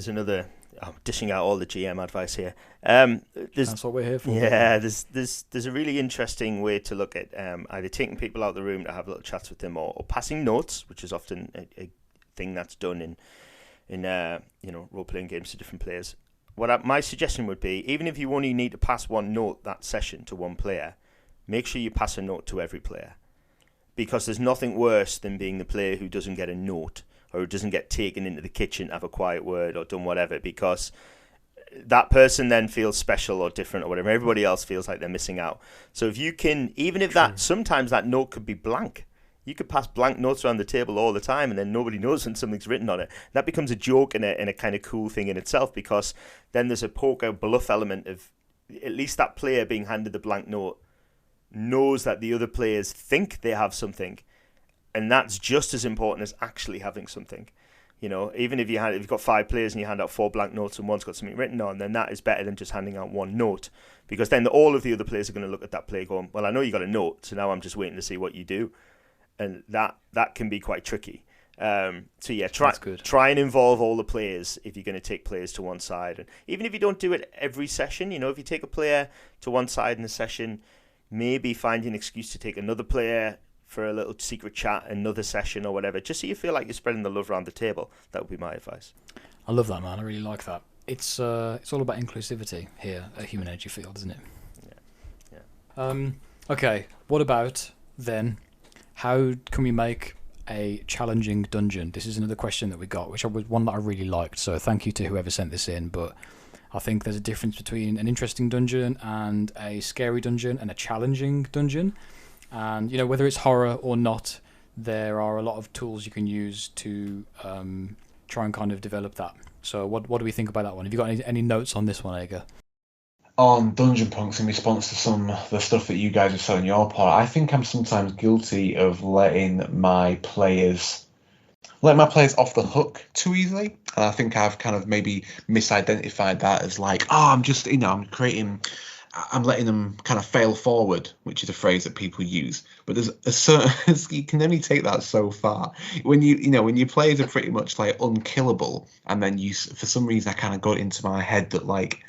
another. I'm dishing out all the GM advice here. That's what we're here for. Yeah, there's a really interesting way to look at either taking people out of the room to have little chats with them, or passing notes, which is often a thing that's done in role playing games to different players. My suggestion would be, even if you only need to pass one note that session to one player, make sure you pass a note to every player. Because there's nothing worse than being the player who doesn't get a note, or who doesn't get taken into the kitchen to have a quiet word or done whatever, because that person then feels special or different or whatever. Everybody else feels like they're missing out. So if you can, even if sometimes that note could be blank, You could pass blank notes around the table all the time, and then nobody knows when something's written on it. That becomes a joke and a kind of cool thing in itself, because then there's a poker bluff element of at least that player being handed the blank note knows that the other players think they have something, and that's just as important as actually having something. You know, even if you've got 5 players and you hand out 4 blank notes and one's got something written on, then that is better than just handing out 1 note, because then all of the other players are going to look at that player going, well, I know you got a note, so now I'm just waiting to see what you do, and that can be quite tricky. So yeah, try and involve all the players if you're going to take players to one side, and even if you don't do it every session, you know, if you take a player to one side in a session, maybe find an excuse to take another player for a little secret chat, another session or whatever, just so you feel like you're spreading the love around the table. That would be my advice. I love that, man. I really like that. It's all about inclusivity here at Human Energy Field, isn't it? Yeah. Okay, what about then, how can we make a challenging dungeon? This is another question that we got, which was one that I really liked, so thank you to whoever sent this in, but I think there's a difference between an interesting dungeon and a scary dungeon and a challenging dungeon. And, you know, whether it's horror or not, there are a lot of tools you can use to try and kind of develop that. So what do we think about that one? Have you got any notes on this one, Ager? On Dungeon Punks, in response to some of the stuff that you guys have said on your part, I think I'm sometimes guilty of letting my players off the hook too easily. And I think I've kind of maybe misidentified that as like, I'm just, you know, I'm letting them kind of fail forward, which is a phrase that people use. But there's a certain, you can only take that so far. When your players are pretty much like unkillable, and then for some reason I kind of got into my head that like,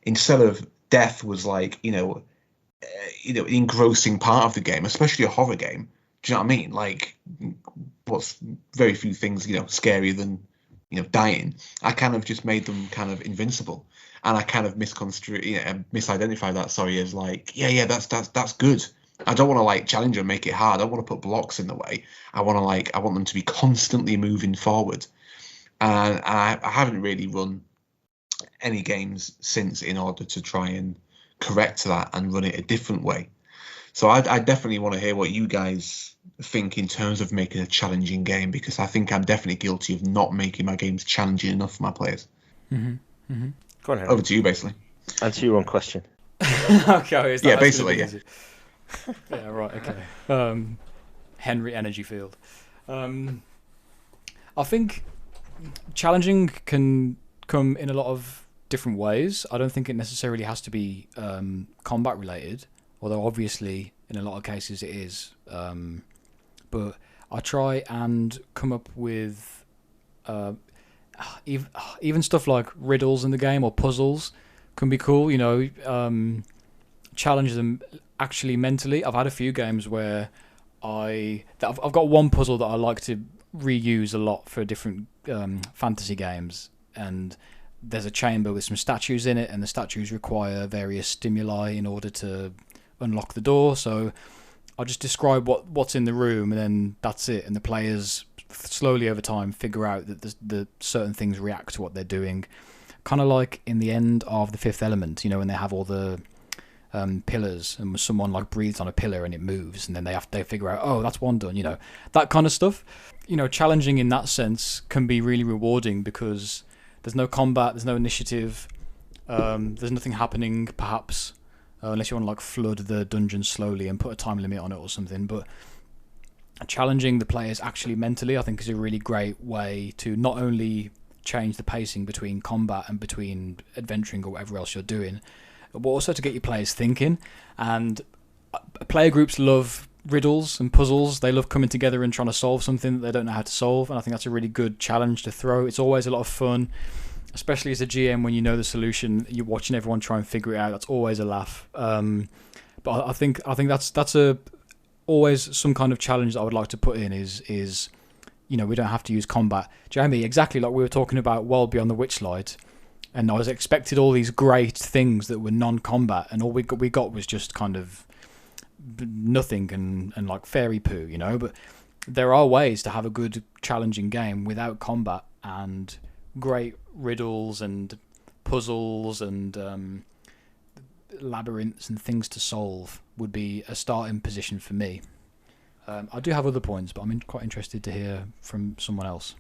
instead of death was like, engrossing part of the game, especially a horror game. Do you know what I mean? Like, what's very few things, scarier than, dying. I kind of just made them kind of invincible. And I kind of misidentified that, as like, that's good. I don't want to like challenge them, make it hard. I don't want to put blocks in the way. I want them to be constantly moving forward. And I haven't really run any games since in order to try and correct that and run it a different way. So I definitely want to hear what you guys think in terms of making a challenging game, because I think I'm definitely guilty of not making my games challenging enough for my players. Mm-hmm. Mm-hmm. Go on, Henry. Over to you, basically. Answer your own question. Okay. Basically, yeah. Yeah, right, okay. Henry Energy Field. I think challenging can come in a lot of different ways. I don't think it necessarily has to be combat related, although obviously in a lot of cases it is. But I try and come up with even stuff like riddles in the game or puzzles can be cool, challenge them actually mentally. I've had a few games where I've got one puzzle that I like to reuse a lot for different fantasy games, and there's a chamber with some statues in it, and the statues require various stimuli in order to unlock the door. So I'll just describe what's in the room, and then that's it, and the players slowly over time figure out that the certain things react to what they're doing, kind of like in the end of The Fifth Element, when they have all the pillars, and someone like breathes on a pillar and it moves, and then they figure out, oh, that's one done, that kind of stuff. Challenging in that sense can be really rewarding because there's no combat, there's no initiative, there's nothing happening perhaps, unless you want to like flood the dungeon slowly and put a time limit on it or something. But challenging the players actually mentally, I think, is a really great way to not only change the pacing between combat and between adventuring or whatever else you're doing, but also to get your players thinking. And player groups love riddles and puzzles. They love coming together and trying to solve something that they don't know how to solve, and I think that's a really good challenge to throw. It's always a lot of fun, especially as a GM, when you know the solution, you're watching everyone try and figure it out. That's always a laugh. But I think that's always some kind of challenge that I would like to put in is we don't have to use combat. Jamie, exactly like we were talking about World Beyond the Witchlight, and I was expected all these great things that were non-combat, and all we got was just kind of nothing and like fairy poo, but there are ways to have a good challenging game without combat, and great riddles and puzzles and labyrinths and things to solve would be a starting position for me. I do have other points, but I'm quite interested to hear from someone else.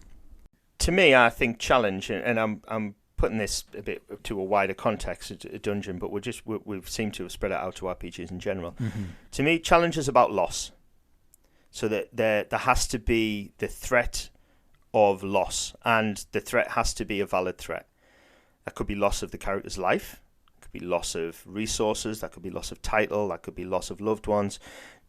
To me, I think challenge, and I'm putting this a bit to a wider context, a dungeon, but we seem to have spread it out to RPGs in general. Mm-hmm. To me, challenge is about loss. So that there has to be the threat of loss, and the threat has to be a valid threat. That could be loss of the character's life, it could be loss of resources, that could be loss of title, that could be loss of loved ones.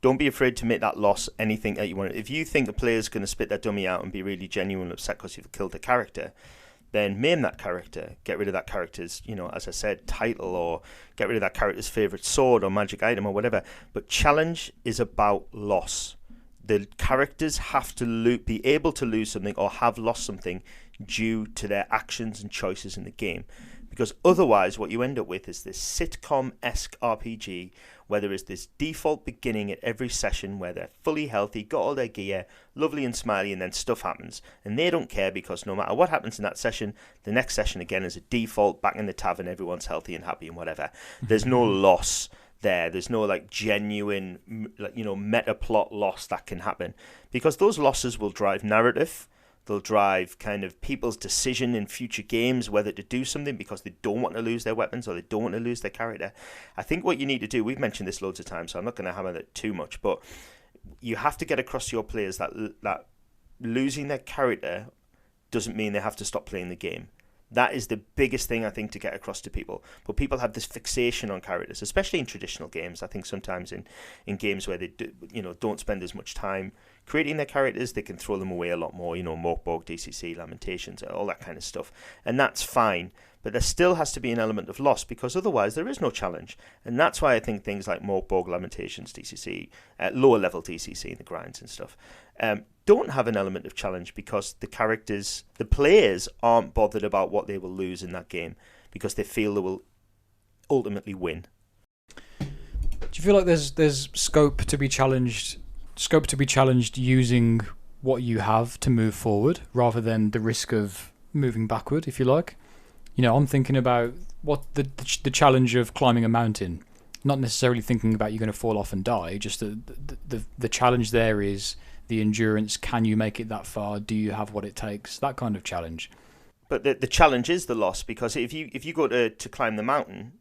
Don't be afraid to make that loss anything that you want. If you think a player's going to spit their dummy out and be really genuinely upset because you've killed the character, then maim that character, get rid of that character's, as I said, title, or get rid of that character's favourite sword or magic item or whatever. But challenge is about loss. The characters have to be able to lose something or have lost something due to their actions and choices in the game. Because otherwise what you end up with is this sitcom-esque RPG where there is this default beginning at every session where they're fully healthy, got all their gear, lovely and smiley, and then stuff happens. And they don't care because no matter what happens in that session, the next session again is a default, back in the tavern, everyone's healthy and happy and whatever. There's no loss there. There's no genuine meta plot loss that can happen, because those losses will drive narrative. They'll drive kind of people's decision in future games whether to do something because they don't want to lose their weapons or they don't want to lose their character. I think what you need to do, we've mentioned this loads of times, so I'm not going to hammer that too much, but you have to get across to your players that losing their character doesn't mean they have to stop playing the game. That is the biggest thing, I think, to get across to people. But people have this fixation on characters, especially in traditional games. I think sometimes in games where they don't spend as much time creating their characters, they can throw them away a lot more. Morkborg, DCC, Lamentations, all that kind of stuff. And that's fine. But there still has to be an element of loss, because otherwise there is no challenge. And that's why I think things like Morkborg, Lamentations, DCC, lower level DCC and the grinds and stuff, don't have an element of challenge, because the players aren't bothered about what they will lose in that game, because they feel they will ultimately win. Do you feel like there's scope to be challenged using what you have to move forward, rather than the risk of moving backward, if you like? I'm thinking about what the challenge of climbing a mountain, not necessarily thinking about you're going to fall off and die, just the challenge there is the endurance. Can you make it that far? Do you have what it takes? That kind of challenge. But the challenge is the loss, because if you go to climb the mountain,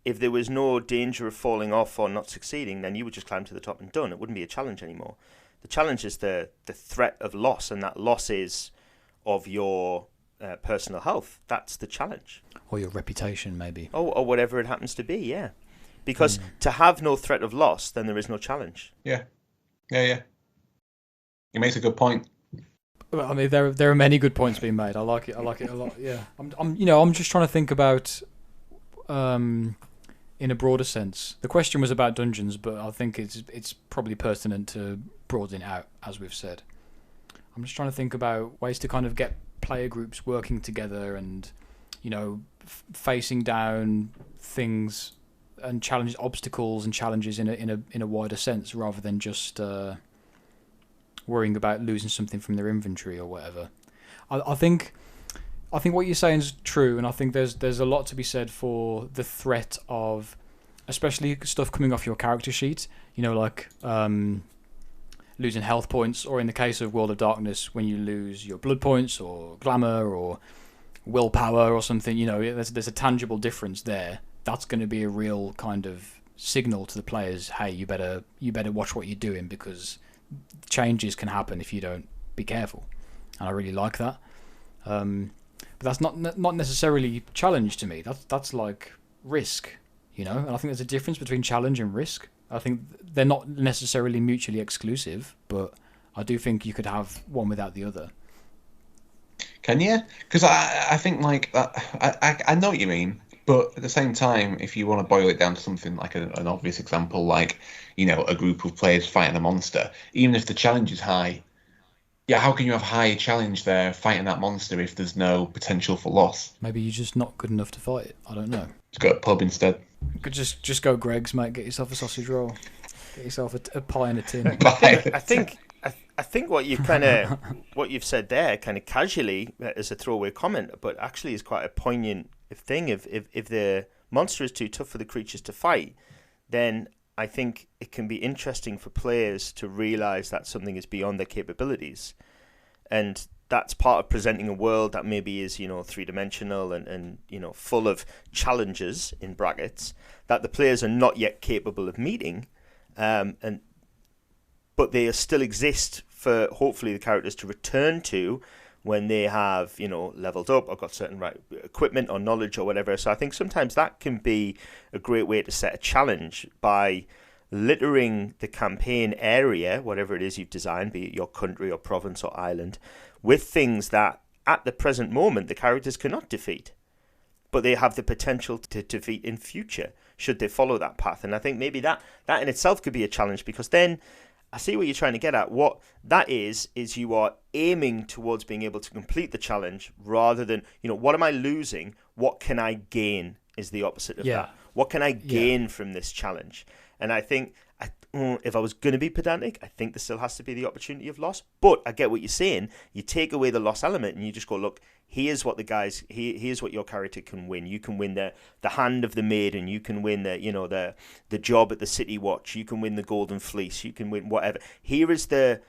if there was no danger of falling off or not succeeding, then you would just climb to the top and done. It wouldn't be a challenge anymore. The challenge is the threat of loss, and that loss is of your personal health. That's the challenge. Or your reputation, maybe. Or whatever it happens to be, yeah. Because to have no threat of loss, then there is no challenge. Yeah. He makes a good point. Well, I mean, there are many good points being made. I like it a lot. Yeah. I'm just trying to think about in a broader sense. The question was about dungeons, but I think it's probably pertinent to broaden it out, as we've said. I'm just trying to think about ways to kind of get player groups working together and, facing down things and obstacles and challenges in a wider sense, rather than just worrying about losing something from their inventory or whatever. I think what you're saying is true, and I think there's a lot to be said for the threat of, especially stuff coming off your character sheet. Losing health points, or in the case of World of Darkness, when you lose your blood points or glamour or willpower or something. There's a tangible difference there. That's going to be a real kind of signal to the players. Hey, you better watch what you're doing, because changes can happen if you don't be careful. And I really like that. But that's not necessarily challenge to me. That's like risk, And I think there's a difference between challenge and risk. I think they're not necessarily mutually exclusive, but I do think you could have one without the other. Can you? Because I think like that. I know what you mean, but at the same time, if you want to boil it down to something like an obvious example, like a group of players fighting a monster, even if the challenge is high, how can you have high challenge there fighting that monster if there's no potential for loss? Maybe you're just not good enough to fight it. I don't know. Just go to a pub instead. You could just go Greg's, mate. Get yourself a sausage roll. Get yourself a pie in a tin. I think what you've said there, kind of casually as a throwaway comment, but actually is quite a poignant thing. If the monster is too tough for the creatures to fight, then I think it can be interesting for players to realise that something is beyond their capabilities. And that's part of presenting a world that maybe is, three-dimensional and full of challenges, in brackets, that the players are not yet capable of meeting. But they still exist for, hopefully, the characters to return to when they have, leveled up or got certain right equipment or knowledge or whatever. So I think sometimes that can be a great way to set a challenge by littering the campaign area, whatever it is you've designed, be it your country or province or island, with things that at the present moment the characters cannot defeat, but they have the potential to defeat in future should they follow that path. And I think maybe that in itself could be a challenge, because then I see what you're trying to get at. What that is you are aiming towards being able to complete the challenge rather than, what am I losing? What can I gain is the opposite of that. What can I gain from this challenge? And I think if I was going to be pedantic, I think there still has to be the opportunity of loss. But I get what you're saying. You take away the loss element and you just go, look, here's what here's what your character can win. You can win the hand of the maiden. You can win the job at the city watch. You can win the golden fleece. You can win whatever. Here is this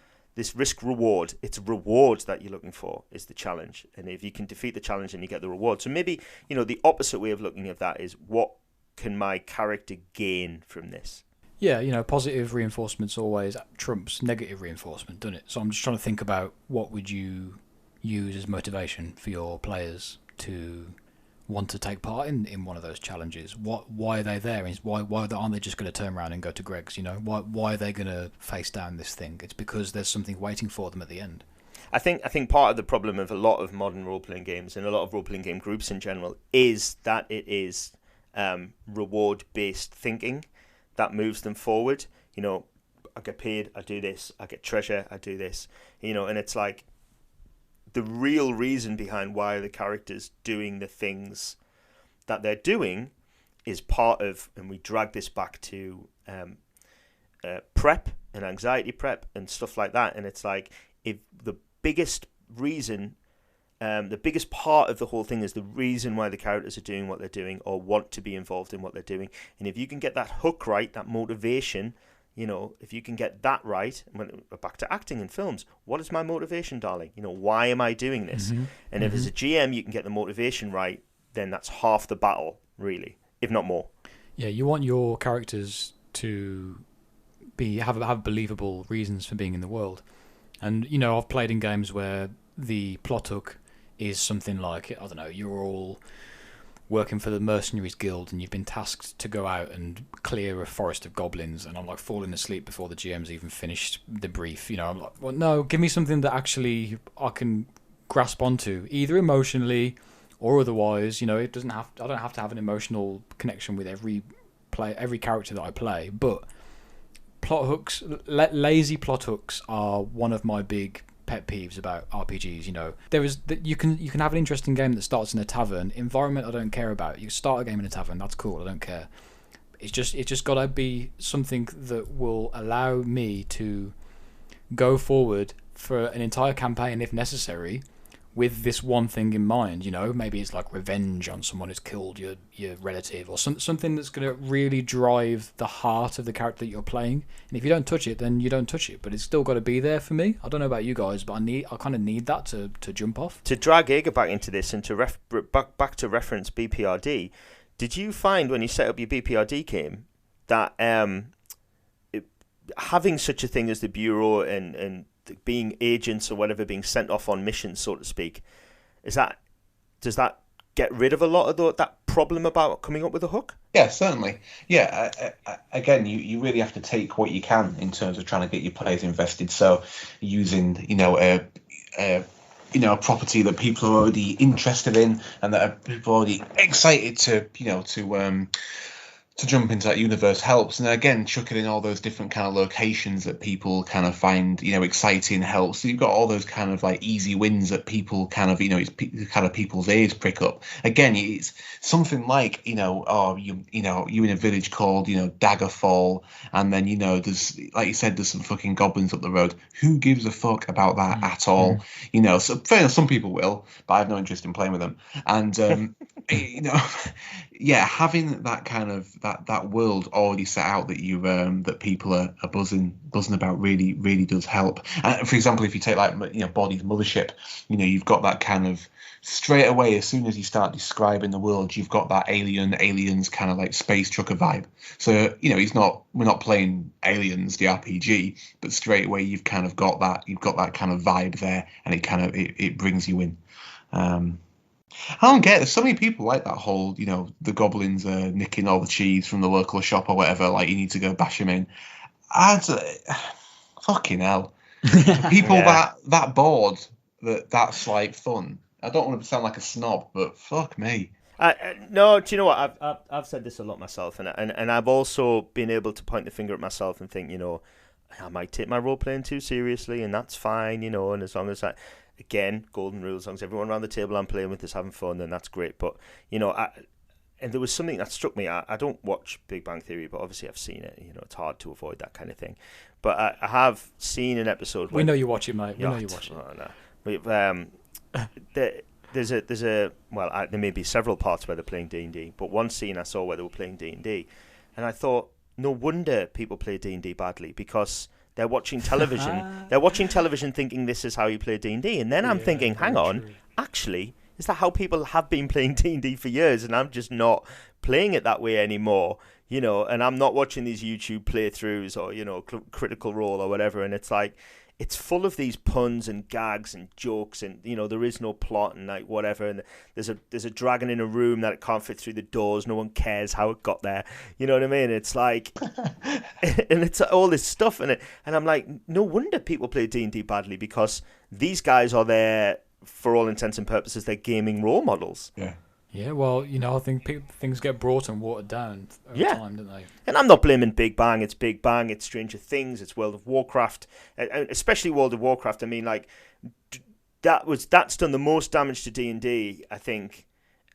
risk reward. It's rewards that you're looking for is the challenge. And if you can defeat the challenge and you get the reward. So maybe, the opposite way of looking at that is, what can my character gain from this? Yeah, positive reinforcement's always trumps negative reinforcement, doesn't it? So I'm just trying to think about, what would you use as motivation for your players to want to take part in one of those challenges? Why are they there? Why aren't they just going to turn around and go to Greg's? Why are they going to face down this thing? It's because there's something waiting for them at the end. I think part of the problem of a lot of modern role-playing games and a lot of role-playing game groups in general is that it is reward-based thinking that moves them forward. I get paid, I do this. I get treasure, I do this. And it's like, the real reason behind why the characters doing the things that they're doing is part of, and we drag this back to prep and anxiety prep and stuff like that. And it's like, if the biggest reason, the biggest part of the whole thing is the reason why the characters are doing what they're doing or want to be involved in what they're doing. And if you can get that hook right, that motivation, if you can get that right, when we're back to acting in films, what is my motivation, darling? Why am I doing this? Mm-hmm. And if as a GM you can get the motivation right, then that's half the battle, really, if not more. Yeah, you want your characters to have believable reasons for being in the world. And, I've played in games where the plot hook is something like, I don't know, you're all working for the Mercenaries Guild and you've been tasked to go out and clear a forest of goblins, and I'm like falling asleep before the GM's even finished the brief. I'm like, well, no, give me something that actually I can grasp onto, either emotionally or otherwise. I don't have to have an emotional connection with every character that I play, but plot hooks, lazy plot hooks, are one of my big pet peeves about RPGs. You can have an interesting game that starts in a tavern. Environment I don't care about. You start a game in a tavern, that's cool, I don't care. It's just got to be something that will allow me to go forward for an entire campaign if necessary, with this one thing in mind. Maybe it's like revenge on someone who's killed your relative, or something that's going to really drive the heart of the character that you're playing. And if you don't touch it, then you don't touch it, but it's still got to be there for me. I don't know about you guys, but I kind of need that to jump off. To drag Ager back into this and to back to reference BPRD, did you find when you set up your BPRD game that having such a thing as the Bureau and being agents or whatever, being sent off on missions, so to speak, does that get rid of a lot of that problem about coming up with a hook? Yeah, certainly. Yeah, again, you really have to take what you can in terms of trying to get your players invested. So using, a property that people are already interested in and that are people already excited to jump into that universe helps. And again, chucking in all those different kind of locations that people kind of find, exciting helps. So you've got all those kind of like easy wins that people kind of, it's kind of people's ears prick up. Again, it's something like, you're in a village called, Daggerfall, and then, there's, like you said, there's some fucking goblins up the road. Who gives a fuck about that at all? So fair enough, some people will, but I have no interest in playing with them. And Yeah, having that kind of that world already set out that that people are buzzing about really does help. For example, if you take like Body's Mothership, you've got that kind of straight away as soon as you start describing the world, you've got that aliens kind of like space trucker vibe. So we're not playing Aliens the RPG, but straight away you've kind of got that kind of vibe there, and it brings you in. I don't get it. There's so many people like that whole, the goblins are nicking all the cheese from the local shop or whatever. Like, you need to go bash them in. I'd, fucking hell. For people Yeah. that bored, that's like fun. I don't want to sound like a snob, but fuck me. No, do you know what? I've said this a lot myself, and I've also been able to point the finger at myself and think, I might take my role playing too seriously, and that's fine, and as long as again, golden rule, as long as everyone around the table I'm playing with is having fun, then that's great. But, and there was something that struck me. I don't watch Big Bang Theory, but obviously I've seen it. It's hard to avoid that kind of thing. But I have seen an episode. We know you watch it, mate. We know you watch it. Oh, no. There's a there may be several parts where they're playing D&D, but one scene I saw where they were playing D&D, and I thought, no wonder people play D&D badly, because they're watching television. They're watching television thinking this is how you play D&D, and then I'm thinking, hang on, actually, is that how people have been playing D&D for years, and I'm just not playing it that way anymore, and I'm not watching these YouTube playthroughs or, Critical Role or whatever, and it's like, it's full of these puns and gags and jokes, and there is no plot and like whatever, and there's a dragon in a room that it can't fit through the doors, no one cares how it got there, you know what I mean? It's like and it's all this stuff in it, and I'm like, no wonder people play D&D badly, because these guys are there for all intents and purposes, they're gaming role models. Yeah, well, I think things get brought and watered down over time, don't they? And I'm not blaming Big Bang. It's Big Bang, it's Stranger Things, it's World of Warcraft, especially World of Warcraft. I mean, like, that's done the most damage to D&D, I think,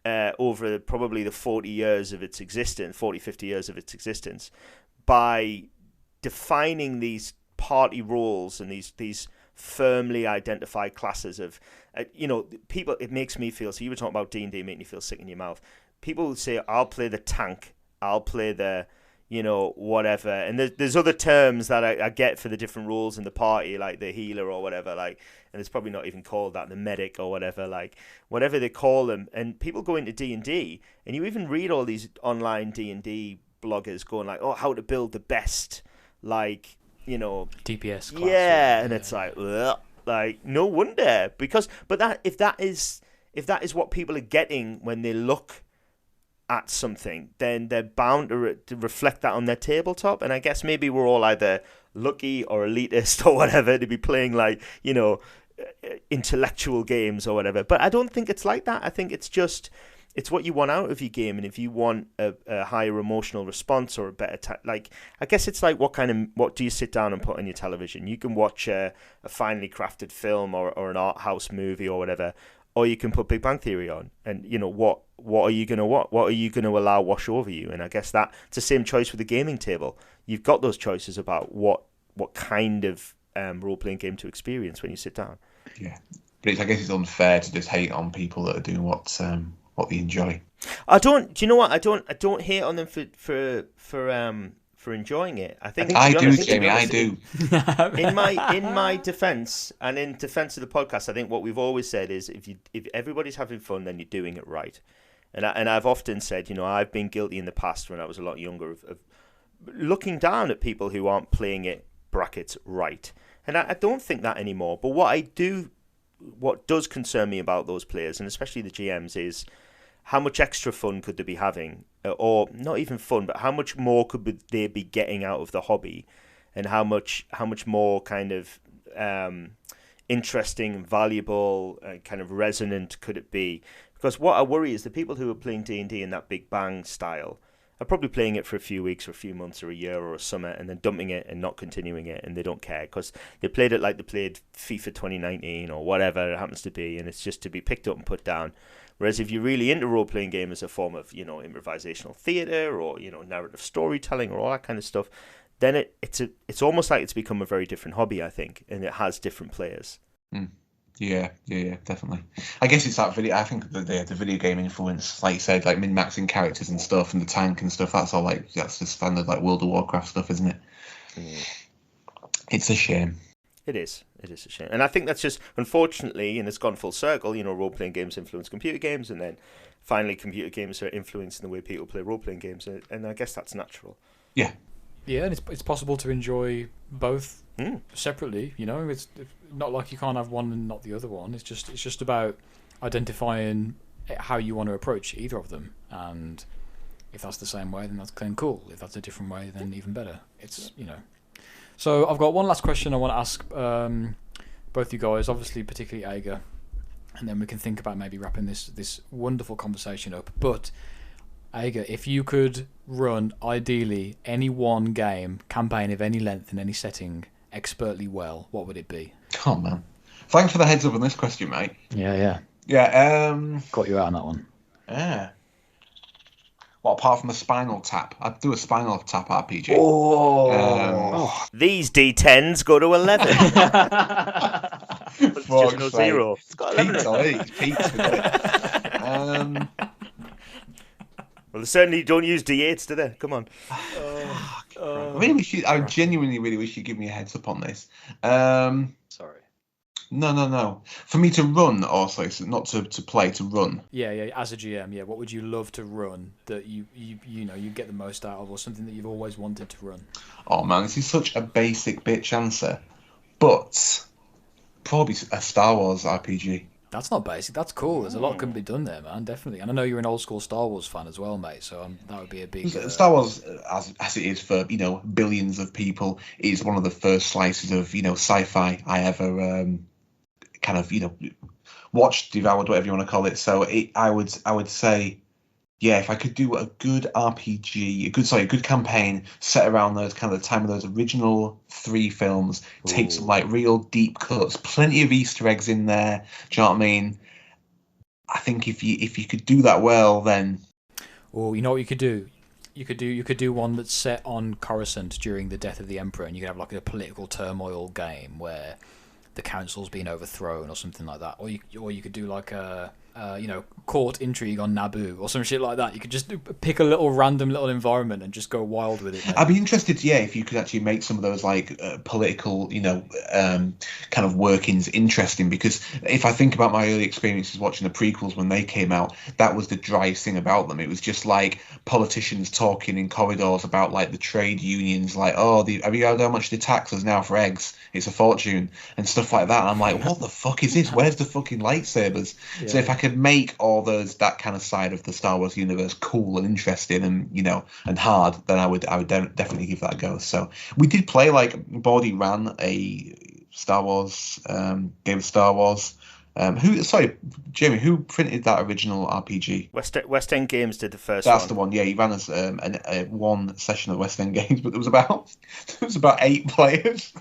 over probably the 40 years of its existence, 40, 50 years of its existence, by defining these party roles and these firmly identified classes of, people. It makes me feel. So you were talking about D&D making you feel sick in your mouth. People would say, "I'll play the tank. I'll play the, whatever." And there's other terms that I get for the different roles in the party, like the healer or whatever. Like, and it's probably not even called that, the medic or whatever. Like, whatever they call them. And people go into D&D, and you even read all these online D&D bloggers going like, "Oh, how to build the best, like." DPS class. Yeah, and it's like, ugh, like, no wonder, because if that is what people are getting when they look at something, then they're bound to reflect that on their tabletop. And I guess maybe we're all either lucky or elitist or whatever to be playing like intellectual games or whatever. But I don't think it's like that. I think it's just. It's what you want out of your game, and if you want a higher emotional response or a better I guess it's like what do you sit down and put on your television? You can watch a finely crafted film or an art house movie or whatever, or you can put Big Bang Theory on, and what are you gonna what are you gonna allow wash over you? And I guess it's the same choice with the gaming table. You've got those choices about what kind of role playing game to experience when you sit down. Yeah, but I guess it's unfair to just hate on people that are doing what they enjoy. Do you know what? I don't hate on them for enjoying it. I think I do, Jamie. I do. In my defense, and in defense of the podcast, I think what we've always said is if everybody's having fun, then you're doing it right. And I've often said, I've been guilty in the past when I was a lot younger of looking down at people who aren't playing it brackets right. And I don't think that anymore. But what does concern me about those players, and especially the GMs, is how much extra fun could they be having, or not even fun, but how much more could they be getting out of the hobby, and how much more kind of interesting, valuable, kind of resonant could it be? Because what I worry is the people who are playing D&D in that Big Bang style are probably playing it for a few weeks or a few months or a year or a summer, and then dumping it and not continuing it, and they don't care because they played it like they played FIFA 2019 or whatever it happens to be, and it's just to be picked up and put down. Whereas if you're really into role-playing game as a form of, improvisational theatre or, narrative storytelling or all that kind of stuff, then it's almost like it's become a very different hobby, I think, and it has different players. Mm. Yeah, definitely. I guess it's that video. I think the video game influence, like you said, like min-maxing characters and stuff, and the tank and stuff. That's all that's the standard like World of Warcraft stuff, isn't it? Mm. It's a shame. It is a shame, and I think that's just unfortunately, and it's gone full circle. Role-playing games influence computer games, and then finally, computer games are influencing the way people play role-playing games, and I guess that's natural. Yeah. Yeah, and it's possible to enjoy both separately. It's not like you can't have one and not the other one. It's just about identifying how you want to approach either of them, and if that's the same way, then that's cool. If that's a different way, then even better. It's So I've got one last question I want to ask both you guys, obviously particularly Ager, and then we can think about maybe wrapping this wonderful conversation up. But Ager, if you could run, ideally, any one game, campaign of any length in any setting, expertly well, what would it be? Oh, man. Thanks for the heads up on this question, mate. Yeah. Yeah, Got you out on that one. Yeah. Well, apart from a Spinal Tap. I'd do a Spinal Tap RPG. These D10s go to 11. It's just no 0. It's got 11. It's peaked. Well, they certainly don't use D8s, do they? Come on. I genuinely really wish you'd give me a heads up on this. Sorry. No. For me to run, also, so not to play, to run. Yeah. As a GM, yeah. What would you love to run that you get the most out of, or something that you've always wanted to run? Oh man, this is such a basic bitch answer, but probably a Star Wars RPG. That's not basic. That's cool. There's a lot can be done there, man. Definitely. And I know you're an old school Star Wars fan as well, mate. So that would be a big. Star Wars, as it is for billions of people, is one of the first slices of sci-fi I ever watched, devoured, whatever you want to call it. So I would say, yeah, if I could do a good RPG, a good campaign set around those kind of the time of those original 3 films, take some like real deep cuts, plenty of Easter eggs in there. Do you know what I mean? I think if you could do that well, then. Oh, you know what you could do? You could do one that's set on Coruscant during the death of the Emperor, and you could have like a political turmoil game where the council's been overthrown or something like that, or you could do like a court intrigue on Naboo or some shit like that. You could just pick a random little environment and just go wild with it. Maybe. I'd be interested, if you could actually make some of those like political, kind of workings interesting. Because if I think about my early experiences watching the prequels when they came out, that was the driest thing about them. It was just like politicians talking in corridors about like the trade unions, like, have you heard how much they tax us now for eggs? It's a fortune and stuff like that. And I'm like, what the fuck is this? Where's the fucking lightsabers? Yeah. So if I could make all that kind of side of the Star Wars universe cool and interesting and hard, then I would definitely give that a go. So we did play, like, Bordy ran a Star Wars game of Star Wars. Jamie, who printed that original RPG? West End Games did the first one. That's one. The one, yeah. He ran us one session of West End Games, but there was about 8 players.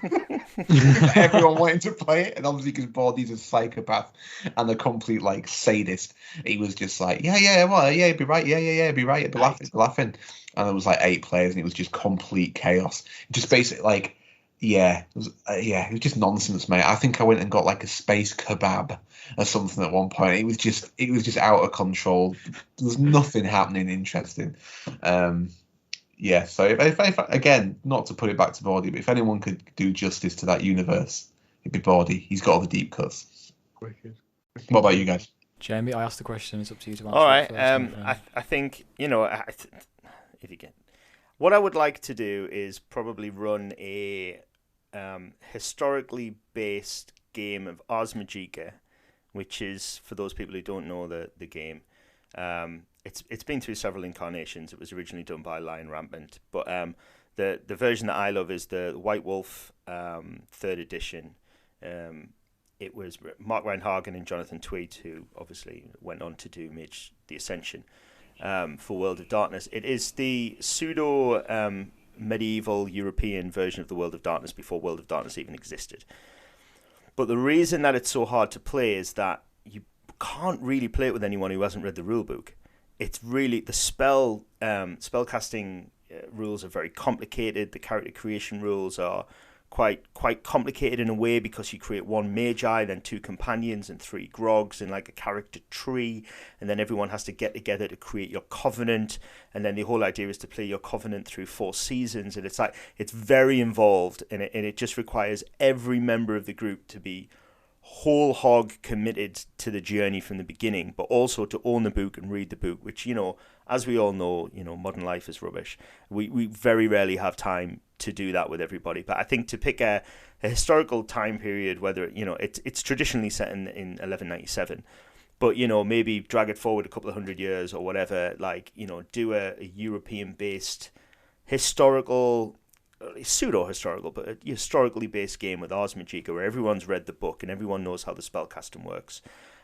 Everyone wanted to play it, and obviously because Bordy's a psychopath and a complete like sadist, he was just like, it'd be right, it'd be right, it'd be laughing. And there was like 8 players, and it was just complete chaos. Just basically like. Yeah, it was just nonsense, mate. I think I went and got like a space kebab or something at one point. It was just out of control. There was nothing happening interesting. So if again, not to put it back to Bordy, but if anyone could do justice to that universe, it'd be Bordy. He's got all the deep cuts. Wicked. What about you guys? Jamie, I asked the question. It's up to you to answer. All right. I think if you can. What I would like to do is probably run a historically based game of Ars Magica, which is, for those people who don't know the game, it's been through several incarnations. It was originally done by Lion Rampant, but the version that I love is the White Wolf 3rd edition. It was Mark Reinhagen and Jonathan Tweed, who obviously went on to do Mage the Ascension. For World of Darkness. It is the pseudo medieval European version of the World of Darkness before World of Darkness even existed. But the reason that it's so hard to play is that you can't really play it with anyone who hasn't read the rulebook. It's really the spellcasting rules are very complicated. The character creation rules are quite complicated in a way, because you create one magi, then two companions and three grogs and like a character tree, and then everyone has to get together to create your covenant, and then the whole idea is to play your covenant through 4 seasons, and it's very involved, and it just requires every member of the group to be whole hog committed to the journey from the beginning, but also to own the book and read the book, which, as we all know, modern life is rubbish. We very rarely have time to do that with everybody. But I think to pick a historical time period, whether, it's traditionally set in 1197, but, maybe drag it forward a couple of hundred years or whatever, do a European-based historical, pseudo-historical, but a historically based game with Ars Magica where everyone's read the book and everyone knows how the spellcasting works,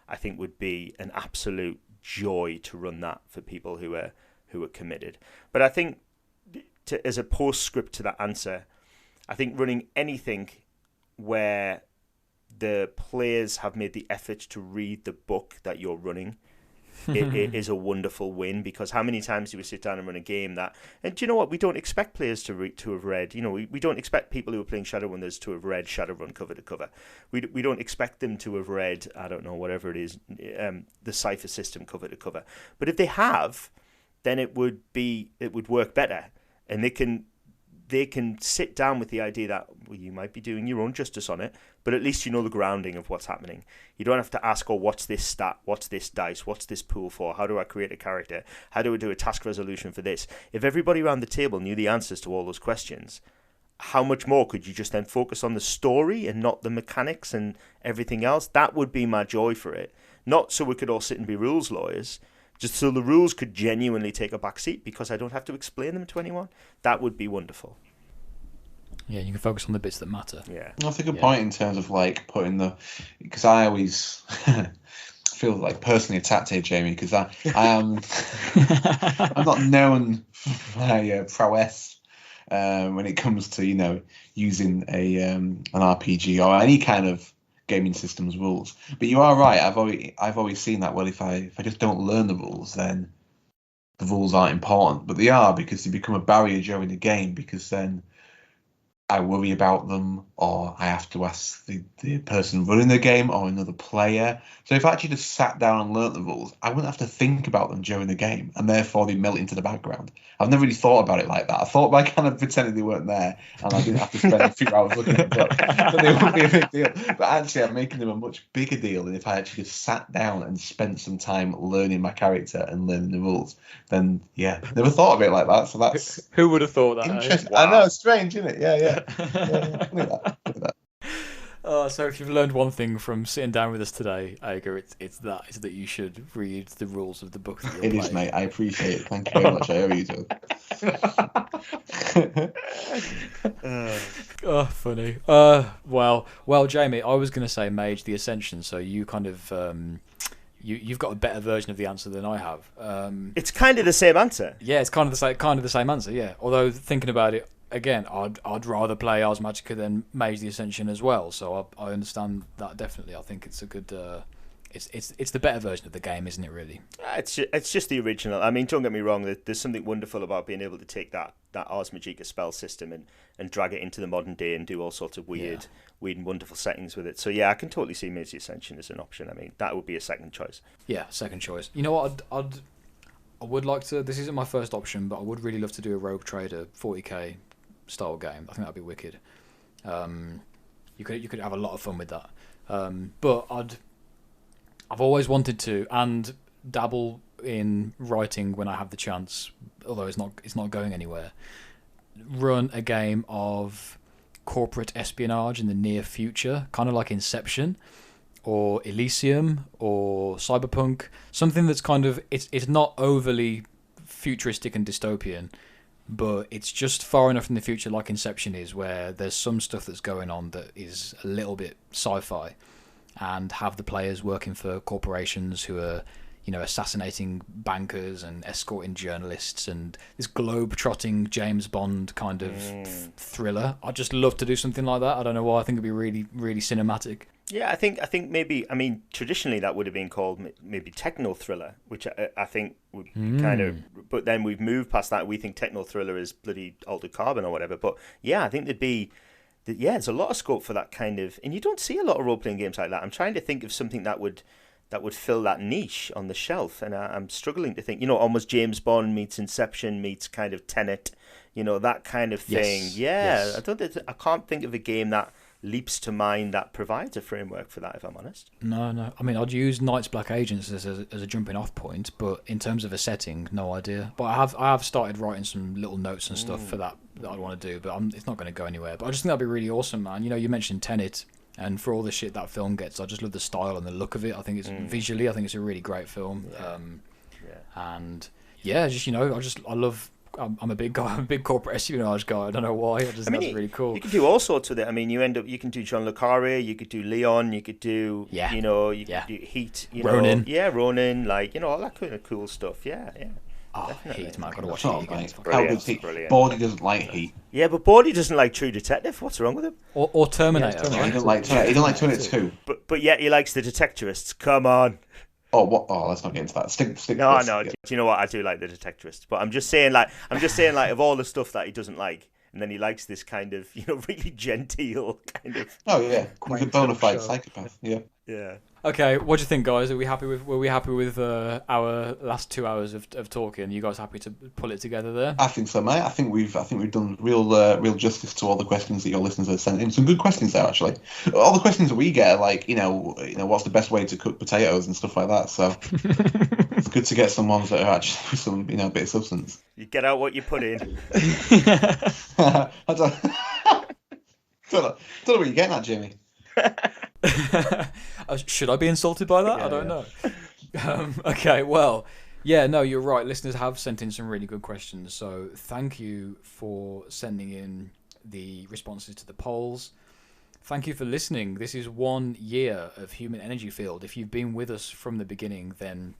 I think would be an absolute joy to run that for people who are committed. But I think, as a postscript to that answer, I think running anything where the players have made the effort to read the book that you're running, it is a wonderful win, because how many times do we sit down and run a game that, and do you know what, we don't expect players to have read, we don't expect people who are playing Shadowrunners to have read Shadowrun cover to cover. We don't expect them to have read, I don't know, whatever it is, the Cypher system cover to cover. But if they have, then it would work better, and they can sit down with the idea that, well, you might be doing your own justice on it, but at least you know the grounding of what's happening. You don't have to ask, what's this stat? What's this dice? What's this pool for? How do I create a character? How do I do a task resolution for this? If everybody around the table knew the answers to all those questions, how much more could you just then focus on the story and not the mechanics and everything else? That would be my joy for it. Not so we could all sit and be rules lawyers, just so the rules could genuinely take a back seat because I don't have to explain them to anyone. That would be wonderful. Yeah, you can focus on the bits that matter. Yeah, that's a good point in terms of putting because I always feel personally attacked here, Jamie, because I am I'm not known for my prowess when it comes to using an RPG or any kind of gaming system's rules. But you are right. I've always seen that. Well, if I just don't learn the rules, then the rules aren't important. But they are, because they become a barrier during the game, because then I worry about them, or I have to ask the person running the game or another player. So if I actually just sat down and learnt the rules, I wouldn't have to think about them during the game, and therefore they melt into the background. I've never really thought about it like that. I thought by kind of pretending they weren't there, and I didn't have to spend a few hours looking at the book, so they wouldn't be a big deal. But actually, I'm making them a much bigger deal than if I actually just sat down and spent some time learning my character and learning the rules. Then, never thought of it like that. So that's who would have thought that? interesting. Wow. I know, it's strange, isn't it? Yeah. Look at that. So if you've learned one thing from sitting down with us today, Ager, it's that you should read the rules of the book that you're playing. It is, mate. I appreciate it. Thank you very much. I owe you to. Funny. Well, Jamie, I was going to say Mage the Ascension, so you kind of you've got a better version of the answer than I have. it's kind of the same answer. Yeah, it's kind of the same answer. Yeah, although thinking about it again, I'd rather play Ars Magica than Mage the Ascension as well. So I understand that definitely. I think it's a good. It's the better version of the game, isn't it? Really. It's just the original. I mean, don't get me wrong. There's something wonderful about being able to take that Ars Magica spell system and drag it into the modern day and do all sorts of weird and wonderful settings with it. So yeah, I can totally see Mage the Ascension as an option. I mean, that would be a second choice. Yeah, second choice. You know what? I would like to. This isn't my first option, but I would really love to do a Rogue Trader 40k style game. I think that'd be wicked. You could have a lot of fun with that. But I've always wanted to and dabble in writing when I have the chance, although it's not going anywhere. Run a game of corporate espionage in the near future, kind of like Inception or Elysium or Cyberpunk, something that's kind of it's not overly futuristic and dystopian, but it's just far enough in the future like Inception is, where there's some stuff that's going on that is a little bit sci-fi, and have the players working for corporations who are, assassinating bankers and escorting journalists, and this globe-trotting James Bond kind of thriller. I'd just love to do something like that. I don't know why. I think it'd be really, really cinematic. Yeah, I think maybe, I mean, traditionally that would have been called maybe techno thriller, which I think would kind of, but then we've moved past that. We think techno thriller is bloody Altered Carbon or whatever. But yeah, I think there's a lot of scope for that kind of, and you don't see a lot of role-playing games like that. I'm trying to think of something that would fill that niche on the shelf, and I'm struggling to think. Almost James Bond meets Inception meets kind of Tenet, that kind of thing. Yes. Yeah, Yes. I can't think of a game that leaps to mind that provides a framework for that, if I'm honest. No. I mean, I'd use Knights Black Agents as a jumping off point, but in terms of a setting, no idea. But I have started writing some little notes and stuff for that I'd want to do, but it's not going to go anywhere. But I just think that'd be really awesome, man. You mentioned Tenet, and for all the shit that film gets, I just love the style and the look of it. I think it's visually, I think it's a really great film. And yeah, just I love. I'm a big guy. I'm a big corporate espionage guy. I don't know why. That's really cool. You can do all sorts with it. I mean, you can do John le Carre, you could do Leon, you could do you could do Heat, Ronin. Ronin, all that kind of cool stuff. Yeah. Oh, definitely. Heat, man! I gotta watch Heat again. How good's Heat? Bordy doesn't like Heat. Yeah, but Bordy doesn't like True Detective. What's wrong with him? Or Terminator. He don't like Terminator 2. But yet he likes the Detectorists. Come on. Oh, what? Oh, let's not get into that. Stick. No. Yeah. Do you know what? I do like the Detectorists, but I'm just saying, of all the stuff that he doesn't like, and then he likes this kind of, really genteel kind of. Oh yeah, he's a bona fide psychopath. Yeah. Yeah. Okay, what do you think, guys? Were we happy with our last 2 hours of talking? You guys happy to pull it together there? I think so, mate. I think we've done real justice to all the questions that your listeners have sent in. Some good questions there, actually. All the questions that we get are like, what's the best way to cook potatoes and stuff like that. So it's good to get some ones that are actually some, bit of substance. You get out what you put in. I don't know what you're getting at, Jimmy. Should I be insulted by that? I don't know. Okay, well, yeah, no, you're right. Listeners have sent in some really good questions, so thank you for sending in the responses to the polls. Thank you for listening. This is 1 year of Human Energy Field. If you've been with us from the beginning, then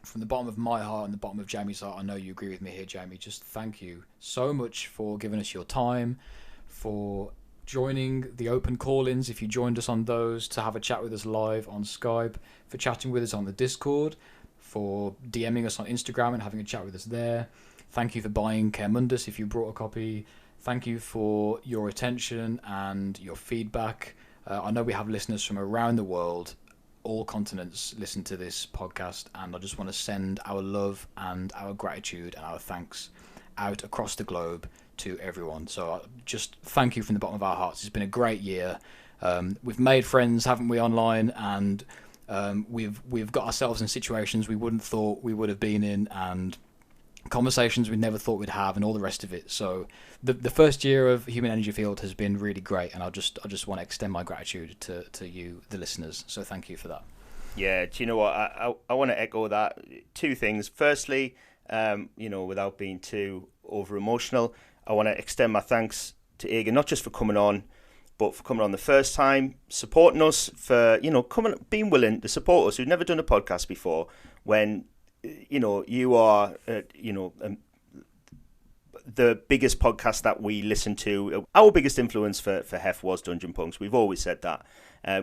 from the bottom of my heart and the bottom of Jamie's heart, I know you agree with me here, Jamie. Just thank you so much for giving us your time, for joining the open call-ins if you joined us on those, to have a chat with us live on Skype, for chatting with us on the Discord, for DMing us on Instagram and having a chat with us there. Thank you for buying Caer Mundus if you brought a copy. Thank you for your attention and your feedback. I know we have listeners from around the world. All continents listen to this podcast, and I just want to send our love and our gratitude and our thanks out across the globe to everyone. So just thank you from the bottom of our hearts. It's been a great year. We've made friends, haven't we, online, and we've got ourselves in situations we wouldn't thought we would have been in, and conversations we never thought we'd have, and all the rest of it. So the first year of Human Energy Field has been really great, and I just want to extend my gratitude to you, the listeners. So thank you for that. Yeah, do you know what? I want to echo that. Two things. Firstly, without being too over emotional, I want to extend my thanks to Egan, not just for coming on, but for coming on the first time, supporting us, for being willing to support us. Who've never done a podcast before. When you are the biggest podcast that we listen to. Our biggest influence for HEF was Dungeon Punks. We've always said that.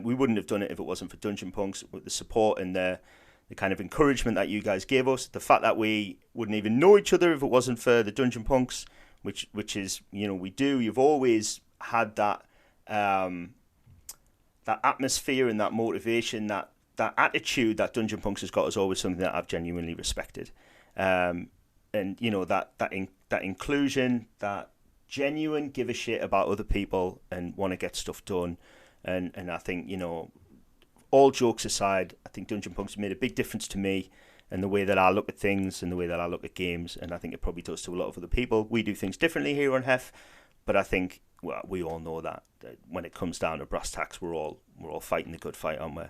We wouldn't have done it if it wasn't for Dungeon Punks, with the support and the kind of encouragement that you guys gave us. The fact that we wouldn't even know each other if it wasn't for the Dungeon Punks, which is, we do. You've always had that that atmosphere and that motivation, that attitude that Dungeon Punks has got is always something that I've genuinely respected. And that inclusion, that genuine give a shit about other people and want to get stuff done. And I think, all jokes aside, I think Dungeon Punks has made a big difference to me and the way that I look at things and the way that I look at games. And I think it probably does to a lot of other people. We do things differently here on HEF, but I think, well, we all know that when it comes down to brass tacks, we're all fighting the good fight, aren't we?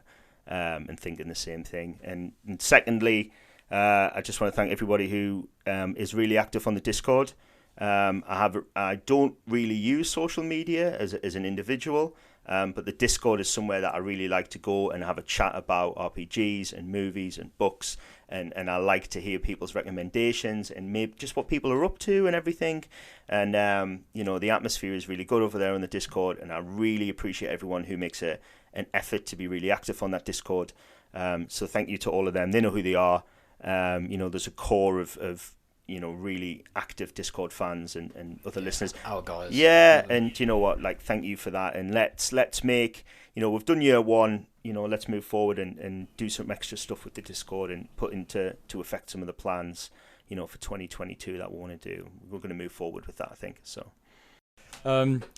And thinking the same thing. And secondly, I just want to thank everybody who is really active on the Discord. I don't really use social media as an individual, but the Discord is somewhere that I really like to go and have a chat about RPGs and movies and books, and I like to hear people's recommendations and maybe just what people are up to and everything. And the atmosphere is really good over there on the Discord, and I really appreciate everyone who makes an effort to be really active on that Discord. So thank you to all of them. They know who they are. There's a core of really active Discord fans and other listeners. Our guys. Yeah, and you know what? Like, thank you for that. And let's make, we've done year one. Let's move forward and do some extra stuff with the Discord and put into effect some of the plans, for 2022 that we want to do. We're going to move forward with that, I think. So.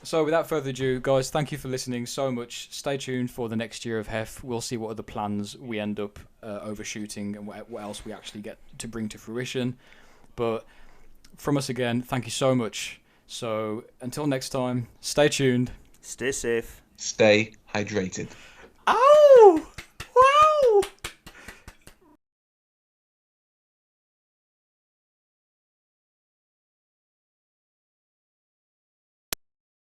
So without further ado, guys, thank you for listening so much. Stay tuned for the next Year of HEF. We'll see what other plans we end up overshooting and what else we actually get to bring to fruition. But from us again, thank you so much. So until next time, stay tuned. Stay safe. Stay hydrated. Ow! Wow!